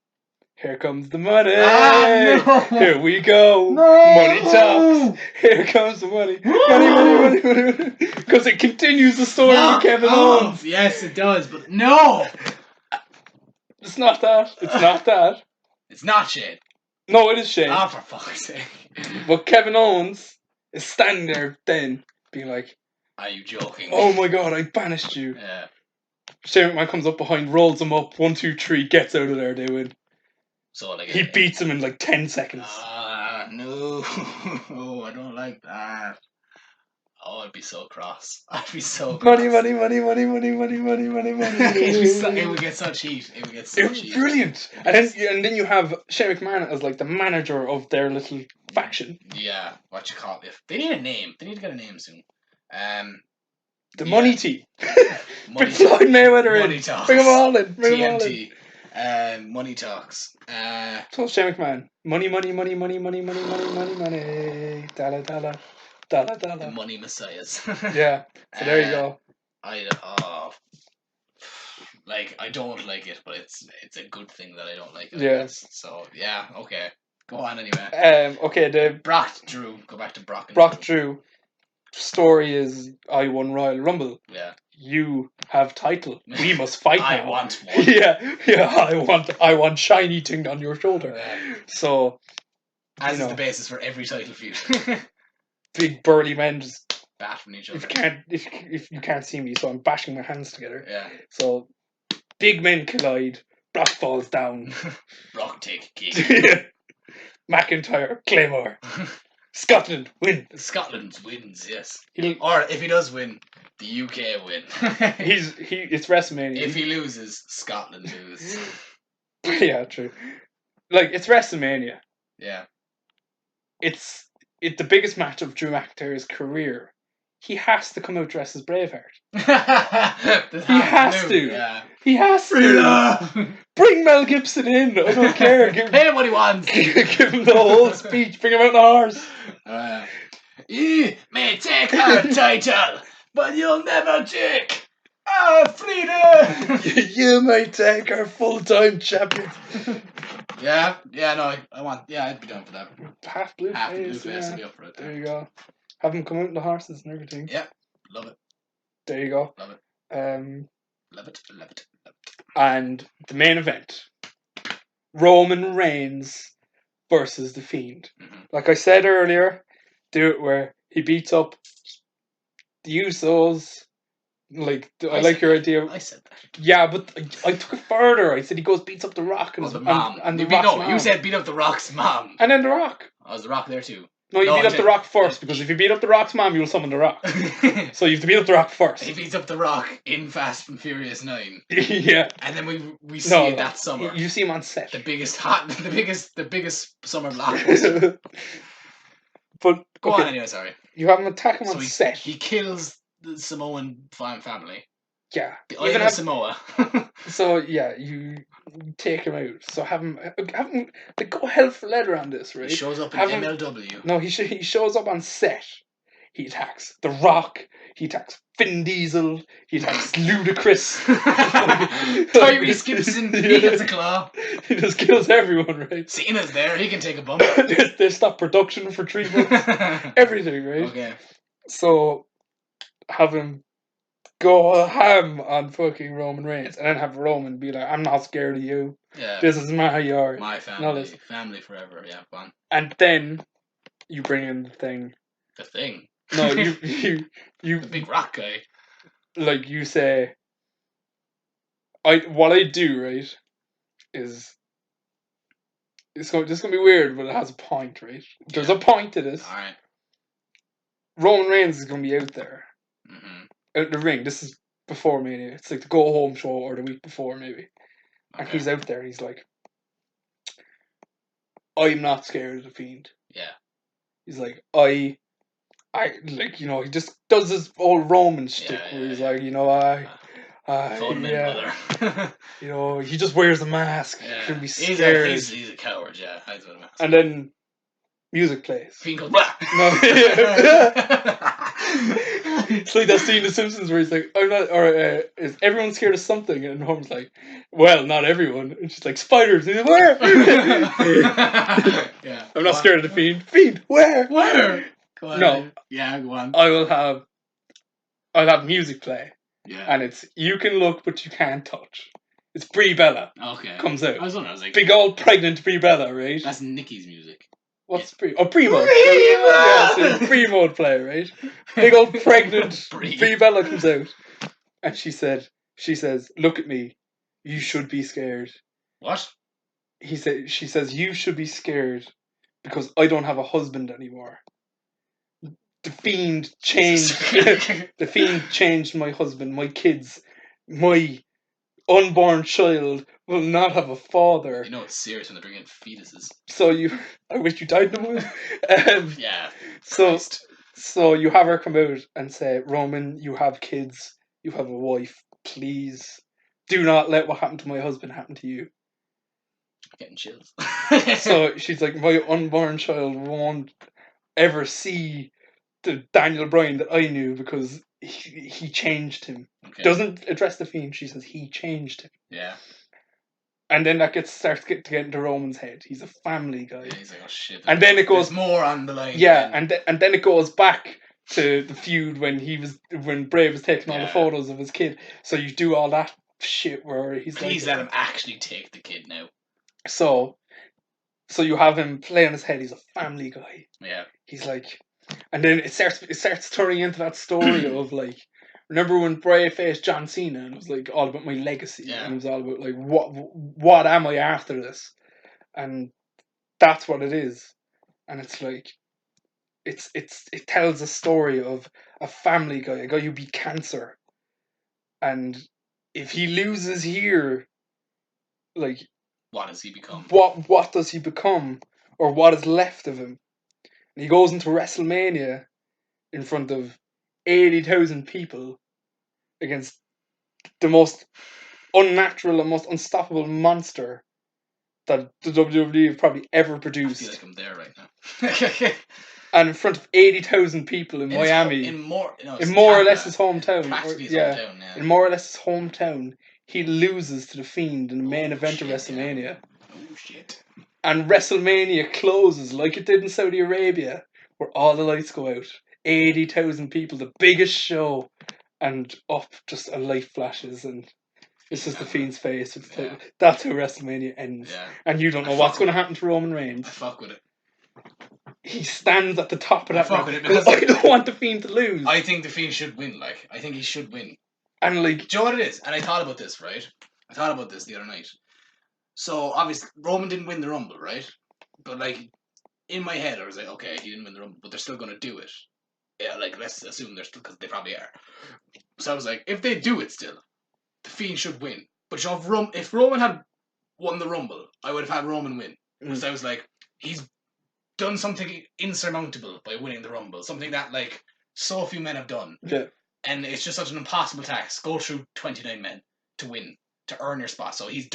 S1: Here comes the money.
S2: No.
S1: Here we go.
S2: No.
S1: Money talks. Here comes the money. Money. Because it continues the story with Kevin Owens.
S2: Yes, it does, but no.
S1: It's not that. It's not that.
S2: It's not Shane.
S1: No, it is Shane.
S2: Oh, for fuck's sake.
S1: But Kevin Owens is standing there then, being like,
S2: are you joking?
S1: Oh my god, I banished you.
S2: Yeah.
S1: Shane McMahon comes up behind, rolls him up, 1, 2, 3, gets out of there, they win.
S2: So like
S1: he beats him in like 10 seconds.
S2: No. I don't like that. Oh, I'd be so cross. I'd be so cross. Money. It would get such heat. It would get so heat.
S1: Brilliant. And then you have Shane McMahon as like the manager of their little faction.
S2: Yeah, what you call it? They need a name. They need to get a name soon.
S1: The Money Team. Bring Floyd Mayweather
S2: Money
S1: in.
S2: Talks.
S1: Bring them all in.
S2: TNT. Money Talks.
S1: So Shane McMahon. Money. Dollar.
S2: The Money Messiahs.
S1: Yeah. So there you go.
S2: I don't like it, but it's a good thing that I don't like it.
S1: Yeah.
S2: So yeah, okay. Go on anyway.
S1: Okay, the
S2: Brock Drew. Go back to Brock.
S1: Brock Drew. Story is I won Royal Rumble.
S2: Yeah.
S1: You have title. We must fight now.
S2: I want one.
S1: Yeah. I want shiny thing on your shoulder.
S2: Yeah.
S1: So,
S2: as is the basis for every title feud.
S1: Big burly men just
S2: bat from each other.
S1: If you can't see me, so I'm bashing my hands together.
S2: Yeah.
S1: So, big men collide. Brock falls down.
S2: Brock take a kick.
S1: McIntyre, Claymore. Scotland win.
S2: Scotland wins, yes. Or if he does win, the UK win.
S1: It's WrestleMania.
S2: If he loses, Scotland loses.
S1: Yeah, true. Like, it's WrestleMania.
S2: Yeah.
S1: It's the biggest match of Drew McIntyre's career. He has to come out dressed as Braveheart. He has to.
S2: Yeah.
S1: He has to. Bring Mel Gibson in. I don't care.
S2: Pay him what he wants.
S1: Give him the whole speech. Bring him out on the horse.
S2: You may take our title, but you'll never take our freedom.
S1: You may take our full-time champion.
S2: Yeah, no, I'd be down for that.
S1: Half blue face,
S2: I'd be up for it.
S1: There you go. Have him come out on the horses and everything.
S2: Yeah, love it.
S1: There you go.
S2: Love it. Love it.
S1: And the main event, Roman Reigns versus The Fiend.
S2: Mm-hmm.
S1: Like I said earlier, do it where he beats up the Usos. Like, I like your idea.
S2: I said that.
S1: Yeah, but I took it further. I said he goes beats up the Rock and
S2: the mom.
S1: And the Rock's mom.
S2: You said beat up the Rock's mom.
S1: And then the Rock.
S2: Oh, was the Rock there too?
S1: No, you beat up the Rock first, because if you beat up the Rock's mom, you'll summon the Rock. So you have to beat up the Rock first.
S2: He beats up the Rock in Fast and Furious 9.
S1: Yeah.
S2: And then we see it that summer.
S1: You see him on set.
S2: The biggest summer blockbuster.
S1: But
S2: go on anyway, sorry.
S1: You have him attack him on set.
S2: He kills the Samoan family.
S1: Yeah.
S2: Even have Samoa.
S1: So yeah, you take him out. So have him like, go hell for leather on this, right?
S2: He shows up in MLW.
S1: No, he shows up on set. He attacks The Rock. He attacks Vin Diesel. He attacks Ludacris.
S2: Tyrese Gibson. He gets a claw.
S1: He just kills everyone, right?
S2: Cena's there. He can take a bump.
S1: They stop production for 3 months. Everything, right?
S2: Okay.
S1: So have him go ham on fucking Roman Reigns, and then have Roman be like, "I'm not scared of you.
S2: Yeah.
S1: This is my yard.
S2: My family. Family forever. Yeah, fun."
S1: And then you bring in the thing.
S2: The thing.
S1: No, you
S2: the big rock guy.
S1: Like you say, what I do, right, is this is gonna be weird, but it has a point, right? There's a point to this.
S2: Alright.
S1: Roman Reigns is gonna be out there.
S2: Mm-hmm.
S1: Out in the ring. This is before Mania. It's like the go home show or the week before maybe. And he's out there and he's like, I'm not scared of the Fiend.
S2: Yeah.
S1: He's like, I like, you know, he just does this old Roman shtick where he's like, you know,
S2: brother.
S1: You know, he just wears a mask.
S2: Yeah.
S1: He can be scared.
S2: He's a coward, yeah. Hides with a mask.
S1: And then music plays.
S2: Fiend goes,
S1: no, It's like that scene in The Simpsons where he's like, "I'm not," or is everyone scared of something? And Homer's like, "Well, not everyone." And she's like, "Spiders." And he's like, "Where?"
S2: Yeah.
S1: I'm not scared of the Fiend. Fiend, where?
S2: Where? Go on,
S1: No.
S2: yeah, go on.
S1: I'll have music play.
S2: Yeah.
S1: And it's You Can Look But You Can't Touch. It's Brie Bella.
S2: Okay.
S1: Comes out.
S2: I was like,
S1: big old pregnant Brie Bella, right?
S2: That's Nicki's music.
S1: What's Brie? Oh, Primo.
S2: Primo!
S1: Yeah, so Primo would play, right? Big old pregnant Brie Bella comes out, and she says, "Look at me. You should be scared."
S2: What?
S1: She says, "You should be scared because I don't have a husband anymore. The Fiend changed. The Fiend changed my husband, my kids, my unborn child will not have a father."
S2: You know it's serious when they bring in fetuses.
S1: So I wish you died in the womb.
S2: Yeah.
S1: So you have her come out and say, "Roman, you have kids, you have a wife. Please, do not let what happened to my husband happen to you."
S2: I'm getting chills.
S1: So she's like, "My unborn child won't ever see the Daniel Bryan that I knew because he changed him."
S2: Okay.
S1: Doesn't address the Fiend. She says he changed him.
S2: Yeah.
S1: And then that starts to get into Roman's head. He's a family guy.
S2: Yeah, he's like, oh shit.
S1: And then it goes
S2: there's more on the line.
S1: Yeah, and then it goes back to the feud when Bray was taking all the photos of his kid. So you do all that shit where he's
S2: Please let him actually take the kid now.
S1: So you have him play on his head. He's a family guy.
S2: Yeah.
S1: He's like, and then it starts turning into that story of like, remember when Bray faced John Cena and it was like all about my legacy, and it was all about like what am I after this, and that's what it is, and it's like. It tells a story of a family guy, a guy who beat cancer, and if he loses here, like,
S2: what does he become?
S1: What does he become, or what is left of him? And he goes into WrestleMania in front of 80,000 people against the most unnatural and most unstoppable monster that the WWE have probably ever produced.
S2: I feel like I'm there right now.
S1: And in front of 80,000 people in Miami, in more or less his hometown, in more or less his hometown, he loses to the Fiend in the main event of WrestleMania.
S2: Yeah. Oh shit!
S1: And WrestleMania closes like it did in Saudi Arabia, where all the lights go out. 80,000 people, the biggest show, and up just a light flashes, and it's just the Fiend's face. It's like, that's how WrestleMania ends, and you don't know what's going to happen to Roman Reigns.
S2: I fuck with it.
S1: He stands at the top of that ramp because I don't want the Fiend to lose.
S2: I think the Fiend should win. Like, I think he should win.
S1: And like,
S2: do you know what it is? And I thought about this, right? I thought about this the other night. So obviously Roman didn't win the Rumble, right? But like, in my head, I was like, okay, he didn't win the Rumble, but they're still gonna do it. Yeah, like let's assume they're still, because they probably are. So I was like, if they do it still, the Fiend should win. But you know, if Roman had won the Rumble, I would have had Roman win. Because I was like, he's done something insurmountable by winning the Rumble, something that like so few men have done.
S1: Yeah.
S2: And it's just such an impossible task. Go through 29 men to win, to earn your spot. So he's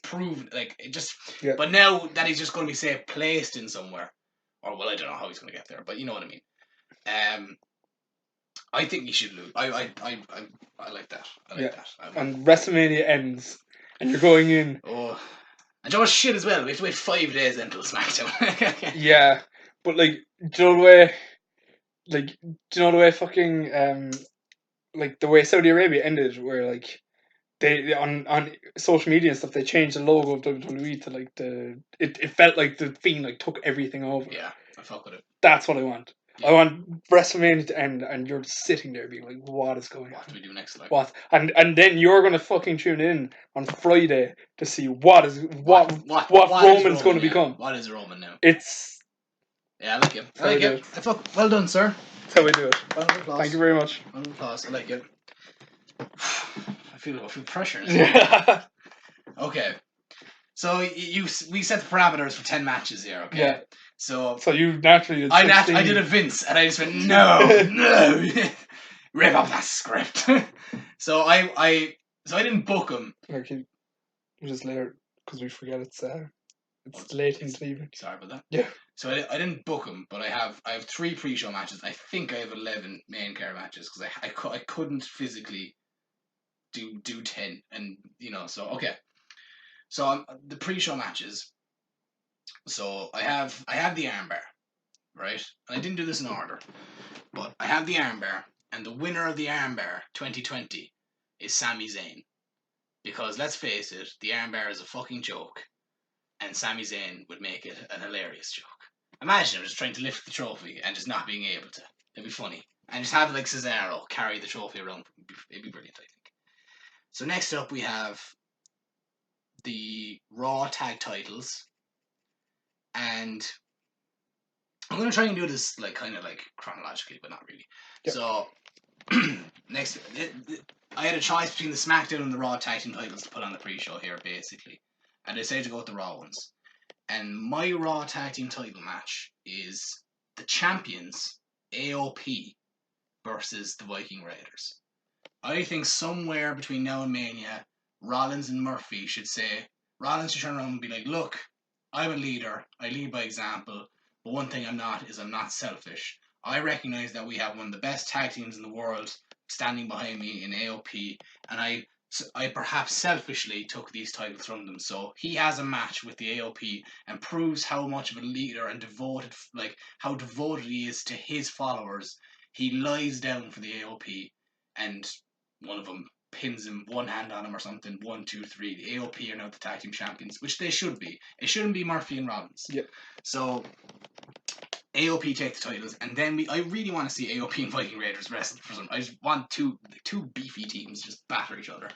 S2: proven, like, it just. Yeah. But now that he's just going to be, say, placed in somewhere, or well, I don't know how he's going to get there, but you know what I mean. I think he should lose. I like that. I like that.
S1: And WrestleMania ends, and you're going in.
S2: Oh. And you know what shit as well? We have to wait 5 days until SmackDown.
S1: Yeah, but like, do you know the way? Like, do you know the way fucking like the way Saudi Arabia ended, where like they on social media and stuff they changed the logo of WWE to like it felt like the Fiend like took everything over.
S2: Yeah, I fuck with it.
S1: That's what I want. Yeah. I want WrestleMania to end, and you're sitting there being like, "What is going on?
S2: What do we do next?" Like,
S1: what? And then you're gonna fucking tune in on Friday to see what Roman's going to become.
S2: What is Roman now?
S1: It's.
S2: Yeah, I like it. I like it. Well done, sir.
S1: That's how we do it.
S2: Round of applause.
S1: Thank you very much.
S2: Round of applause. I like it. I feel pressure.
S1: Yeah.
S2: Okay. So we set the parameters for 10 matches here. Okay.
S1: Yeah.
S2: So
S1: you naturally did
S2: I did a Vince, and I just went no, rip up that script. So I didn't book him.
S1: Okay, we just later because we forget it's late in the evening.
S2: Sorry about that.
S1: Yeah.
S2: So I didn't book them, but I have 3 pre-show matches. I think I have 11 main card matches because I couldn't physically do 10, and so okay. So the pre-show matches. So I have the armbar, right? And I didn't do this in order, but I have the armbar, and the winner of the armbar 2020 is Sami Zayn. Because let's face it, the armbar is a fucking joke, and Sami Zayn would make it an hilarious joke. Imagine him just trying to lift the trophy and just not being able to. It'd be funny. And just have like Cesaro carry the trophy around. It'd be brilliant, I think. So next up we have the Raw tag titles, and I'm gonna try and do this like kind of like chronologically, but not really. Yep. So next, I had a choice between the SmackDown and the Raw tag team titles to put on the pre-show here, basically, and I decided to go with the Raw ones. And my Raw tag team title match is the champions AOP versus the Viking Raiders. I think somewhere between now and Mania, Rollins and Murphy should Rollins should turn around and be like, look, I'm a leader, I lead by example, but one thing I'm not is I'm not selfish. I recognize that we have one of the best tag teams in the world standing behind me in AOP, and I perhaps selfishly took these titles from them. So he has a match with the AOP and proves how much of a leader and devoted, like how devoted he is to his followers. He lies down for the AOP, and one of them pins him, one hand on him or something. 1, 2, 3. The AOP are now the tag team champions, which they should be. It shouldn't be Murphy and Rollins.
S1: Yep.
S2: So AOP take the titles, and then I really want to see AOP and Viking Raiders wrestle for some. I just want two beefy teams just batter each other.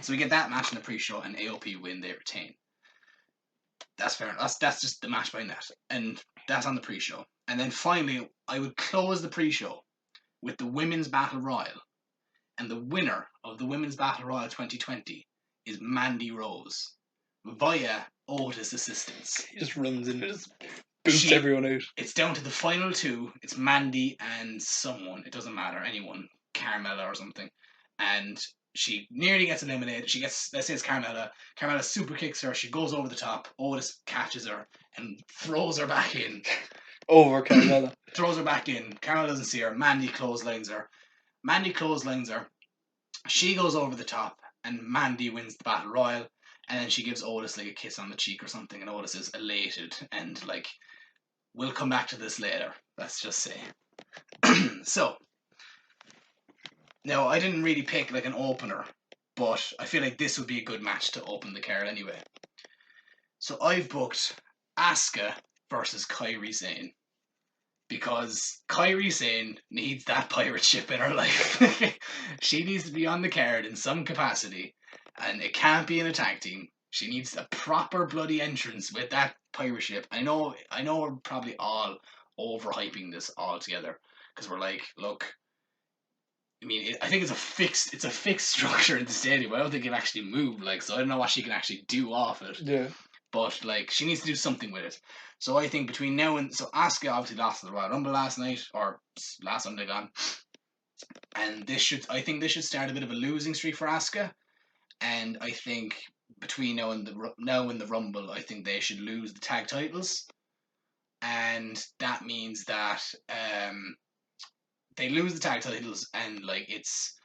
S2: So we get that match in the pre-show, and AOP win, they retain. That's fair enough. That's just the match behind that, and that's on the pre-show. And then finally, I would close the pre-show with the Women's Battle Royal, and the winner of the Women's Battle Royal 2020 is Mandy Rose via Otis assistance.
S1: He just runs in and just boosts everyone out.
S2: It's down to the final 2. It's Mandy and someone. It doesn't matter. Anyone. Carmella or something. And she nearly gets eliminated. She gets, let's say it's Carmella. Carmella super kicks her. She goes over the top. Otis catches her and throws her back in.
S1: Over Carmella.
S2: Throws her back in. Carmella doesn't see her. Mandy clotheslines her. She goes over the top, and Mandy wins the Battle Royal. And then she gives Otis like a kiss on the cheek or something, and Otis is elated and like, we'll come back to this later. Let's just say. So, now I didn't really pick like an opener, but I feel like this would be a good match to open the card anyway. So I've booked Asuka versus Kairi Sane, because Kairi Sane needs that pirate ship in her life. She needs to be on the card in some capacity, and it can't be in a tag team. She needs a proper bloody entrance with that pirate ship. I know we're probably all overhyping this altogether, because we're like, look, I mean, I think it's a fixed structure in the stadium. I don't think it actually moved, like, so I don't know what she can actually do off it.
S1: Yeah.
S2: But like, she needs to do something with it. So I think between now and Asuka obviously lost the Royal Rumble last night, or last Sunday gone, and I think this should start a bit of a losing streak for Asuka. And I think between now and the Rumble, I think they should lose the tag titles, and that means that they lose the tag titles, and like it's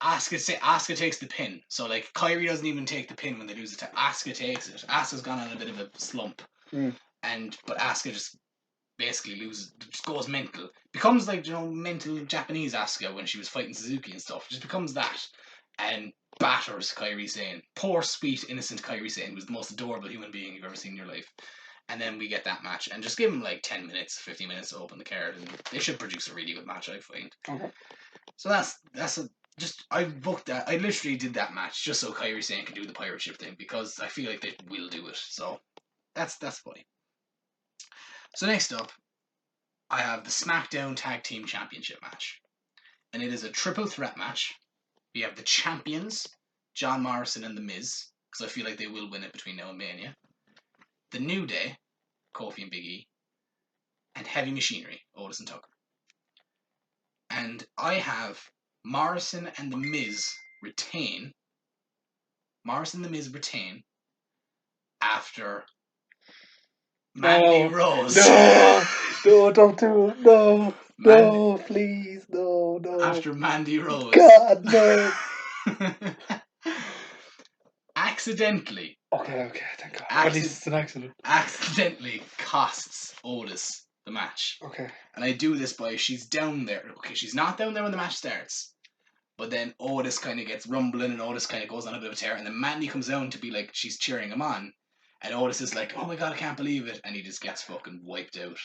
S2: Asuka takes the pin. So like Kairi doesn't even take the pin when they lose it. Asuka takes it. Asuka's gone on a bit of a slump, but Asuka just basically just goes mental. Becomes like, mental Japanese Asuka when she was fighting Suzuki and stuff. Just becomes that, and batters Kairi Sane. Poor, sweet, innocent Kairi Sane, who's the most adorable human being you've ever seen in your life. And then we get that match, and just give them like 10 minutes, 15 minutes to open the card, and they should produce a really good match, I find. Okay. So I booked that. I literally did that match just so Kairi Sane can do the pirate ship thing, because I feel like they will do it. So that's funny. So next up, I have the SmackDown Tag Team Championship match, and it is a triple threat match. We have the champions, John Morrison and The Miz, because I feel like they will win it between now and Mania. The New Day, Kofi and Big E, and Heavy Machinery, Otis and Tucker. And I have Morrison and The Miz retain after Mandy
S1: No.
S2: Rose.
S1: No, don't do it. No, no, please, no.
S2: After Mandy Rose.
S1: God, no.
S2: Accidentally.
S1: Okay, thank God. At least it's an accident.
S2: Accidentally costs Otis the match.
S1: Okay.
S2: And I do this by she's down there. Okay, she's not down there when the match starts. But then Otis kind of gets rumbling and Otis kind of goes on a bit of a tear. And then Mandy comes down to be like, she's cheering him on. And Otis is like, oh my God, I can't believe it. And he just gets fucking wiped out.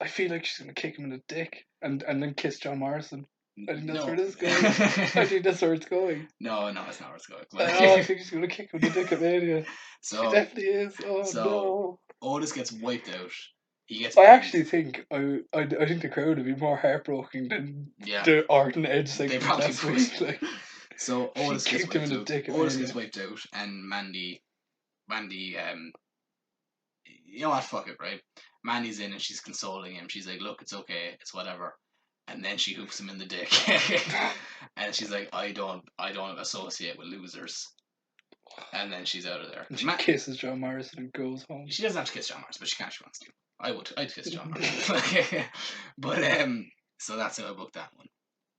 S1: I feel like she's going to kick him in the dick and then kiss John Morrison. I think that's
S2: No.
S1: where this is going. I think that's where it's going.
S2: No, it's not where it's going.
S1: I think she's going to kick him in the dick at Mania.
S2: So,
S1: she definitely is. Oh, no.
S2: Otis gets wiped out. He gets.
S1: I actually think I think the crowd would be more heartbroken than the Orton Edge segment last week. Like,
S2: so Otis gets wiped out.
S1: Otis
S2: gets wiped out, and Mandy, you know what? Fuck it, right? Mandy's in and she's consoling him. She's like, "Look, it's okay, it's whatever." And then she hoops him in the dick, and she's like, "I don't associate with losers." And then she's out of there.
S1: And she kisses John Morrison and goes home.
S2: She doesn't have to kiss John Morrison, but she can if she wants to. I'd kiss John Morrison. But so that's how I booked that one.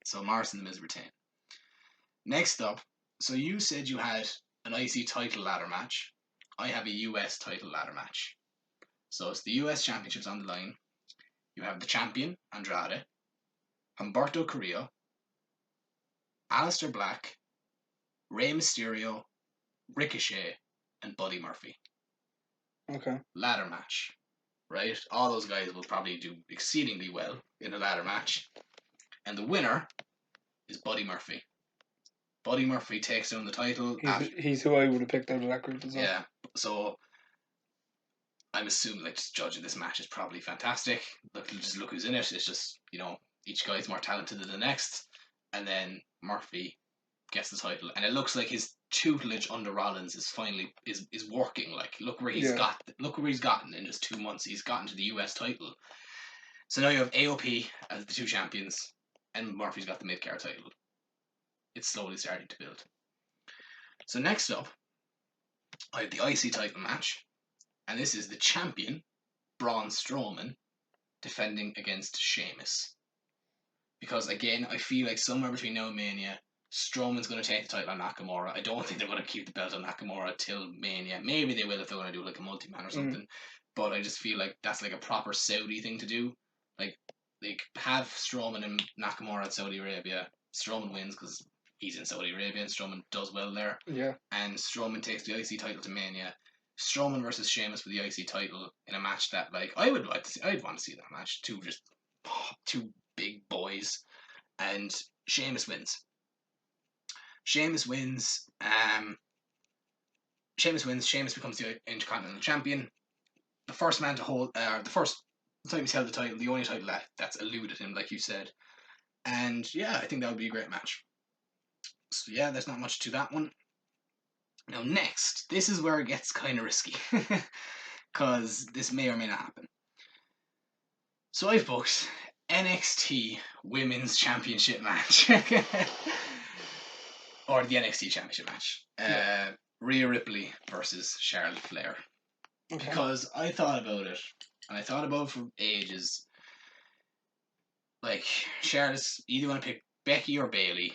S2: So Morrison the Miz retain. Next up, so you said you had an IC title ladder match. I have a US title ladder match. So it's the US Championships on the line. You have the champion, Andrade, Humberto Carrillo, Aleister Black, Rey Mysterio, Ricochet, and Buddy Murphy.
S1: Okay.
S2: Ladder match. Right? All those guys will probably do exceedingly well in a ladder match. And the winner is Buddy Murphy. Buddy Murphy takes down the title.
S1: He's who I would have picked out of that group as well.
S2: Yeah. So I'm assuming, like, just judging this match is probably fantastic. Look who's in it. It's just, each guy's more talented than the next. And then Murphy gets the title. And it looks like his tutelage under Rollins is finally is working. Like, look where he's gotten in just 2 months. He's gotten to the US title. So now you have AOP as the two champions, and Murphy's got the mid-card title. It's slowly starting to build. So next up, I have the IC title match, and this is the champion, Braun Strowman, defending against Sheamus. Because again, I feel like somewhere between now and Mania, Strowman's going to take the title on Nakamura. I don't think they're going to keep the belt on Nakamura till Mania. Maybe they will if they're going to do like a multi-man or something. But I just feel like that's like a proper Saudi thing to do. Like, they have Strowman and Nakamura at Saudi Arabia. Strowman wins because he's in Saudi Arabia and Strowman does well there.
S1: Yeah.
S2: And Strowman takes the IC title to Mania. Strowman versus Sheamus for the IC title in a match that, like, I would like to see. I'd want to see that match. Two big boys. And Sheamus wins. Sheamus wins. Sheamus becomes the Intercontinental Champion. The first man to hold, the first time he's held the title, the only title that's eluded him, like you said. And yeah, I think that would be a great match. So yeah, there's not much to that one. Now next, this is where it gets kind of risky. Because this may or may not happen. So I've booked NXT Women's Championship match. Or the NXT Championship match. Rhea Ripley versus Charlotte Flair. Okay. Because I thought about it, and I thought about it for ages. Like, Charlotte's either going to pick Becky or Bayley,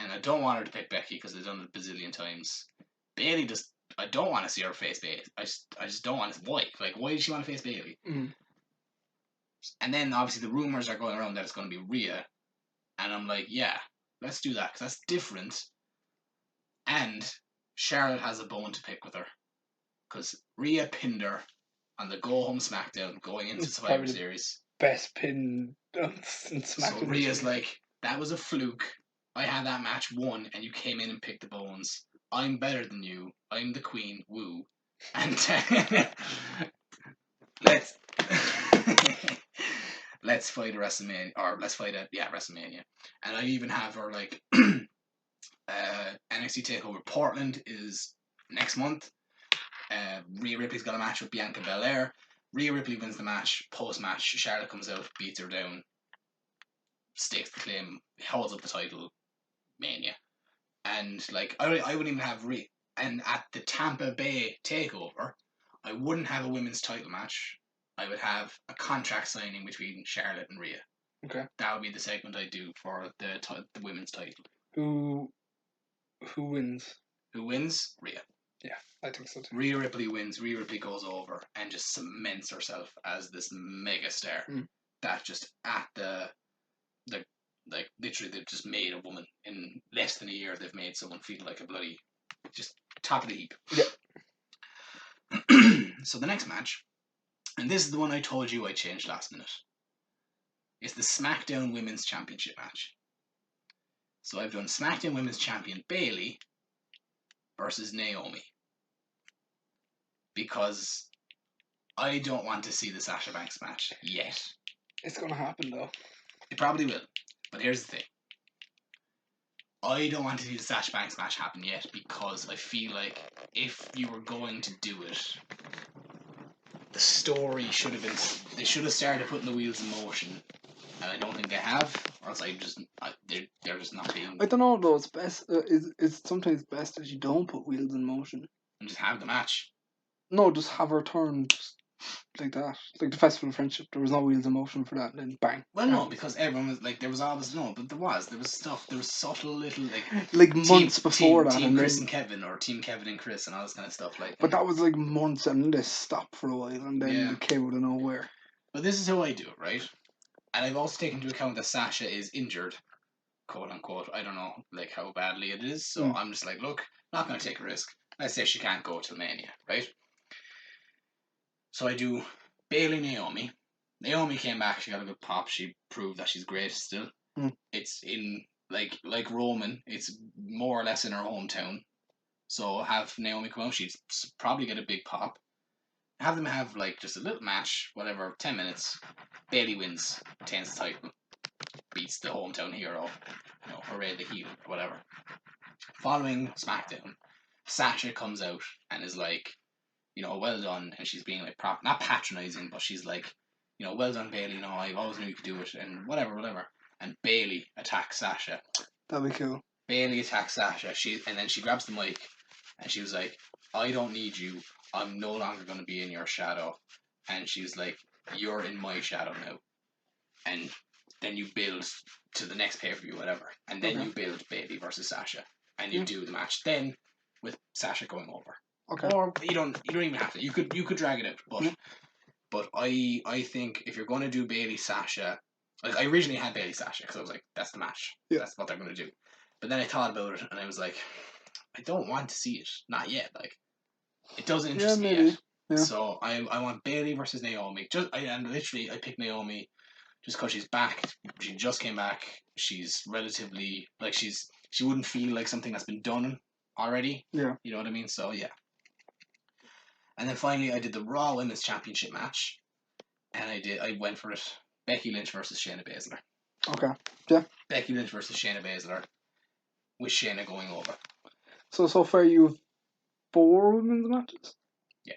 S2: and I don't want her to pick Becky because they've done it a bazillion times. Bayley I don't want to see her face Bayley. I just don't want to. Why? Like, why does she want to face Bayley? And then obviously the rumors are going around that it's going to be Rhea, and I'm like, yeah, let's do that because that's different. And Charlotte has a bone to pick with her. Because Rhea pinned her on the Go Home SmackDown going into Survivor Series.
S1: Best pin in SmackDown.
S2: So Rhea's like, that was a fluke. I had that match won and you came in and picked the bones. I'm better than you. I'm the queen. Woo. And let's fight a WrestleMania. Or let's fight WrestleMania. And I even have her like NXT TakeOver Portland is next month. Rhea Ripley's got a match with Bianca Belair. Rhea Ripley wins the match. Post-match, Charlotte comes out, beats her down, stakes the claim, holds up the title, Mania. And like, I wouldn't even have Rhea. And at the Tampa Bay TakeOver, I wouldn't have a women's title match. I would have a contract signing between Charlotte and Rhea.
S1: Okay.
S2: That would be the segment I do for the women's title.
S1: Who wins?
S2: Who wins? Rhea.
S1: Yeah, I think so too.
S2: Rhea Ripley wins. Rhea Ripley goes over and just cements herself as this mega star. That just at the like literally they've just made a woman in less than a year. They've made someone feel like a bloody just top of the heap.
S1: Yeah.
S2: So the next match, and this is the one I told you I changed last minute, is the SmackDown Women's Championship match. So I've done SmackDown Women's Champion Bayley versus Naomi. Because I don't want to see the Sasha Banks match yet.
S1: It's going to happen though.
S2: It probably will. But here's the thing. I don't want to see the Sasha Banks match happen yet because I feel like if you were going to do it, the story should have been... They should have started putting the wheels in motion. And I don't think they have. Or else they're just not being...
S1: I don't know though. It's best... it's sometimes best that you don't put wheels in motion.
S2: And just have the match.
S1: No, just have her turn like that. Like the Festival of Friendship, there was no wheels in motion for that, and then bang.
S2: Well, no, because everyone was like, there was always but there was stuff. There was subtle little
S1: like months before that,
S2: Team Chris and Kevin, or Team Kevin and Chris, and all this kind of stuff. Like,
S1: but that was like months, and then they stopped for a while, and then it came out of nowhere.
S2: But this is how I do it, right? And I've also taken into account that Sasha is injured, quote unquote. I don't know like how badly it is, so I'm just like, look, not going to take a risk. Let's say she can't go till Mania, right? So I do Bayley Naomi. Naomi came back, she got a good pop, she proved that she's great still. It's in, like Roman, it's more or less in her hometown. So have Naomi come out, she'd probably get a big pop. Have them have, like, just a little match, whatever, 10 minutes. Bayley wins, retains the title, beats the hometown hero, hooray the heel, whatever. Following SmackDown, Sasha comes out and is like, well done, and she's being like not patronizing, but she's like, well done, Bayley. I always knew you could do it, and whatever. And Bayley attacks Sasha.
S1: That'd be cool.
S2: Bayley attacks Sasha. And then she grabs the mic, and she was like, "I don't need you. I'm no longer going to be in your shadow." And she was like, "You're in my shadow now." And then you build to the next pay-per-view, whatever, and then you build Bayley versus Sasha, and you do the match. Then with Sasha going over.
S1: Okay.
S2: Or you don't even have to. You could drag it out, but I think if you're going to do Bayley Sasha, like I originally had Bayley Sasha because I was like, that's the match. Yeah. That's what they're going to do. But then I thought about it and I was like, I don't want to see it. Not yet. Like it doesn't interest me yet. Yeah. So I want Bayley versus Naomi. I picked Naomi just because she's back. She just came back. She's relatively she wouldn't feel like something that's been done already. Yeah. You know what I mean? So yeah. And then finally, I did the Raw Women's Championship match, and I went for it. Becky Lynch versus Shayna Baszler.
S1: Okay. Yeah.
S2: Becky Lynch versus Shayna Baszler, with Shayna going over.
S1: So far you have 4 women's matches?
S2: Yeah.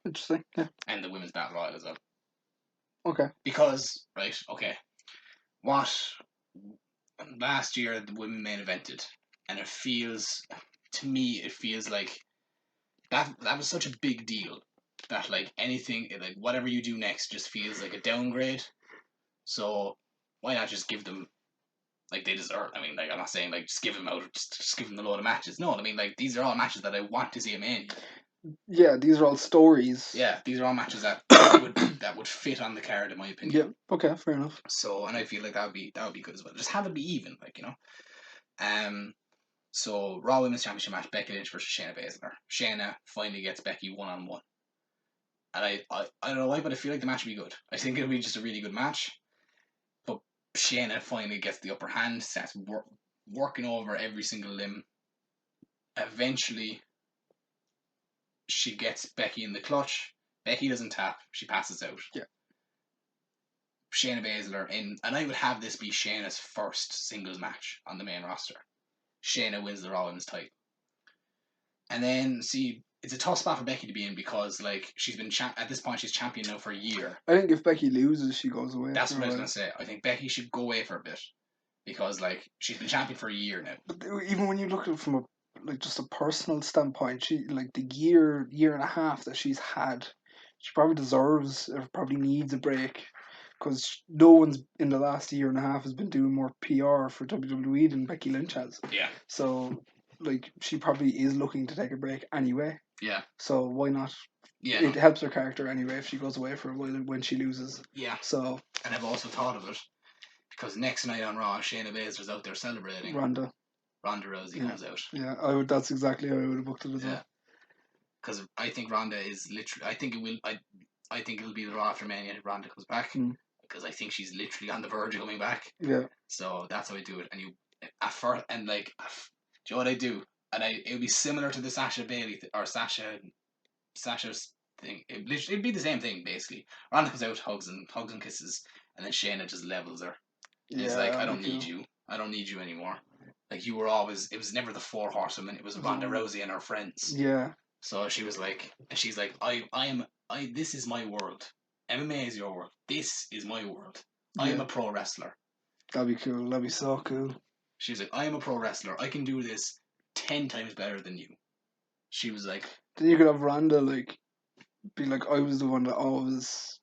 S1: Interesting, yeah.
S2: And the Women's Battle Royal as well.
S1: Okay.
S2: Because, last year the women main evented, and to me it feels like that was such a big deal that anything, whatever you do next just feels like a downgrade. So why not just give them they deserve? I mean, I'm not saying just give them just give them a load of matches. No, I mean these are all matches that I want to see them in.
S1: Yeah, these are all stories.
S2: Yeah, these are all matches that would fit on the card in my opinion.
S1: Yeah, okay, fair enough.
S2: So, and I feel like that would be good as well. Just have it be even, So Raw Women's Championship match: Becky Lynch versus Shayna Baszler. Shayna finally gets Becky 1-on-1, and I don't know why, but I feel like the match will be good. I think it'll be just a really good match. But Shayna finally gets the upper hand, starts working over every single limb. Eventually, she gets Becky in the clutch. Becky doesn't tap; she passes out.
S1: Yeah.
S2: Shayna Baszler and I would have this be Shayna's first singles match on the main roster. Shayna wins the Raw Women's title. And then, it's a tough spot for Becky to be in because, she's been at this point, she's champion now for a year.
S1: I think if Becky loses, she goes away.
S2: That's what I was going to say. I think Becky should go away for a bit because, she's been champion for a year now.
S1: But even when you look at it from like just a personal standpoint, she like the year and a half that she's had, she probably deserves or probably needs a break because no one's in the last year and a half has been doing more PR for WWE than Becky Lynch has.
S2: Yeah.
S1: So like she probably is looking to take a break anyway.
S2: Yeah.
S1: So why not?
S2: Yeah.
S1: It helps her character anyway if she goes away for a while when she loses.
S2: Yeah.
S1: So.
S2: And I've also thought of it because next night on Raw, Shayna Baszler's out there celebrating.
S1: Ronda
S2: Rousey comes out.
S1: Yeah, I would. That's exactly how I would have booked it as well.
S2: Because I think Ronda is literally. I think it will. I think it'll be the Raw after Mania. Ronda comes back because I think she's literally on the verge of coming back.
S1: Yeah.
S2: So that's how I do it. And you at first and like, do you know what I do? And it would be similar to the Sasha Bailey or Sasha's thing. It'd be the same thing basically. Ronda comes out, hugs and kisses, and then Shayna just levels her. And it's like, I don't need you. I don't need you anymore. Like you were always. It was never the four horsewomen. It was Ronda Rousey and her friends.
S1: Yeah.
S2: So she was like, and she's like, this is my world. MMA is your world. This is my world. I am a pro wrestler.
S1: That'd be cool. That'd be so cool.
S2: She's like, I am a pro wrestler. I can do this 10 times better than you. She was like.
S1: Then you could have Ronda like, be like, I was the one that always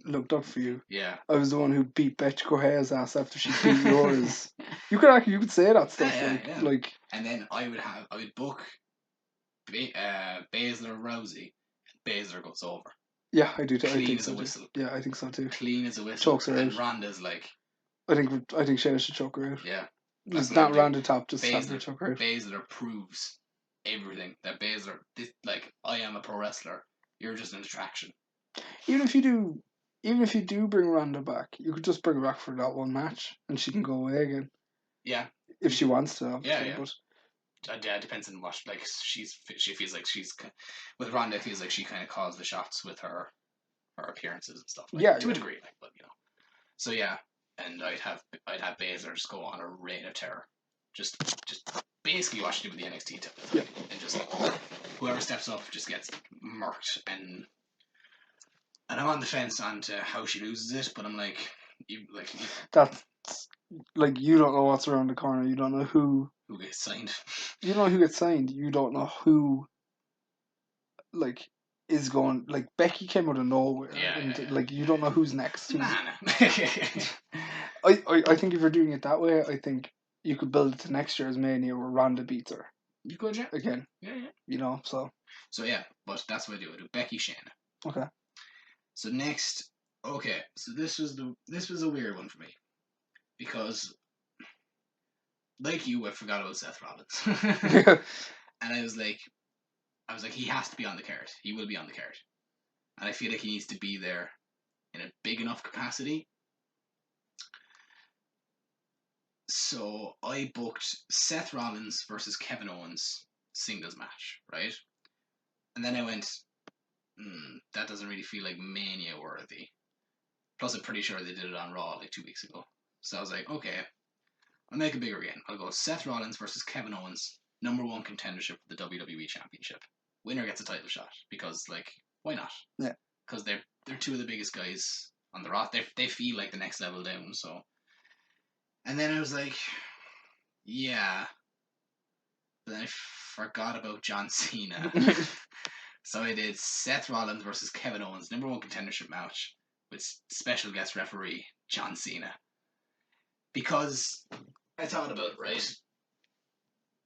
S1: looked up for you.
S2: Yeah.
S1: I was the one who beat Betch Correa's ass after she beat yours. You could say that stuff like.
S2: And then I would book Baszler Rousey. Baszler goes over.
S1: Yeah, I do.
S2: Clean
S1: I think
S2: as
S1: so
S2: a whistle.
S1: Too. Yeah, I think so too.
S2: Clean as a whistle.
S1: Chokes her
S2: and
S1: out.
S2: Ronda's like.
S1: I think Shayna should choke her out.
S2: Yeah.
S1: It's not Ronda top, just have her choke her out.
S2: Baszler proves everything that Baszler. I am a pro wrestler. You're just an attraction.
S1: Even if you do bring Ronda back, you could just bring her back for that one match, and she can go away again.
S2: Yeah.
S1: If she wants to, obviously.
S2: Yeah. But it depends on what. Like she feels like she's with Ronda. It feels like she kind of calls the shots with her appearances and stuff. To a degree, but So yeah, and I'd have Baszler just go on a reign of terror, just basically what she did with the NXT title, and just whoever steps up just gets murked, and I'm on the fence on to how she loses it, but I'm like,
S1: that's like you don't know what's around the corner. You don't know who
S2: gets signed.
S1: You don't know who gets signed. You don't know who is going. Like Becky came out of nowhere, you don't know who's next.
S2: Nah.
S1: I think if you're doing it that way, I think you could build it to next year's Mania where Ronda beats her.
S2: You could, yeah.
S1: Again.
S2: Yeah.
S1: So.
S2: So yeah, but that's what I do. I do Becky Shayna.
S1: Okay.
S2: So next, so this was a weird one for me because, like you, I forgot about Seth Rollins, and I was like, he has to be on the card. He will be on the card, and I feel like he needs to be there in a big enough capacity. So I booked Seth Rollins versus Kevin Owens singles match, right? And then I went, that doesn't really feel like Mania worthy. Plus, I'm pretty sure they did it on Raw like 2 weeks ago. So I was like, okay, I'll make it bigger again. I'll go Seth Rollins versus Kevin Owens, #1 contendership for the WWE Championship. Winner gets a title shot because, why not?
S1: Yeah.
S2: Because they're two of the biggest guys on the roster. They feel like the next level down. So, and then I was like, yeah. But then I forgot about John Cena. So I did Seth Rollins versus Kevin Owens, #1 contendership match with special guest referee John Cena. Because I thought about it, right?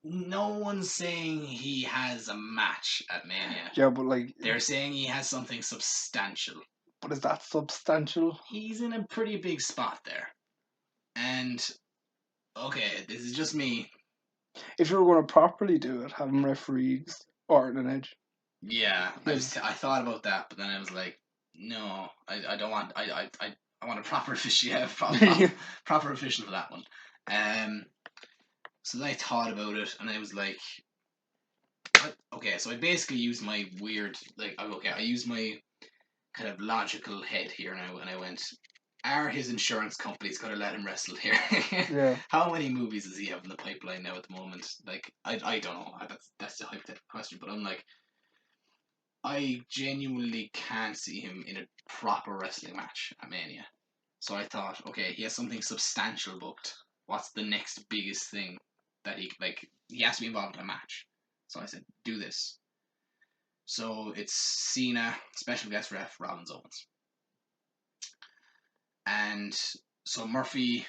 S2: No one's saying he has a match at Mania.
S1: Yeah, but
S2: they're saying he has something substantial.
S1: But is that substantial?
S2: He's in a pretty big spot there. And okay, this is just me.
S1: If you were going to properly do it, have him referees Orton and Edge.
S2: Yeah, I thought about that, but then I was like, no, I don't want. I want a proper official. Yeah, proper official for that one. So then I thought about it, and I was like, okay, so I basically used my weird, I used my kind of logical head here now, and I went, are his insurance companies going to let him wrestle here?
S1: Yeah.
S2: How many movies does he have in the pipeline now at the moment? I don't know. That's the hypothetical question, but I'm like, I genuinely can't see him in a proper wrestling match at Mania. So I thought, okay, he has something substantial booked. What's the next biggest thing that he has to be involved in a match. So I said, do this. So it's Cena, special guest ref, Rollins Owens. And so Murphy,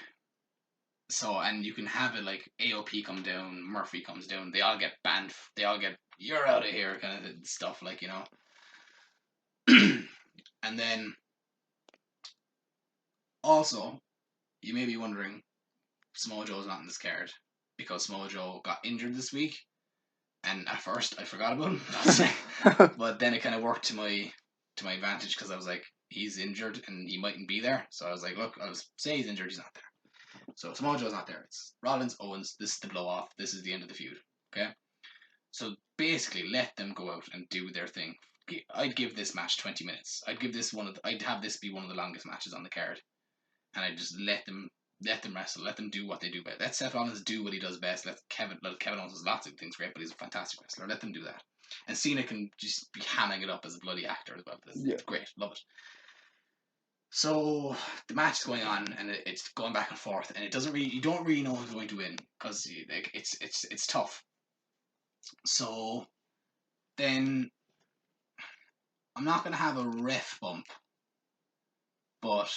S2: and you can have it like AOP come down, Murphy comes down, they all get banned, you're out of here kind of stuff, like, you know. And then also, you may be wondering, Samoa Joe's not in this card because Samoa Joe got injured this week, and at first I forgot about him, but then it kind of worked to my advantage because I was like, he's injured and he mightn't be there, so I was like, look, I'll say he's injured, he's not there. So Samoa Joe's not there. It's Rollins, Owens. This is the blow off. This is the end of the feud. Okay, so basically, let them go out and do their thing. I'd give this match 20 minutes. I'd have this be one of the longest matches on the card, and I'd just let them wrestle. Let them do what they do best. Let Seth Rollins do what he does best. Let Kevin Owens does lots of things great, but he's a fantastic wrestler. Let them do that. And Cena can just be hamming it up as a bloody actor as well. It's great. Love it. So the match is going on, and it's going back and forth, and you don't really know who's going to win because like it's tough. So then I'm not gonna have a ref bump, but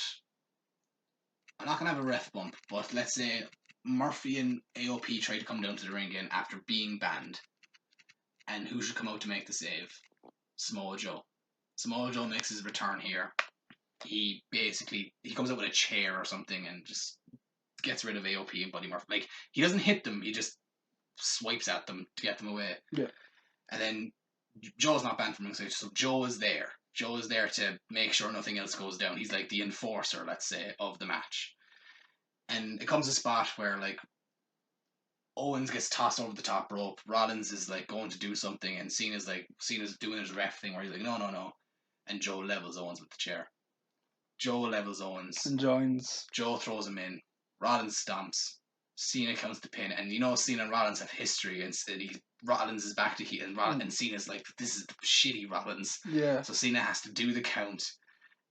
S2: let's say Murphy and AOP try to come down to the ring again after being banned, and who should come out to make the save? Samoa Joe. Samoa Joe makes his return here. He comes out with a chair or something and just gets rid of AOP and Buddy Murphy. Like, he doesn't hit them, he just swipes at them to get them away.
S1: Yeah.
S2: And then Joe's not banned from ringside, so Joe is there. Joe is there to make sure nothing else goes down. He's like the enforcer, let's say, of the match. And it comes a spot where, like, Owens gets tossed over the top rope. Rollins is like going to do something, and Cena's doing his ref thing where he's like, no. And Joe levels Owens with the chair. Joe levels Owens.
S1: And joins.
S2: Joe throws him in. Rollins stomps. Cena counts the pin. And you know Cena and Rollins have history. And Rollins is back to heel. And Cena's like, this is shitty Rollins.
S1: Yeah.
S2: So Cena has to do the count.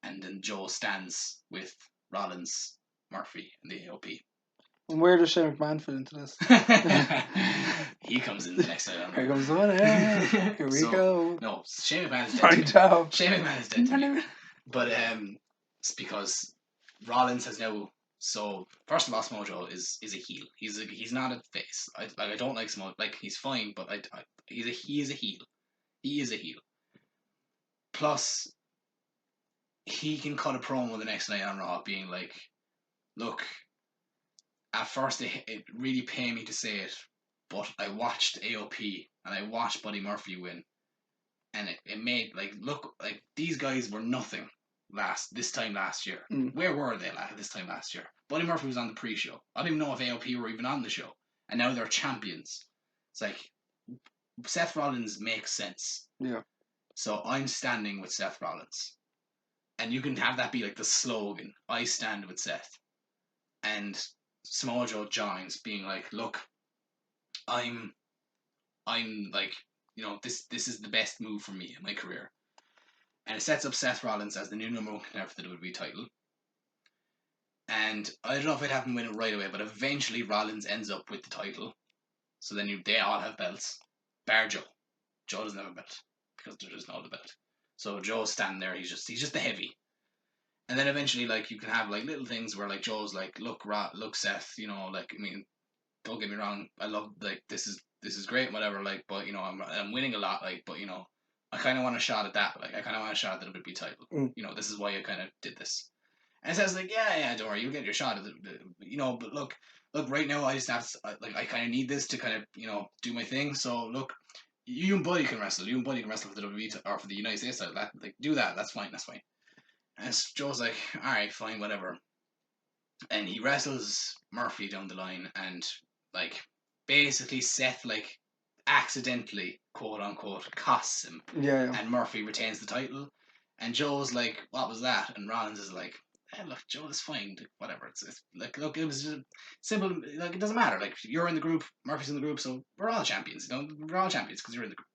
S2: And then Joe stands with Rollins, Murphy, and the AOP.
S1: And where does Shane McMahon fit into this?
S2: He comes in the next time.
S1: Here comes the one. Here we go.
S2: No, Shane McMahon is dead. Shane McMahon is dead. But it's because Rollins has now. So first of all, Samoa Joe is a heel. He's not a face. I don't like Samoa. Like, he's fine, but he is a heel. He is a heel. Plus, he can cut a promo the next night on Raw, being like, "Look, at first it really pained me to say it, but I watched AOP and I watched Buddy Murphy win, and it made look like these guys were nothing this time last year. Where were they this time last year? Buddy Murphy was on the pre-show. I don't even know if AOP were even on the show, and now they're champions. It's like, Seth Rollins makes sense.
S1: Yeah.
S2: So I'm standing with Seth Rollins, and you can have that be like the slogan: I stand with Seth. And Samoa Joe joins, being like, look, I'm like, you know, this is the best move for me in my career. And it sets up Seth Rollins as the new number one contender for the WWE title. And I don't know if I'd have him win it right away, but eventually Rollins ends up with the title. So then they all have belts, bar Joe. Joe doesn't have a belt because there is no belt. So Joe's standing there. He's just the heavy. And then eventually, like, you can have like little things where like Joe's like, look Seth, you know, like, I mean, don't get me wrong, I love, like, this is great, whatever, like, but, you know, I'm winning a lot, like, but, you know, I kind of want a shot at that, like, I kind of want a shot at the WWE title. You know, this is why I kind of did this. And Seth's like, yeah, don't worry, you'll get your shot at the, you know, but look, right now I just have to, like, I kind of need this to kind of, you know, do my thing. So look, you and Buddy can wrestle. You and Buddy can wrestle for the WWE or for the United States title. Like, do that. That's fine. And Joe's like, all right, fine, whatever. And he wrestles Murphy down the line, and like, basically Seth, like, accidentally, quote unquote, costs him.
S1: Yeah.
S2: And Murphy retains the title. And Joe's like, what was that? And Rollins is like, hey, look, Joe, it's fine. Whatever. It's like, look, it was just simple. Like, it doesn't matter. Like, you're in the group, Murphy's in the group, so we're all champions. You know, we're all champions because you're in the group.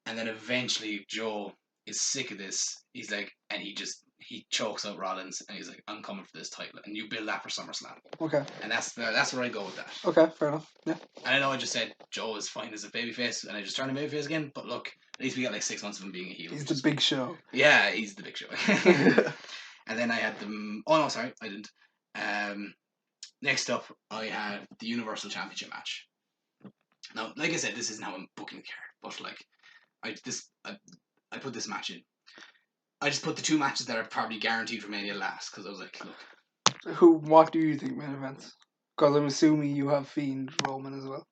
S2: And then eventually Joe is sick of this. He's like, and he he chokes out Rollins, and he's like, "I'm coming for this title," and you build that for SummerSlam.
S1: Okay.
S2: And that's where I go with that.
S1: Okay, fair enough. Yeah.
S2: And I know I just said Joe is fine as a babyface, and I just turned him babyface again. But look, at least we got like 6 months of him being a heel.
S1: He's the big show.
S2: Yeah, he's the big show. And then I had them. Oh no, sorry, I didn't. Next up, I had the Universal Championship match. Now, like I said, this isn't how I'm booking the card, but like, I put this match in. I just put the 2 matches that are probably guaranteed for Mania last because I was like, look.
S1: What do you think main events? Because I'm assuming you have Fiend Roman as well.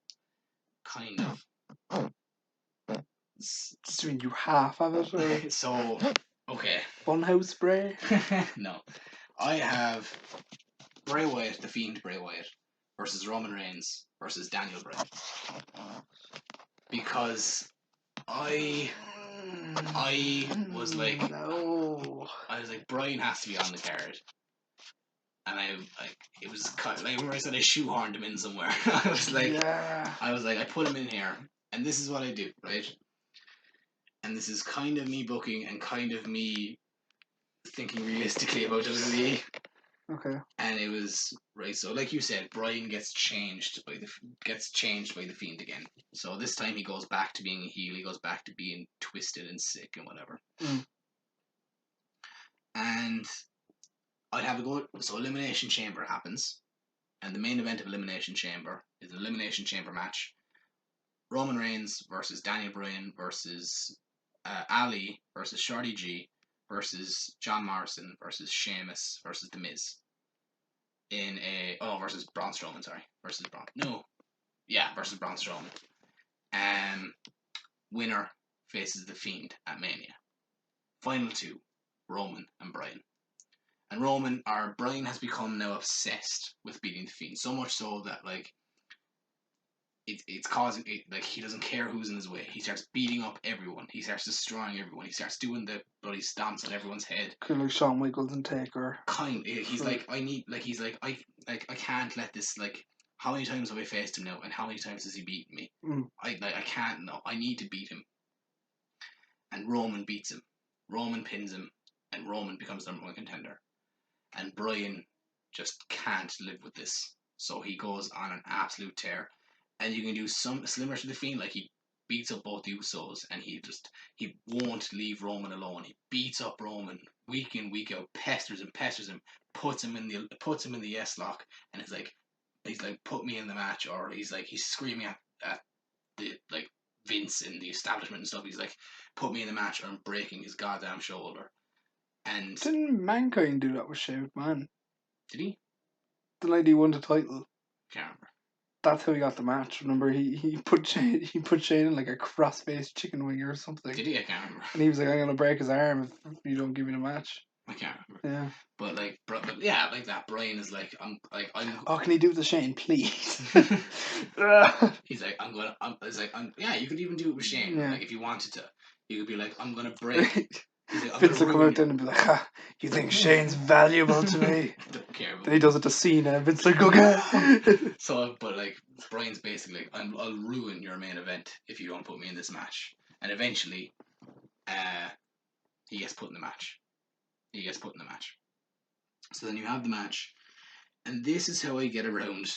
S2: Kind of.
S1: Do you mean you half have it? Or?
S2: So, okay.
S1: Funhouse spray?
S2: No. I have Bray Wyatt, the Fiend Bray Wyatt, versus Roman Reigns versus Daniel Bryan. Because I was like,
S1: no.
S2: I was like, Bryan has to be on the card. And it was kind of, like, remember I said I shoehorned him in somewhere. I was like, I put him in here, and this is what I do, right? And this is kind of me booking and kind of me thinking realistically about WWE.
S1: Okay.
S2: And it was right. So, like you said, Bryan gets changed by the Fiend again. So this time he goes back to being a heel. He goes back to being twisted and sick and whatever.
S1: Mm.
S2: And I'd have a go. So Elimination Chamber happens, and the main event of Elimination Chamber is an Elimination Chamber match. Roman Reigns versus Daniel Bryan versus Ali versus Shorty G versus John Morrison versus Sheamus versus The Miz. Versus Braun Strowman, sorry. Versus Braun Strowman. Winner faces The Fiend at Mania. Final 2, Roman and Bryan. And Bryan has become now obsessed with beating The Fiend. So much so that, like, it's causing it, like, he doesn't care who's in his way. He starts beating up everyone. He starts destroying everyone. He starts doing the bloody stomps on everyone's head.
S1: Kind of like Shawn Michaels and Taker.
S2: He's like, I can't let this, like, how many times have I faced him now, and how many times has he beaten me? I can't, no, I need to beat him. And Roman beats him. Roman pins him, and Roman becomes the #1 contender. And Bryan just can't live with this. So he goes on an absolute tear. And you can do some similar to The Fiend, like he beats up both the Usos, and he won't leave Roman alone. He beats up Roman week in, week out, pesters him, puts him in the yes lock, and he's like, put me in the match, or he's screaming at the, like, Vince in the establishment and stuff. He's like, put me in the match, or I'm breaking his goddamn shoulder. And
S1: didn't Mankind do that with Shane McMahon?
S2: Did he?
S1: The night he won the title.
S2: Can't remember.
S1: That's how he got the match. Remember, he put Shane in like a cross-faced chicken wing or something.
S2: Did he? I can't remember.
S1: And he was like, "I'm gonna break his arm if you don't give me the match."
S2: I can't remember.
S1: Yeah.
S2: But yeah, like that. Bryan is like, I'm.
S1: Oh, can he do it to Shane, please?
S2: He's like, yeah, you could even do it with Shane.
S1: Yeah.
S2: Like, if you wanted to, you could be like, I'm gonna break. Like,
S1: Vince will come out then and be like, "Ha, you think Shane's valuable to me?"
S2: Don't care.
S1: Then he does it to Cena, and Vince like, "Okay."
S2: So, but like, Bryan's basically, I'll ruin your main event if you don't put me in this match. And eventually, he gets put in the match. So then you have the match, and this is how I get around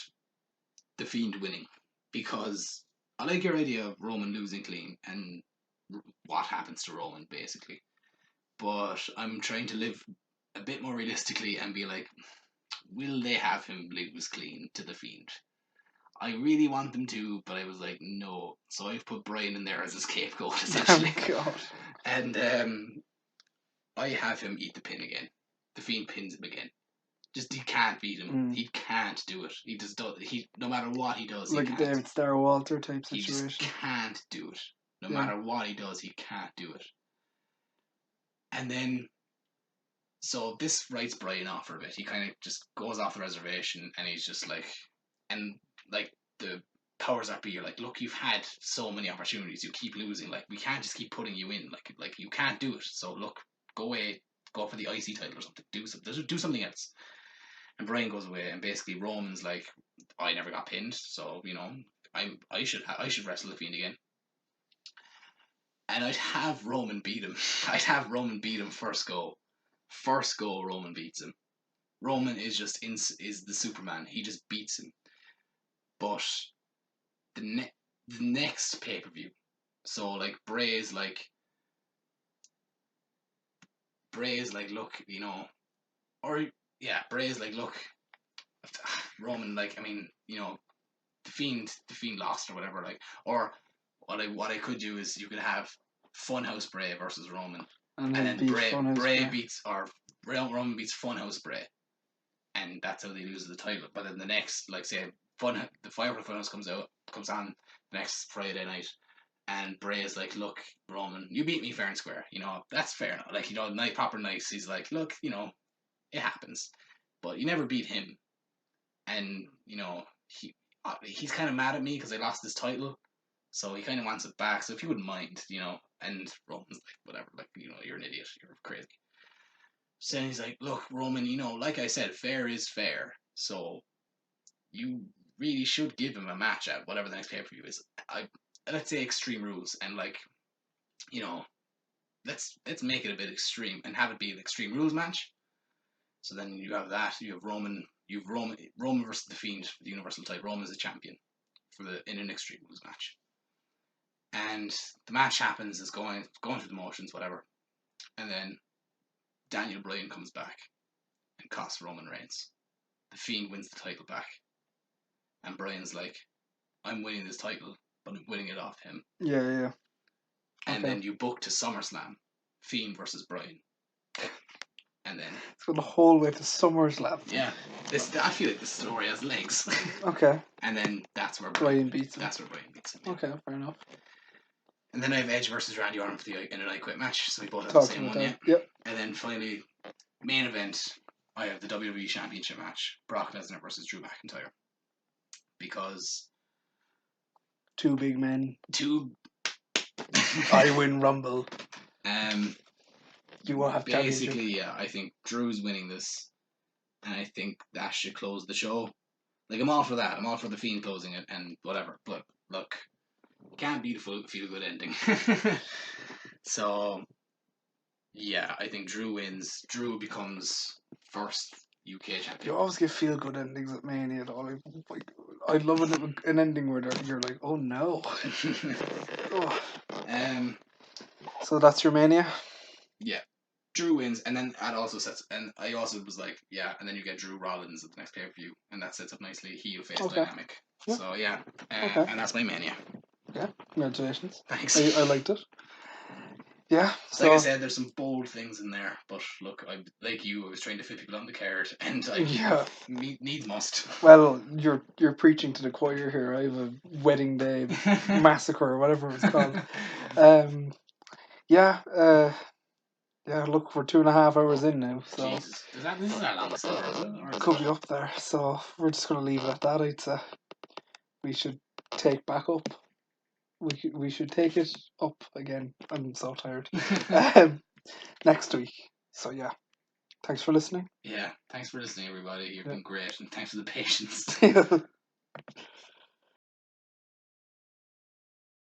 S2: The Fiend winning, because I like your idea of Roman losing clean and what happens to Roman, basically. But I'm trying to live a bit more realistically and be like, will they have him lose clean to The Fiend? I really want them to, but I was like, no. So I've put Bryan in there as a scapegoat, essentially.
S1: Oh, God.
S2: And I have him eat the pin again. The Fiend pins him again. Just, he can't beat him. He can't do it. He just does. No matter what he does,
S1: like
S2: he
S1: a
S2: can't.
S1: David Starr Walter type
S2: He
S1: situation.
S2: just can't do it. No matter what he does, he can't do it. And then, so this writes Bryan off for a bit. He kind of just goes off the reservation, and he's just like, and like the powers that be are like, look, you've had so many opportunities, you keep losing. Like, we can't just keep putting you in. Like you can't do it. So look, go away, go for the IC title or something. Do something else. And Bryan goes away, and basically Roman's like, I never got pinned, so I should wrestle The Fiend again. And I'd have Roman beat him. I'd have Roman beat him first go First go, Roman beats him. Roman is is the Superman. He just beats him. But the next pay per view, so like Bray is like, look, Bray is like, look, Roman, like, I mean, the Fiend lost or whatever, like, or what I could do is you could have Funhouse Bray versus Roman, and then Bray beats, or Roman beats Funhouse Bray, and that's how they lose the title. But then the next, like, say, the Fire for Funhouse comes on the next Friday night, and Bray is like, look, Roman, you beat me fair and square. That's fair enough. Like, proper nice. He's like, look, it happens, but you never beat him, and he's kind of mad at me because I lost his title, so he kind of wants it back. So if you wouldn't mind, and Roman's like, whatever, like, you're an idiot, you're crazy. So he's like, look, Roman, like I said, fair is fair. So you really should give him a match at whatever the next pay per view is. Let's say Extreme Rules, and like, let's make it a bit extreme and have it be an Extreme Rules match. So then you have that. You have Roman versus the Fiend for the Universal title. Roman is the champion in an Extreme Rules match. And the match happens, is going through the motions, whatever. And then Daniel Bryan comes back and costs Roman Reigns. The Fiend wins the title back. And Bryan's like, I'm winning this title, but I'm winning it off him.
S1: Yeah.
S2: And then you book to SummerSlam, Fiend versus Bryan. And then
S1: it's going the whole way to SummerSlam.
S2: Yeah. I feel like the story has legs.
S1: Okay.
S2: And then that's where
S1: Bryan beats him.
S2: That's where Bryan beats him. Yeah.
S1: Okay, fair enough.
S2: And then I have Edge versus Randy Orton in an I Quit match, so we both have the same one, yeah.
S1: Yep.
S2: And then finally, main event, I have the WWE Championship match, Brock Lesnar versus Drew McIntyre. Because
S1: two big men. I win Rumble. You will have
S2: basically, yeah. I think Drew's winning this, and I think that should close the show. Like, I'm all for that. I'm all for the Fiend closing it and whatever. But look, you can't beat a feel good ending. So, yeah, I think Drew wins. Drew becomes first UK champion.
S1: You always get feel good endings at Mania, though. Like, I love an ending where you're like, oh no. Oh. So that's your Mania?
S2: Yeah. Drew wins, and then that also sets, and I also was like, yeah, and then you get Drew Rollins at the next pay-per-view, and that sets up nicely a heel-face dynamic. Yeah. So, yeah, and that's my Mania.
S1: Yeah, congratulations.
S2: Thanks.
S1: I liked it. Yeah.
S2: So, like I said, there's some bold things in there, but look, I was trying to fit people on the card, and need must.
S1: Well, you're preaching to the choir here. I have a wedding day massacre, or whatever it's called. Yeah, look, we're 2.5 hours in now, so...
S2: Jesus. Is that long?
S1: It could be up there, so we're just going to leave it at that, I'd say. We should take back up. We should take it up again. I'm so tired. Next week. So, yeah. Thanks for listening.
S2: Yeah, thanks for listening, everybody. You've been great, and thanks for the patience.